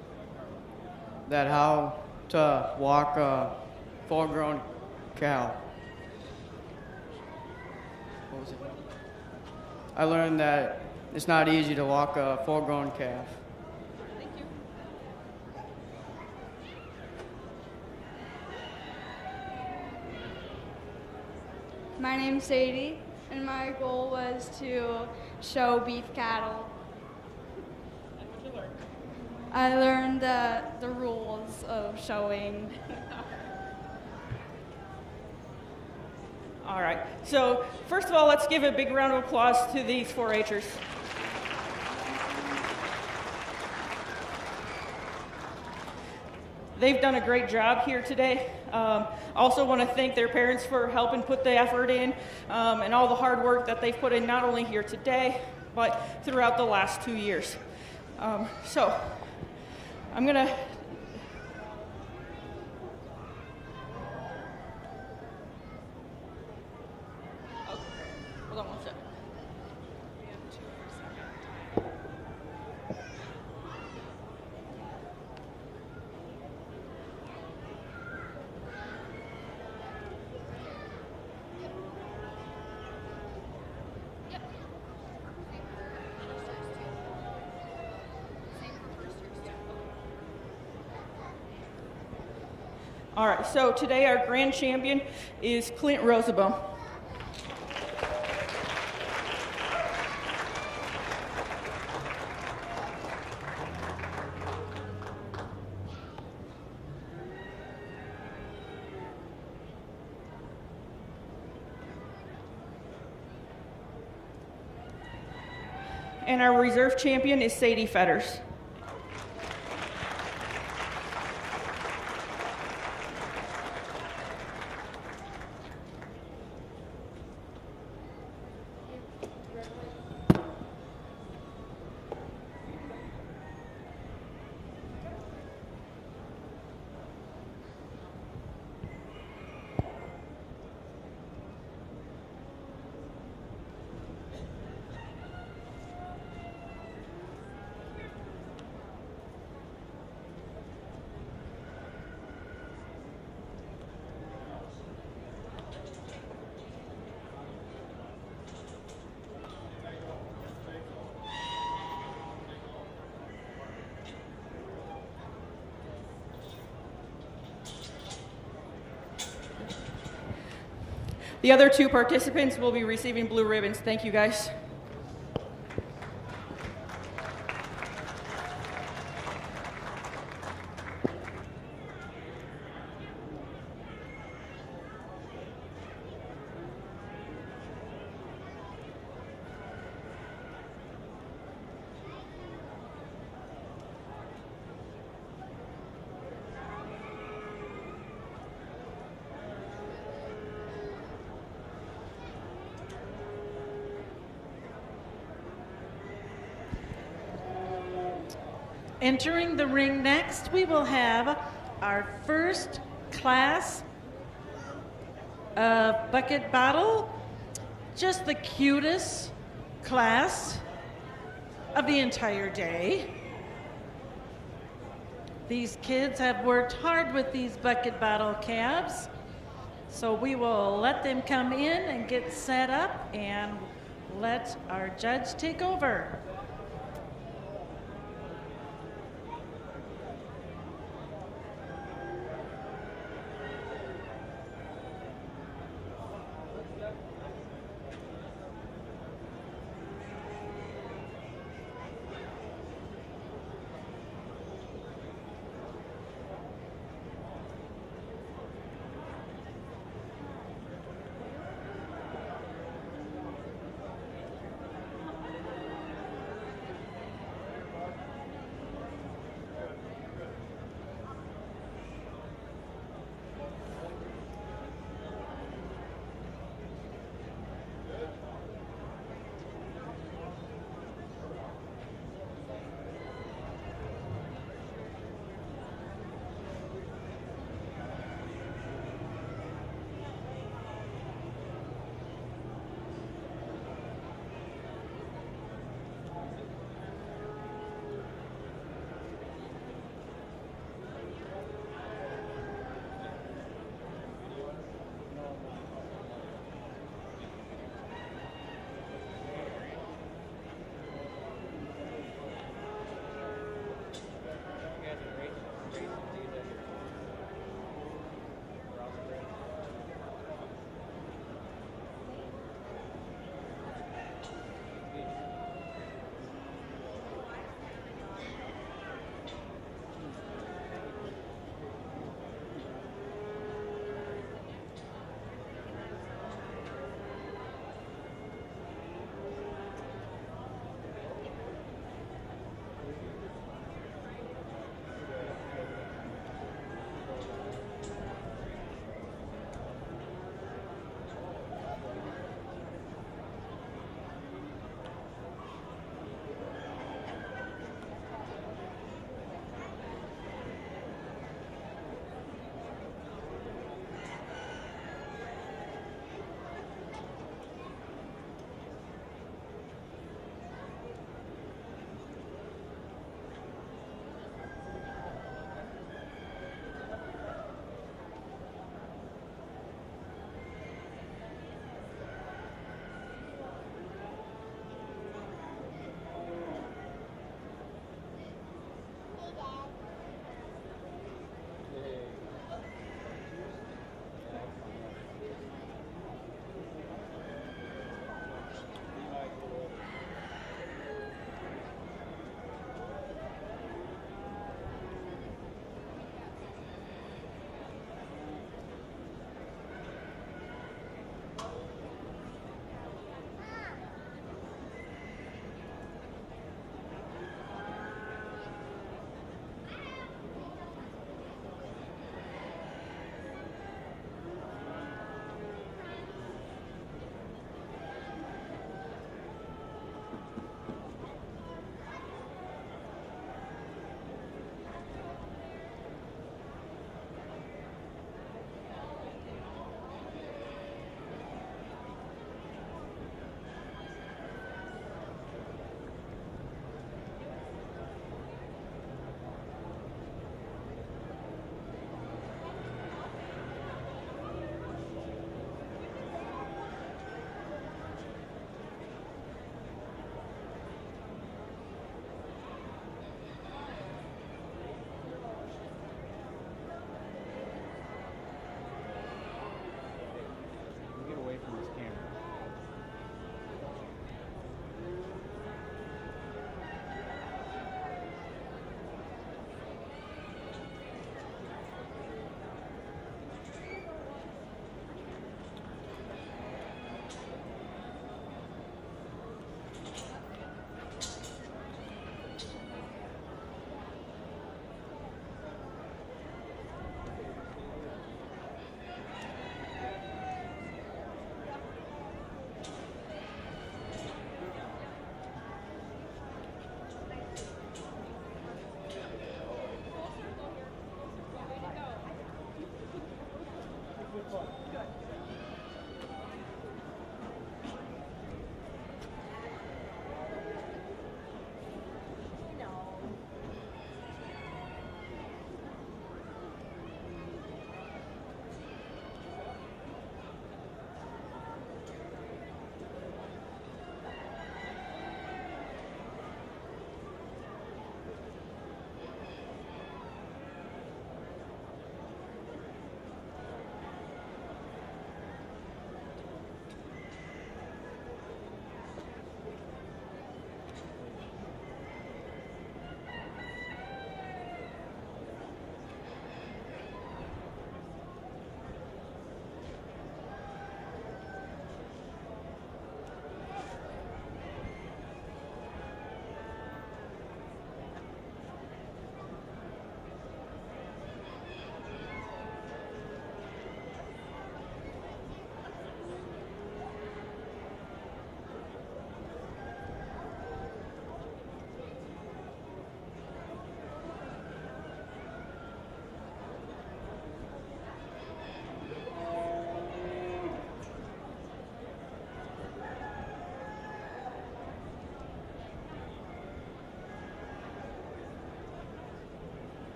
that how to walk a full-grown cow. What was it? I learned that it's not easy to walk a full-grown calf. Thank you. My name's Sadie, and my goal was to show beef cattle. And what'd you learn? I learned the rules of showing. All right, so first of all, let's give a big round of applause to these 4-H'ers. They've done a great job here today. Also want to thank their parents for helping put the effort in, and all the hard work that they've put in not only here today, but throughout the last 2 years. So I'm gonna hold on one second. All right, so today our grand champion is Clint Roosevelt. And our reserve champion is Sadie Fetters. The other two participants will be receiving blue ribbons. Thank you, guys. Entering the ring next, we will have our first class of bucket bottle, just the cutest class of the entire day. These kids have worked hard with these bucket bottle calves, so we will let them come in and get set up and let our judge take over.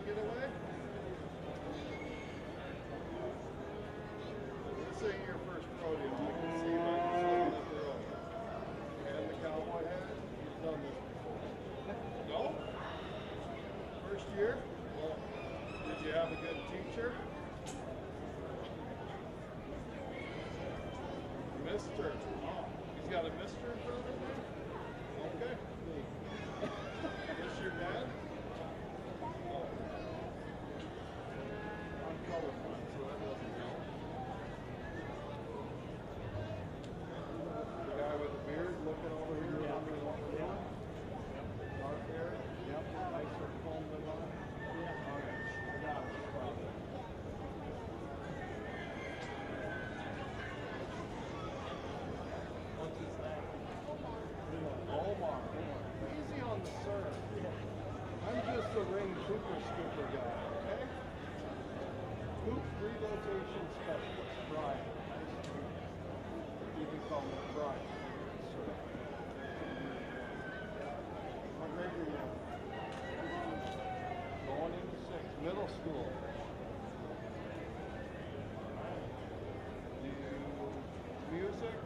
Get away. This ain't your first rodeo. I can see by just looking at the road. And the cowboy hat, you've done this before. No? First year? Well, did you have a good teacher? Mister. Oh, he's got a mister in front of him? Okay. This your dad? Oh. I'm colorblind, so that doesn't help. The guy with the beard looking over here, wondering what we're doing? Dark hair? Yep. Nicer comb than mine? Yeah. Okay. I got it. What's his name? Omar. Easy on the serve. I'm just a ring Cooper scooper guy, okay? Hoop relocation specialist, Brian. You can call me Brian. What grade are you in? Going into 6th, middle school. Do you music,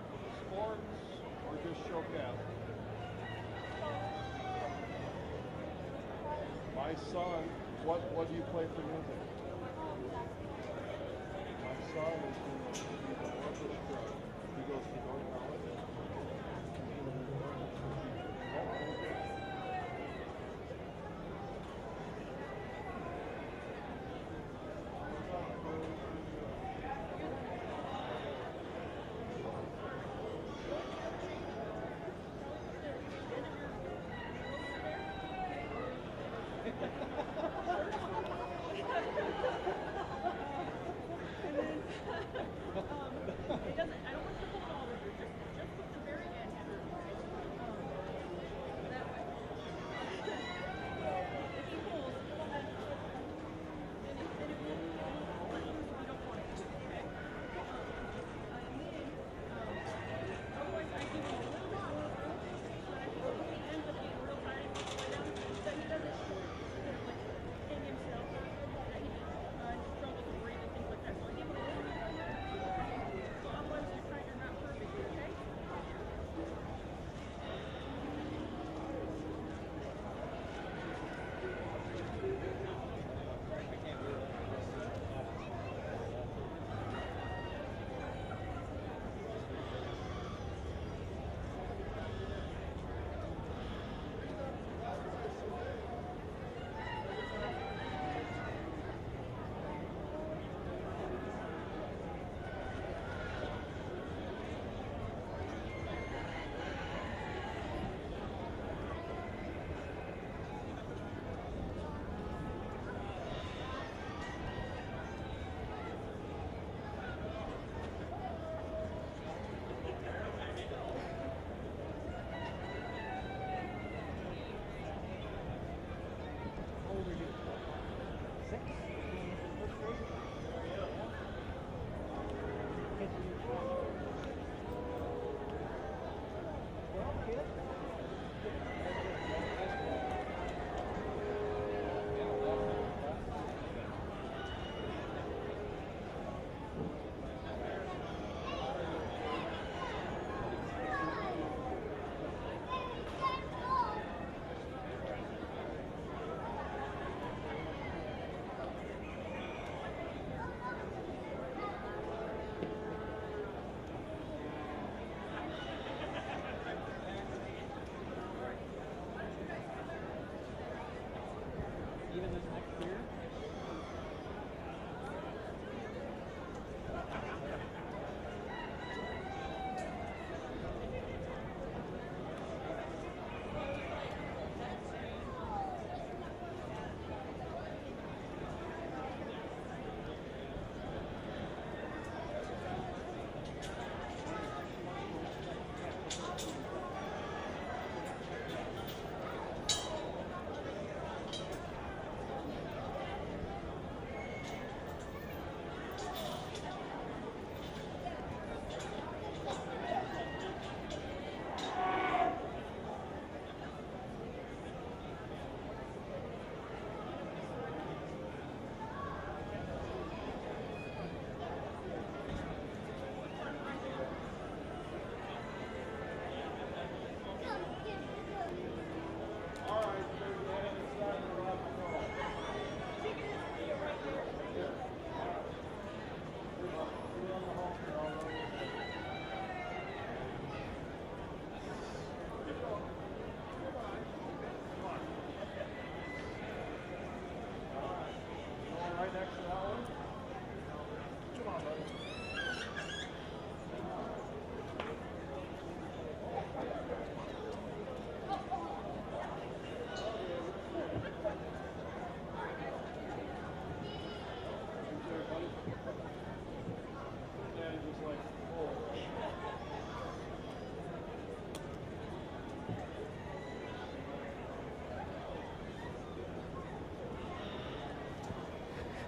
sports, or just show cattle? My son, what do you play for music? My son is in the orchestra. He goes to North College.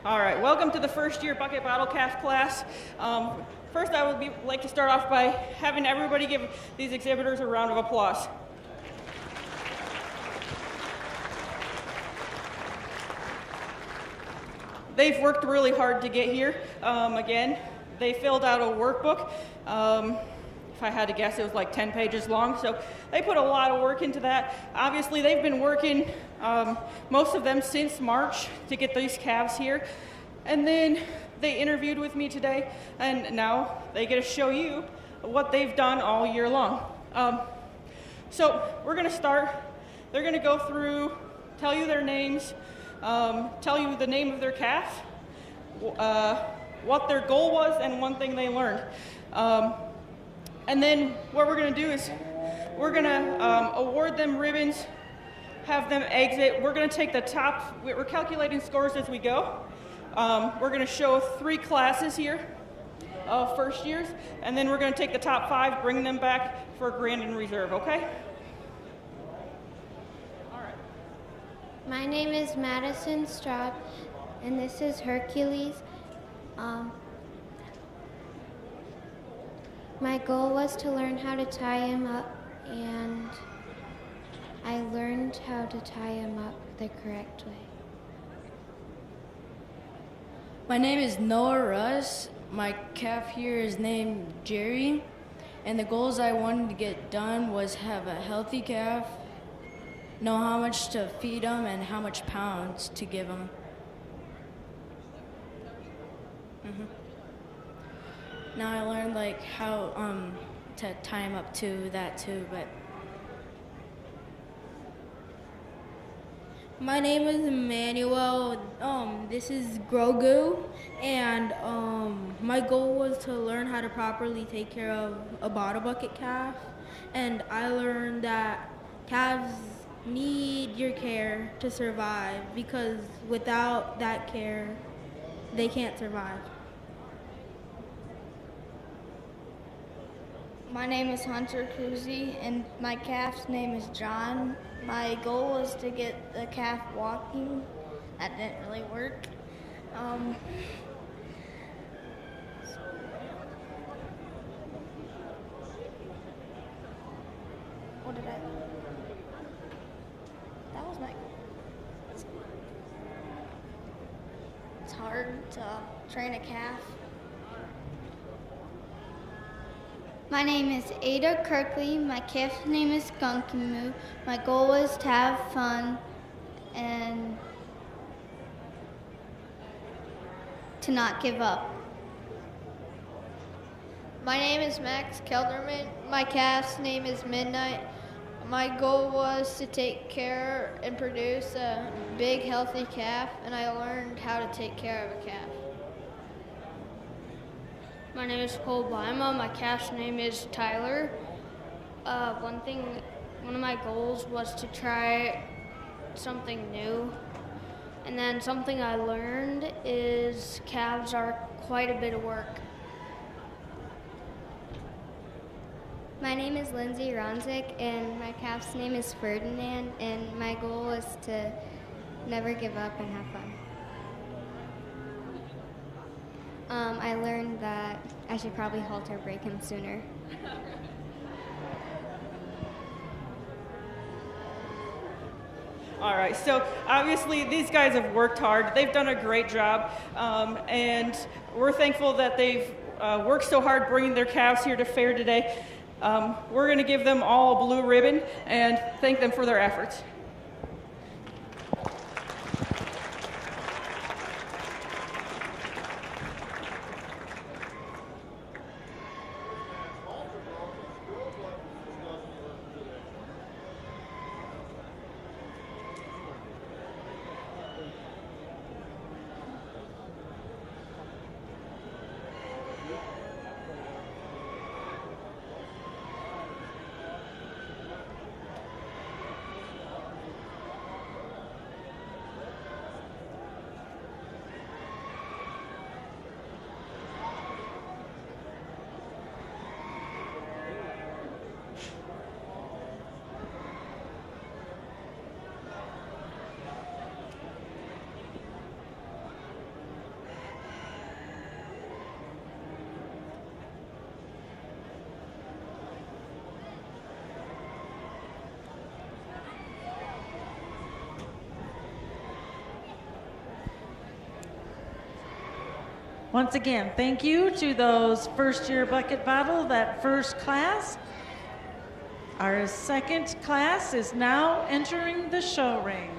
All right, welcome to the first year bucket bottle calf class. First, I would like to start off by having everybody give these exhibitors a round of applause. They've worked really hard to get here. Again, they filled out a workbook. If I had to guess, it was like 10 pages long. So they put a lot of work into that. Obviously, they've been working, most of them since March, to get these calves here. And then they interviewed with me today, and now they get to show you what they've done all year long. So we're going to start. They're going to go through, tell you their names, tell you the name of their calf, what their goal was, and one thing they learned. And then what we're going to do is we're going to award them ribbons, have them exit. We're going to take the top, we're calculating scores as we go. We're going to show 3 classes here of first years, and then we're going to take the top 5, bring them back for grand and reserve, okay? All right. My name is Madison Straub, and this is Hercules. My goal was to learn how to tie him up, and I learned how to tie him up the correct way. My name is Noah Russ. My calf here is named Jerry, and the goals I wanted to get done was have a healthy calf, know how much to feed him, and how much pounds to give him. Now I learned like how to tie him up to that too, but. My name is Emmanuel. This is Grogu, and my goal was to learn how to properly take care of a bottle bucket calf, and I learned that calves need your care to survive, because without that care, they can't survive. My name is Hunter Kuzi, and my calf's name is John. My goal was to get the calf walking. That didn't really work. What did I? That was my. It's hard to train a calf. My name is Ada Kirkley. My calf's name is Gunky Moo. My goal was to have fun and to not give up. My name is Max Kelderman. My calf's name is Midnight. My goal was to take care and produce a big, healthy calf, and I learned how to take care of a calf. My name is Cole Blima. My calf's name is Tyler. One of my goals was to try something new. And then something I learned is calves are quite a bit of work. My name is Lindsay Ronzik, and my calf's name is Ferdinand, and my goal was to never give up and have fun. I learned that I should probably halter break him sooner. All right, so obviously these guys have worked hard. They've done a great job, and we're thankful that they've worked so hard bringing their calves here to fair today. We're going to give them all a blue ribbon and thank them for their efforts. Once again, thank you to those first-year bucket bottle, that first class. Our second class is now entering the show ring.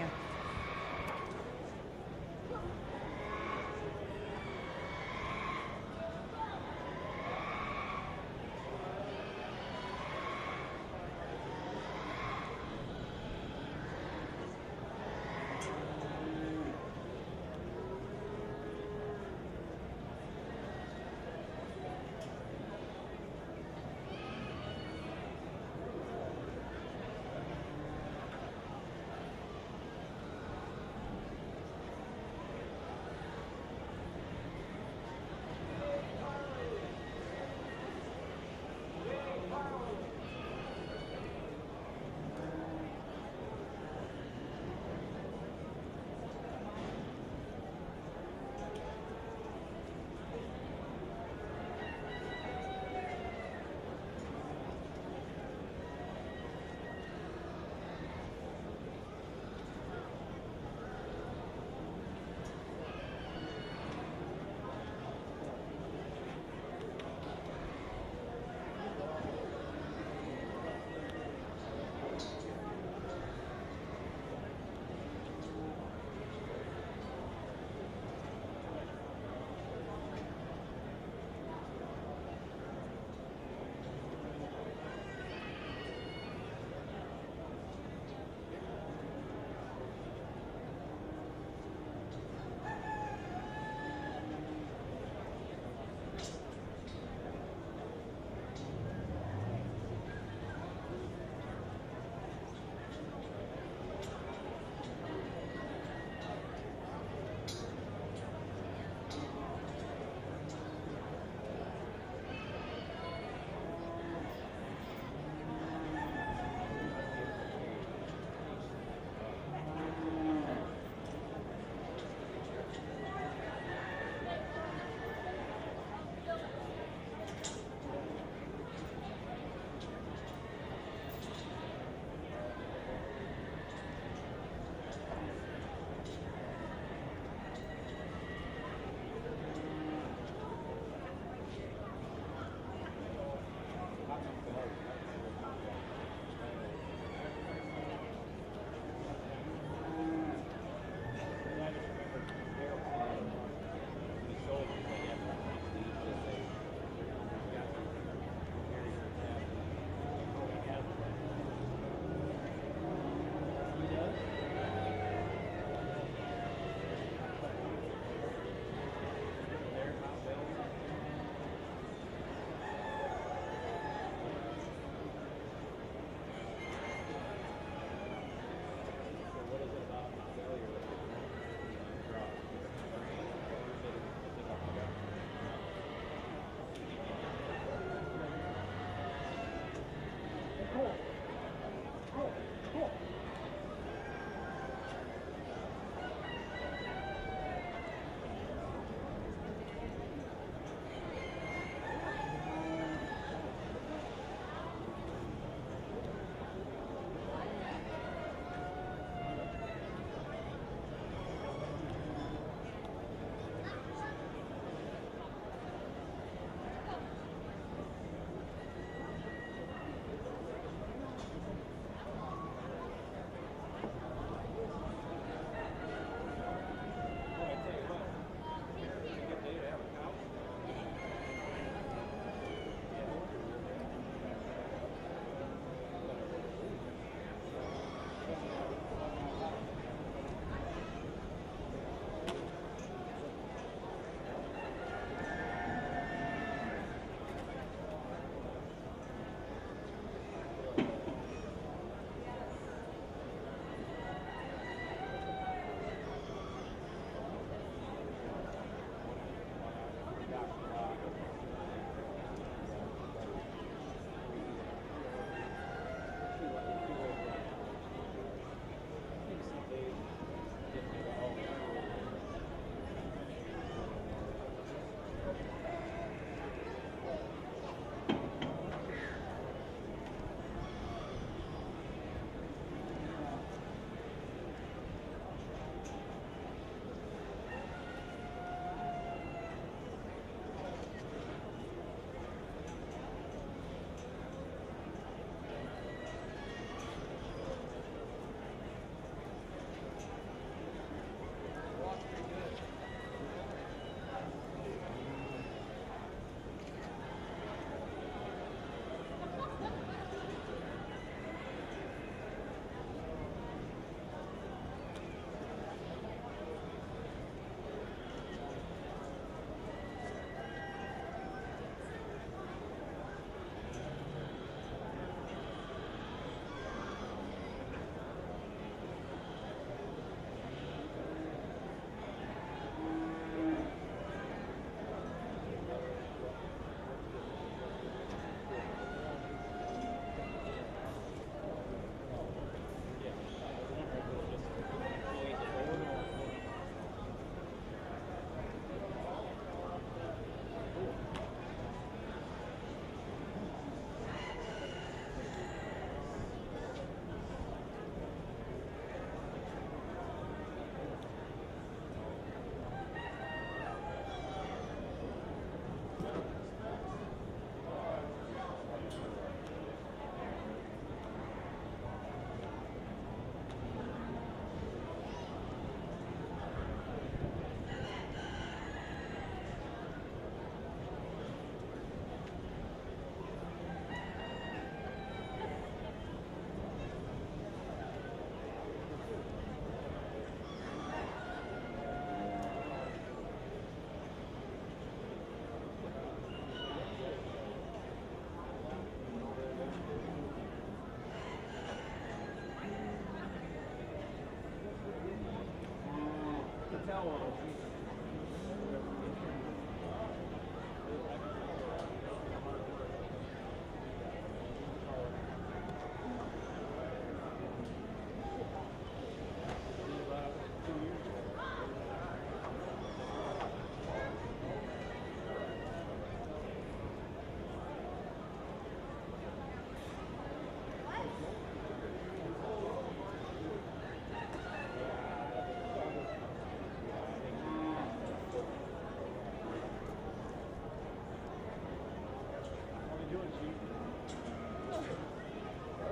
I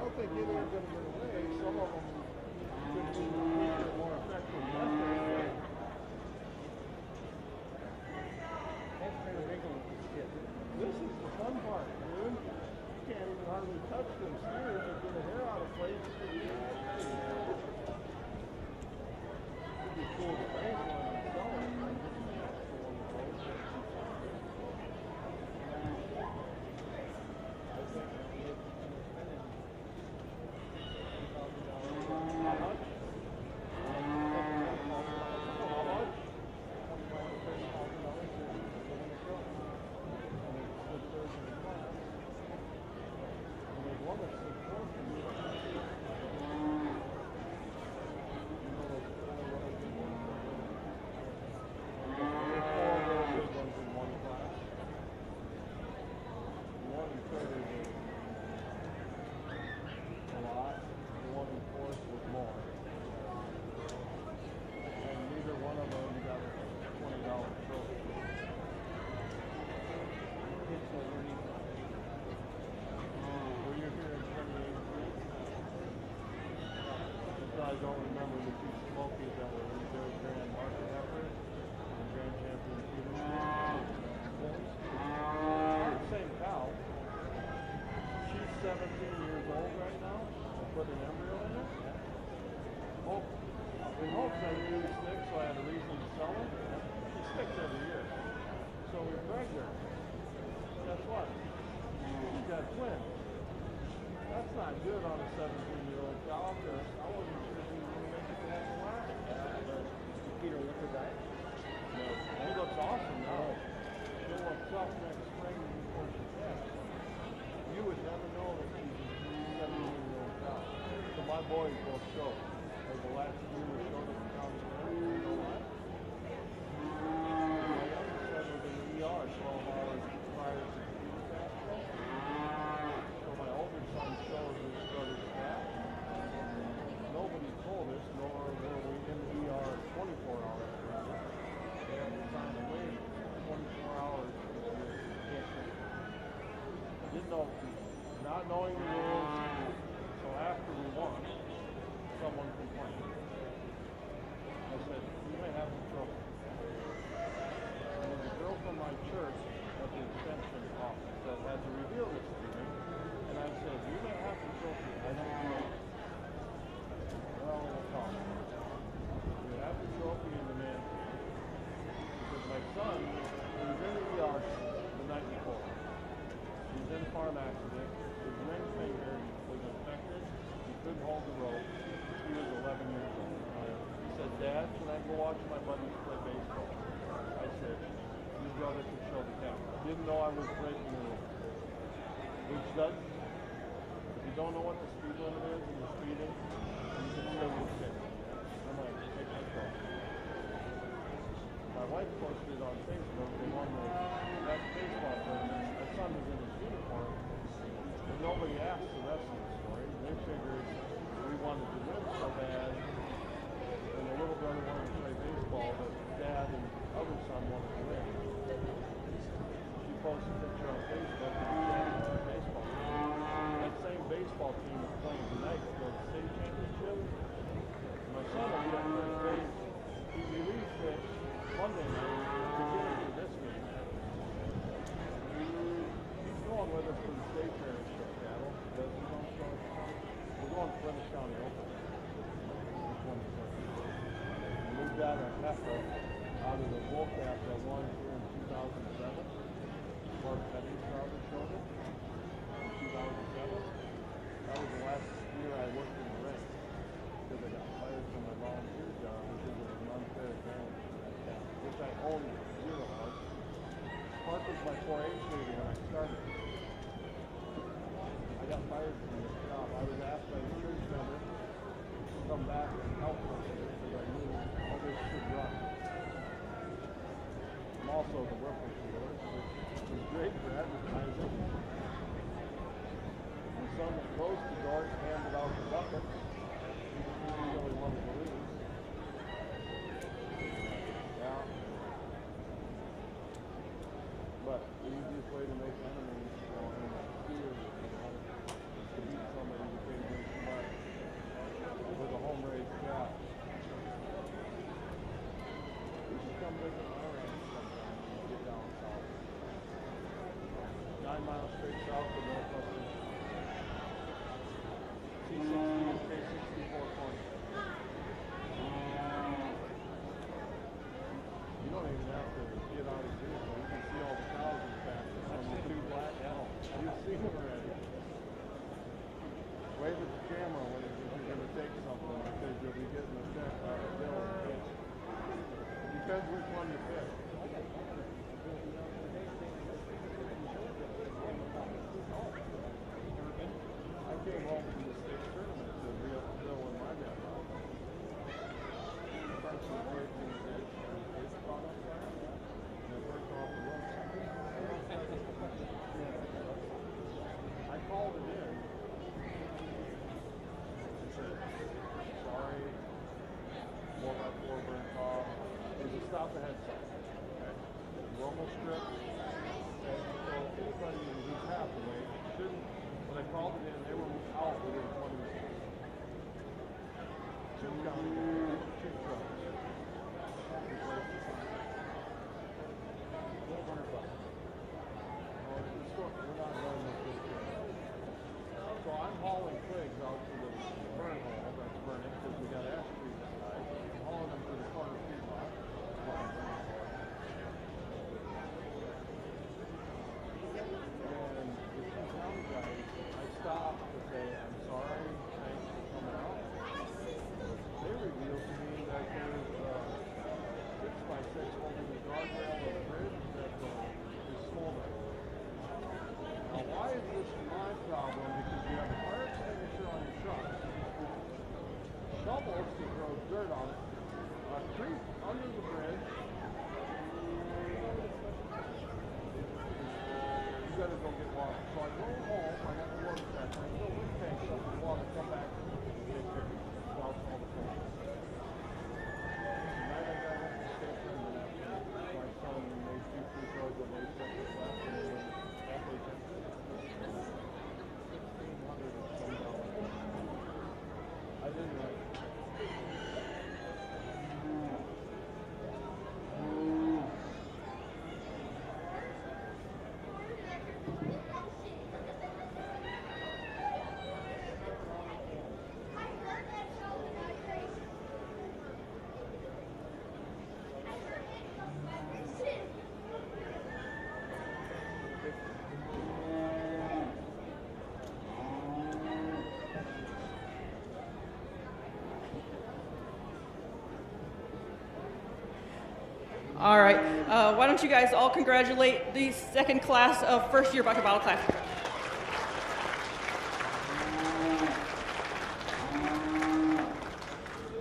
don't think either are going to get away. Some of them could be more effective methods. This is the fun part, dude. You can't even hardly touch them steers or get a hair out of place. It'd be cool to raise one and sell it. I don't remember the two Smokies that were in their Grand Market effort and Grand Champion same cow. She's 17 years old right now. I put an embryo in her. In hopes that it really sticks, so I had a reason to sell her. She sticks every year. So we begged her. Guess what? She's got twins. That's not good on a 17-year-old cow. I wasn't sure she was going to make it to that last. Peter, look at that. No, she looks awesome now. She'll look tough next spring before she calves. You would never know that she's a 17-year-old cow. So my boys both show. Like the last year we showed at the county fair. You know what? My youngest son was in the ER 12 hours prior to the calf show. So my older son showed his brother's calf. Nobody told us, nor were we in the ER 24 hours later. They had to sign a waiver 24 hours for the cancer. Didn't know, not knowing the rules. So after we won, someone complained. I said, you may have some trouble. And there's a girl from my church at the extension office that had to reveal this to me. And I said, you may have some trouble. I don't know. Well, we'll talk. You have the trophy in the man. Because my son, he was in the ER the night before. He was in a farm accident. His ring finger was infected. He couldn't hold the rope. He was 11 years old. He said, Dad, can I go watch my buddies play baseball? I said, your brother can show the cow. Didn't know I was breaking the rules. Which does, if you don't know what the speed limit is and you're speeding, you can still get hit. I'm like, take my car. My wife posted it on Facebook. They won the best baseball tournament. My son was in his uniform. And nobody asked the rest of the story. They figured we wanted to win so bad. And the little brother wanted to play baseball, but Dad and other son wanted to win. She posted a picture on Facebook of the baseball team. That same baseball team is playing tonight for the state championship. My son will be at first base. He relieved pitch Monday night to get into this game. He's going with us to the state fair in Seattle. We're going to Plymouth County Open. We've got a heifer out of the bull calf that won here in 2007. Mark Petty's father showed it in 2007. That was the last year I worked in the ring because I got fired from my volunteer job because it was an unfair advantage. one that closed the door and handed out the bucket. He really wanted to lose. Yeah. But the easiest way to make enemies, you know, in fear, you know, is to beat somebody who can't win too much with a home raised calf. You should come visit my ranch sometime when you get down south. 9 miles straight south of Northwestern. C60 and K64 corner. You don't even have to get out of here. You can see all the cows in the back from the 2 black animals. You've seen them already. Wave at the camera when you're going to take something because you'll be getting a check out of Bill. Depends which one you pick. I came home from the state tournament to re-up Bill and my dad. I called it in. I said, sorry, 4x4 burnt off. There's a stop ahead sign. Okay. Normal strip. Okay. So anybody who's half away shouldn't, when I called it in, they were out within 20 minutes. Chip County, chip trucks. So I'm hauling twigs out to the burn hole that's burning because we got ash trees inside. I'm hauling them to the corner feedlot. And the 2 county guys, I stopped to say, I'm sorry, thanks for coming out. They revealed to me that there's 6x6 holding the guardrail of the bridge that is smoldering. Now, why is this my problem? Because you have a fire extinguisher on your truck, shovels to throw dirt on it, a creek under the bridge. You gotta go get water. So I go home, I got the water tank, I fill this tank up with water, come back and take care of it. Douse all the tanks. Tonight I got up to the state tournament after my son made 2 free throws on those seconds left and then halfway time. I didn't know. All right. Why don't you guys all congratulate the second class of first year bucket bottle class.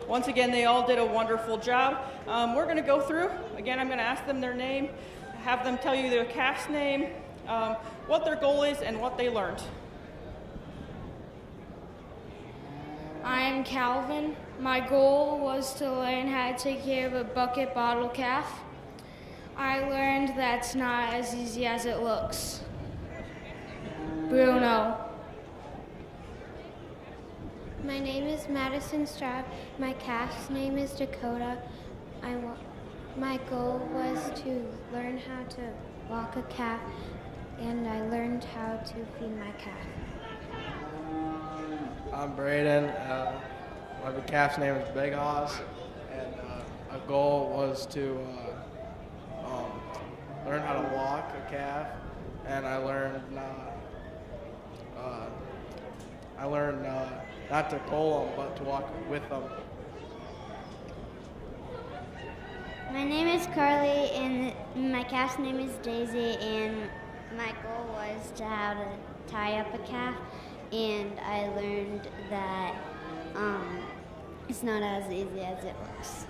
Once again, they all did a wonderful job. We're going to go through. Again, I'm going to ask them their name, have them tell you their calf's name, what their goal is, and what they learned. I'm Calvin. My goal was to learn how to take care of a bucket bottle calf. I learned that's not as easy as it looks. Bruno. My name is Madison Stroud. My calf's name is Dakota. My goal was to learn how to walk a calf, and I learned how to feed my calf. I'm Braden. My calf's name is Big Oz, and our goal was to learn how to walk a calf, and I learned not to pull them, but to walk with them. My name is Carly, and my calf's name is Daisy, and my goal was to how to tie up a calf, and I learned that it's not as easy as it looks.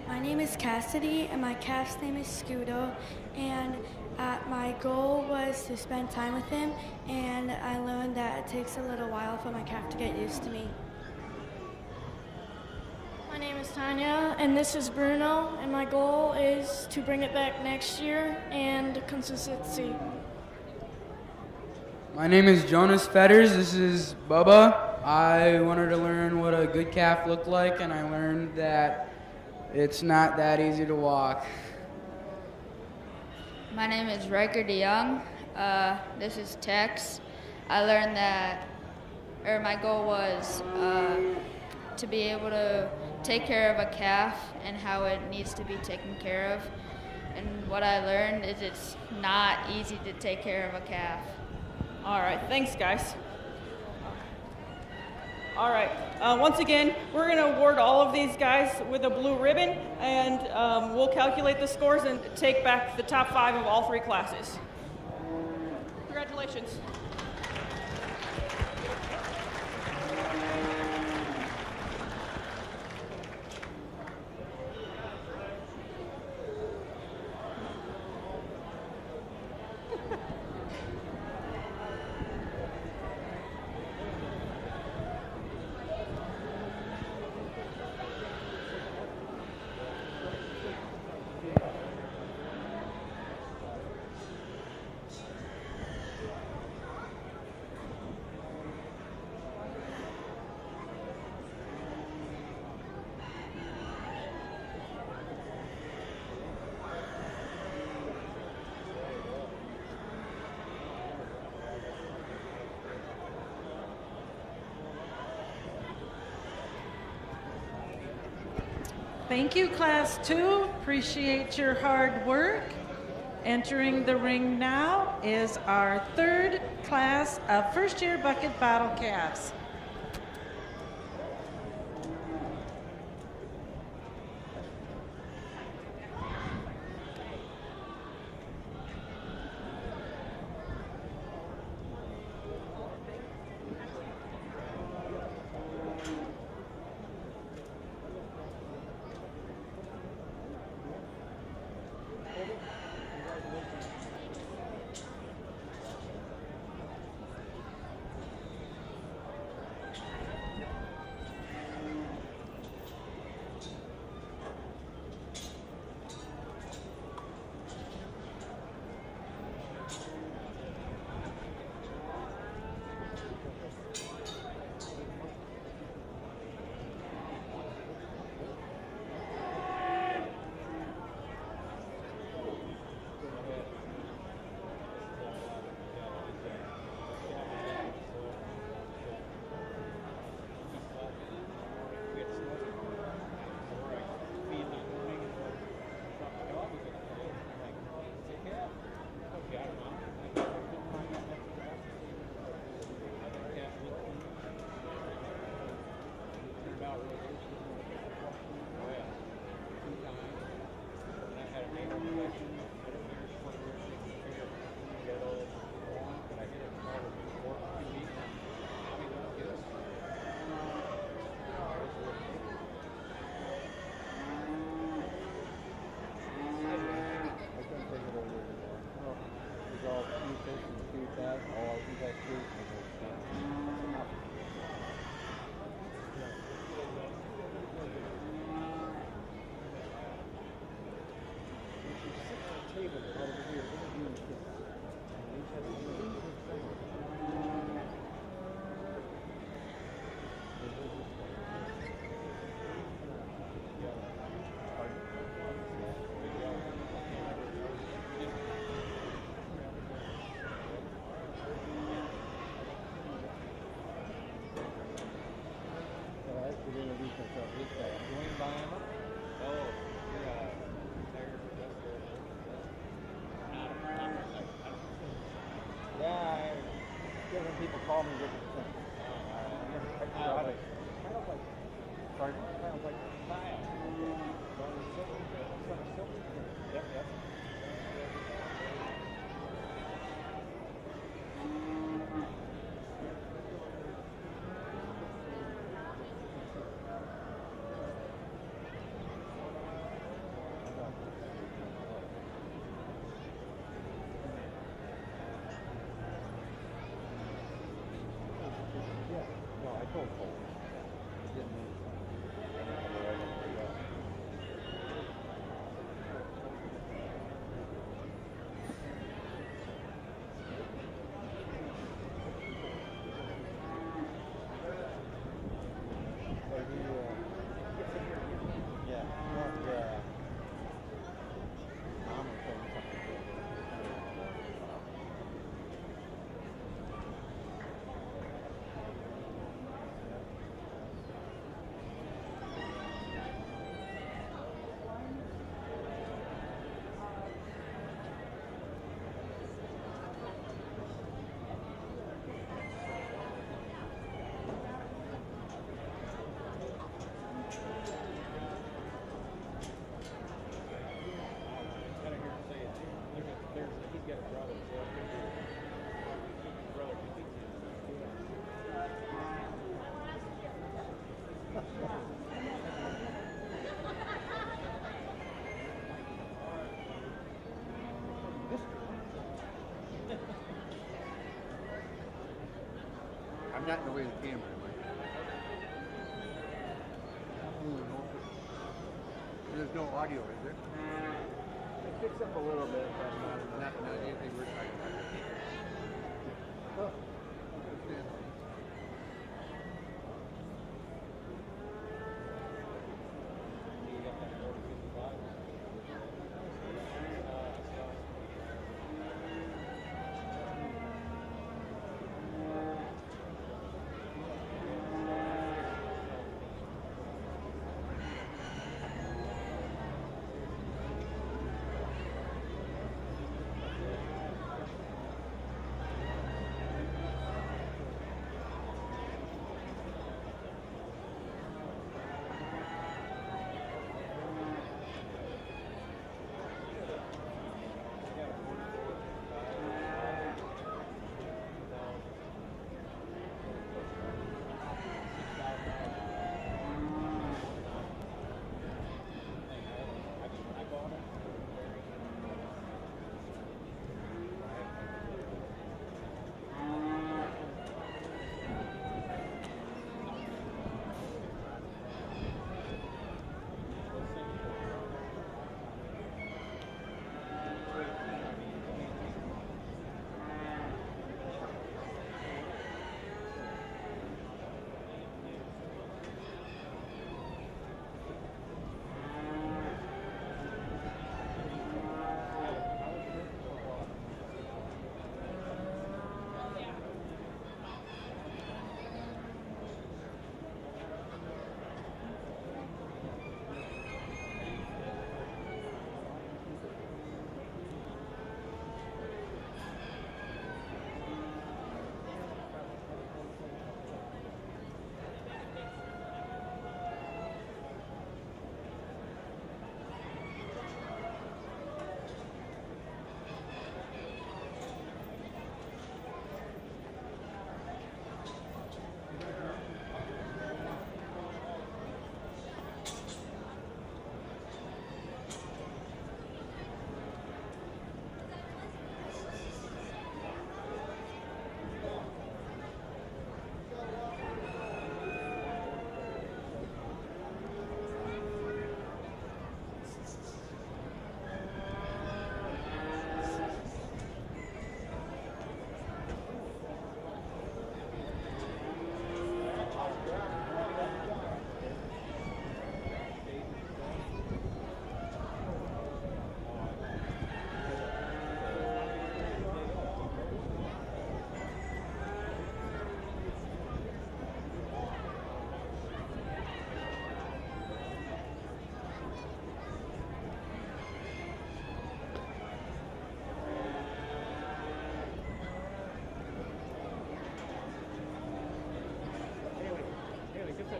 My name is Cassidy, and my calf's name is Scudo, and My goal was to spend time with him, and I learned that it takes a little while for my calf to get used to me. My name is Tanya, and this is Bruno, and my goal is to bring it back next year and consistency. My name is Jonas Fetters. This is Bubba. I wanted to learn what a good calf looked like, and I learned that it's not that easy to walk. My name is Riker DeYoung. This is Tex. I learned that, or my goal was to be able to take care of a calf and how it needs to be taken care of. And what I learned is it's not easy to take care of a calf. All right, thanks, guys. All right, once again, we're going to award all of these guys with a blue ribbon, and we'll calculate the scores and take back the top 5 of all 3 classes. Congratulations. Thank you, Class 2. Appreciate your hard work. Entering the ring now is our 3rd class of first-year bucket bottle calves. People call me with the thing. Sorry? Sounds like tile. Yep, yep. I'm not in the way of the camera, am I? There's no audio, is there? It picks up a little bit, but not anything we're talking about. Understand.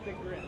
big grin.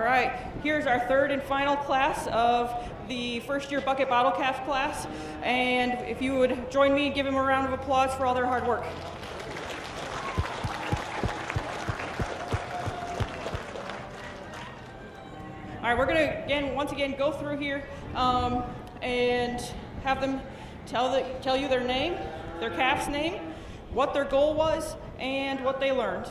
right, here's our third and final class of the first year bucket bottle calf class. And if you would join me and give them a round of applause for all their hard work. All right, we're gonna once again go through here and have them tell you their name, their calf's name, what their goal was, and what they learned.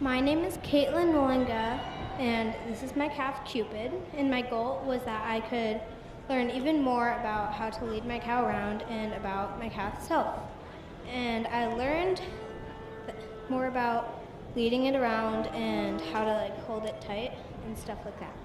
My name is Caitlin Molinga, and this is my calf Cupid, and my goal was that I could learn even more about how to lead my cow around and about my calf's health. And I learned more about leading it around and how to hold it tight and stuff like that.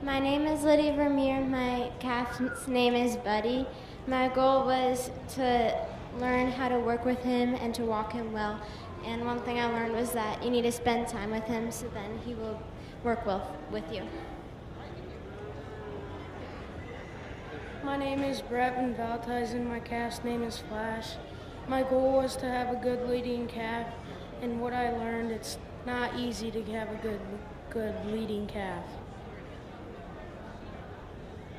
My name is Lydia Vermeer. My calf's name is Buddy. My goal was to learn how to work with him and to walk him well. And one thing I learned was that you need to spend time with him so then he will work well with you. My name is Brett Van Valtys and my calf's name is Flash. My goal was to have a good leading calf, and what I learned, it's not easy to have a good leading calf.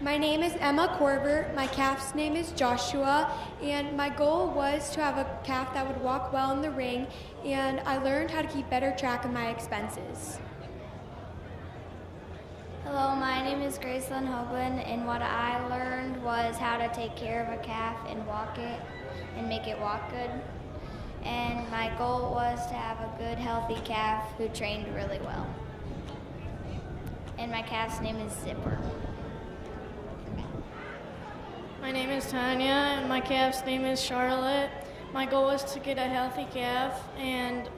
My name is Emma Corber, my calf's name is Joshua, and my goal was to have a calf that would walk well in the ring, and I learned how to keep better track of my expenses. Hello, my name is Gracelyn Hoagland, and what I learned was how to take care of a calf and walk it and make it walk good. And my goal was to have a good, healthy calf who trained really well. And my calf's name is Zipper. My name is Tanya, and my calf's name is Charlotte. My goal was to get a healthy calf, and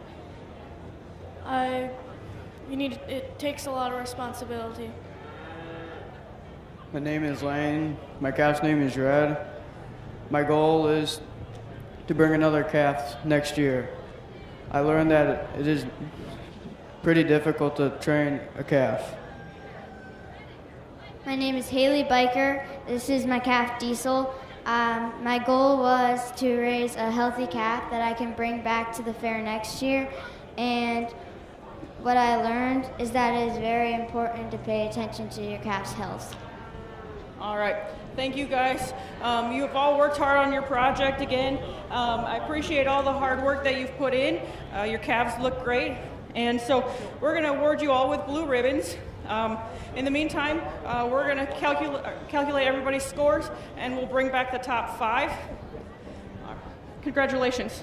it takes a lot of responsibility. My name is Lane. My calf's name is Red. My goal is to bring another calf next year. I learned that it is pretty difficult to train a calf. My name is Haley Biker. This is my calf Diesel. My goal was to raise a healthy calf that I can bring back to the fair next year. And what I learned is that it is very important to pay attention to your calf's health. All right, thank you guys. You have all worked hard on your project again. I appreciate all the hard work that you've put in. Your calves look great. And so we're gonna award you all with blue ribbons. In the meantime, we're going to calculate everybody's scores, and we'll bring back the top 5. Congratulations.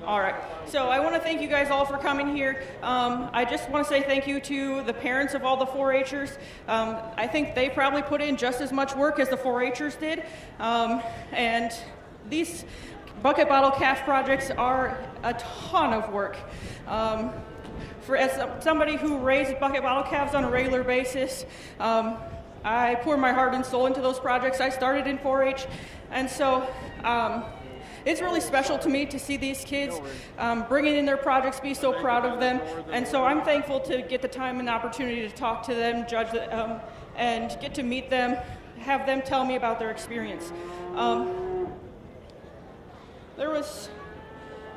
All right, so I want to thank you guys all for coming here. I just want to say thank you to the parents of all the 4-H'ers. I think they probably put in just as much work as the 4-H'ers did. And these bucket bottle calf projects are a ton of work. as somebody who raised bucket bottle calves on a regular basis, I pour my heart and soul into those projects. I started in 4-H, and so it's really special to me to see these kids bringing in their projects, be so proud of them, and so I'm thankful to get the time and opportunity to talk to them, judge them, and get to meet them, have them tell me about their experience. There was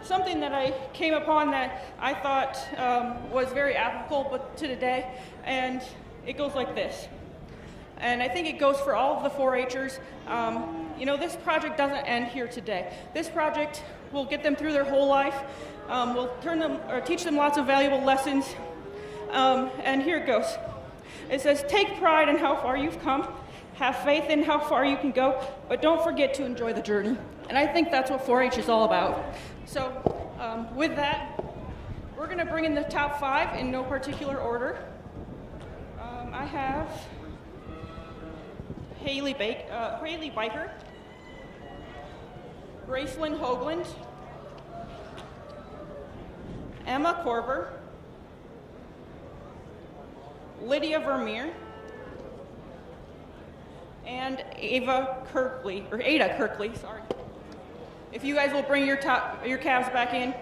something that I came upon that I thought was very applicable to today, and it goes like this. And I think it goes for all of the 4-Hers. You know, this project doesn't end here today. This project will get them through their whole life. We'll teach them lots of valuable lessons. And here it goes. It says, take pride in how far you've come, have faith in how far you can go, but don't forget to enjoy the journey. And I think that's what 4-H is all about. So with that, we're gonna bring in the top 5 in no particular order. I have Haley Biker, Gracelyn Hoagland, Emma Korver, Lydia Vermeer, and Ada Kirkley, sorry. If you guys will bring your calves back in.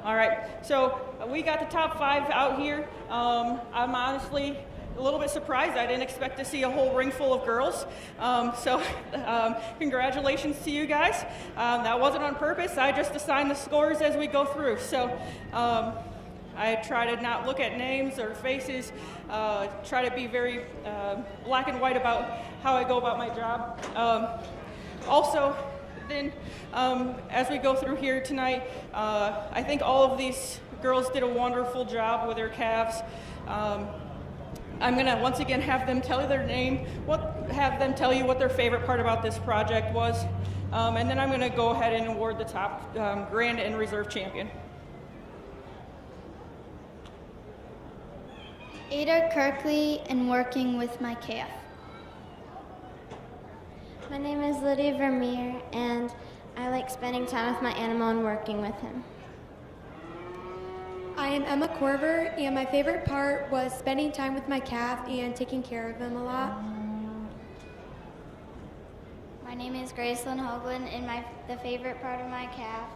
All right, so we got the top 5 out here. I'm honestly a little bit surprised. I didn't expect to see a whole ring full of girls. Congratulations to you guys. That wasn't on purpose. I just assign the scores as we go through. So I try to not look at names or faces, try to be very black and white about how I go about my job. As we go through here tonight, I think all of these girls did a wonderful job with their calves. I'm going to once again have them tell you their name, have them tell you what their favorite part about this project was, and then I'm going to go ahead and award the top grand and reserve champion. Ada Kirkley and working with my calf. My name is Lydia Vermeer, and I like spending time with my animal and working with him. I am Emma Corver, and my favorite part was spending time with my calf and taking care of him a lot. My name is Gracelyn Hoagland, and the favorite part of my calf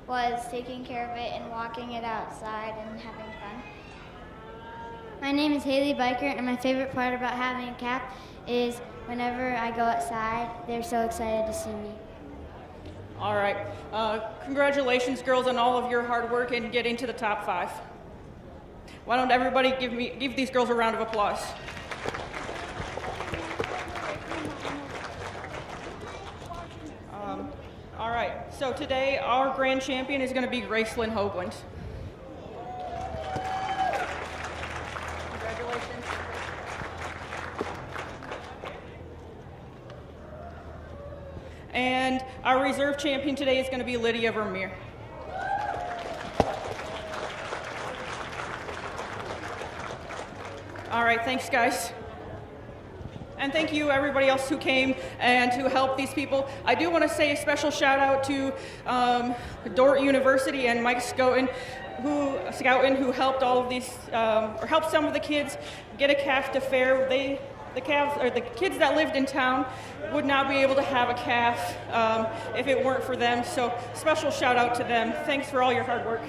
was taking care of it and walking it outside and having fun. My name is Haley Biker, and my favorite part about having a calf is whenever I go outside, they're so excited to see me. All right. Congratulations, girls, on all of your hard work in getting to the top 5. Why don't everybody give these girls a round of applause? All right. So today, our grand champion is going to be Gracelyn Hoagland. Congratulations. And our reserve champion today is going to be Lydia Vermeer. All right, thanks, guys. And thank you, everybody else who came and who helped these people. I do want to say a special shout out to Dordt University and Mike Scouten, who helped all of these, or helped some of the kids get a calf to fair. The kids that lived in town would not be able to have a calf if it weren't for them. So special shout out to them. Thanks for all your hard work.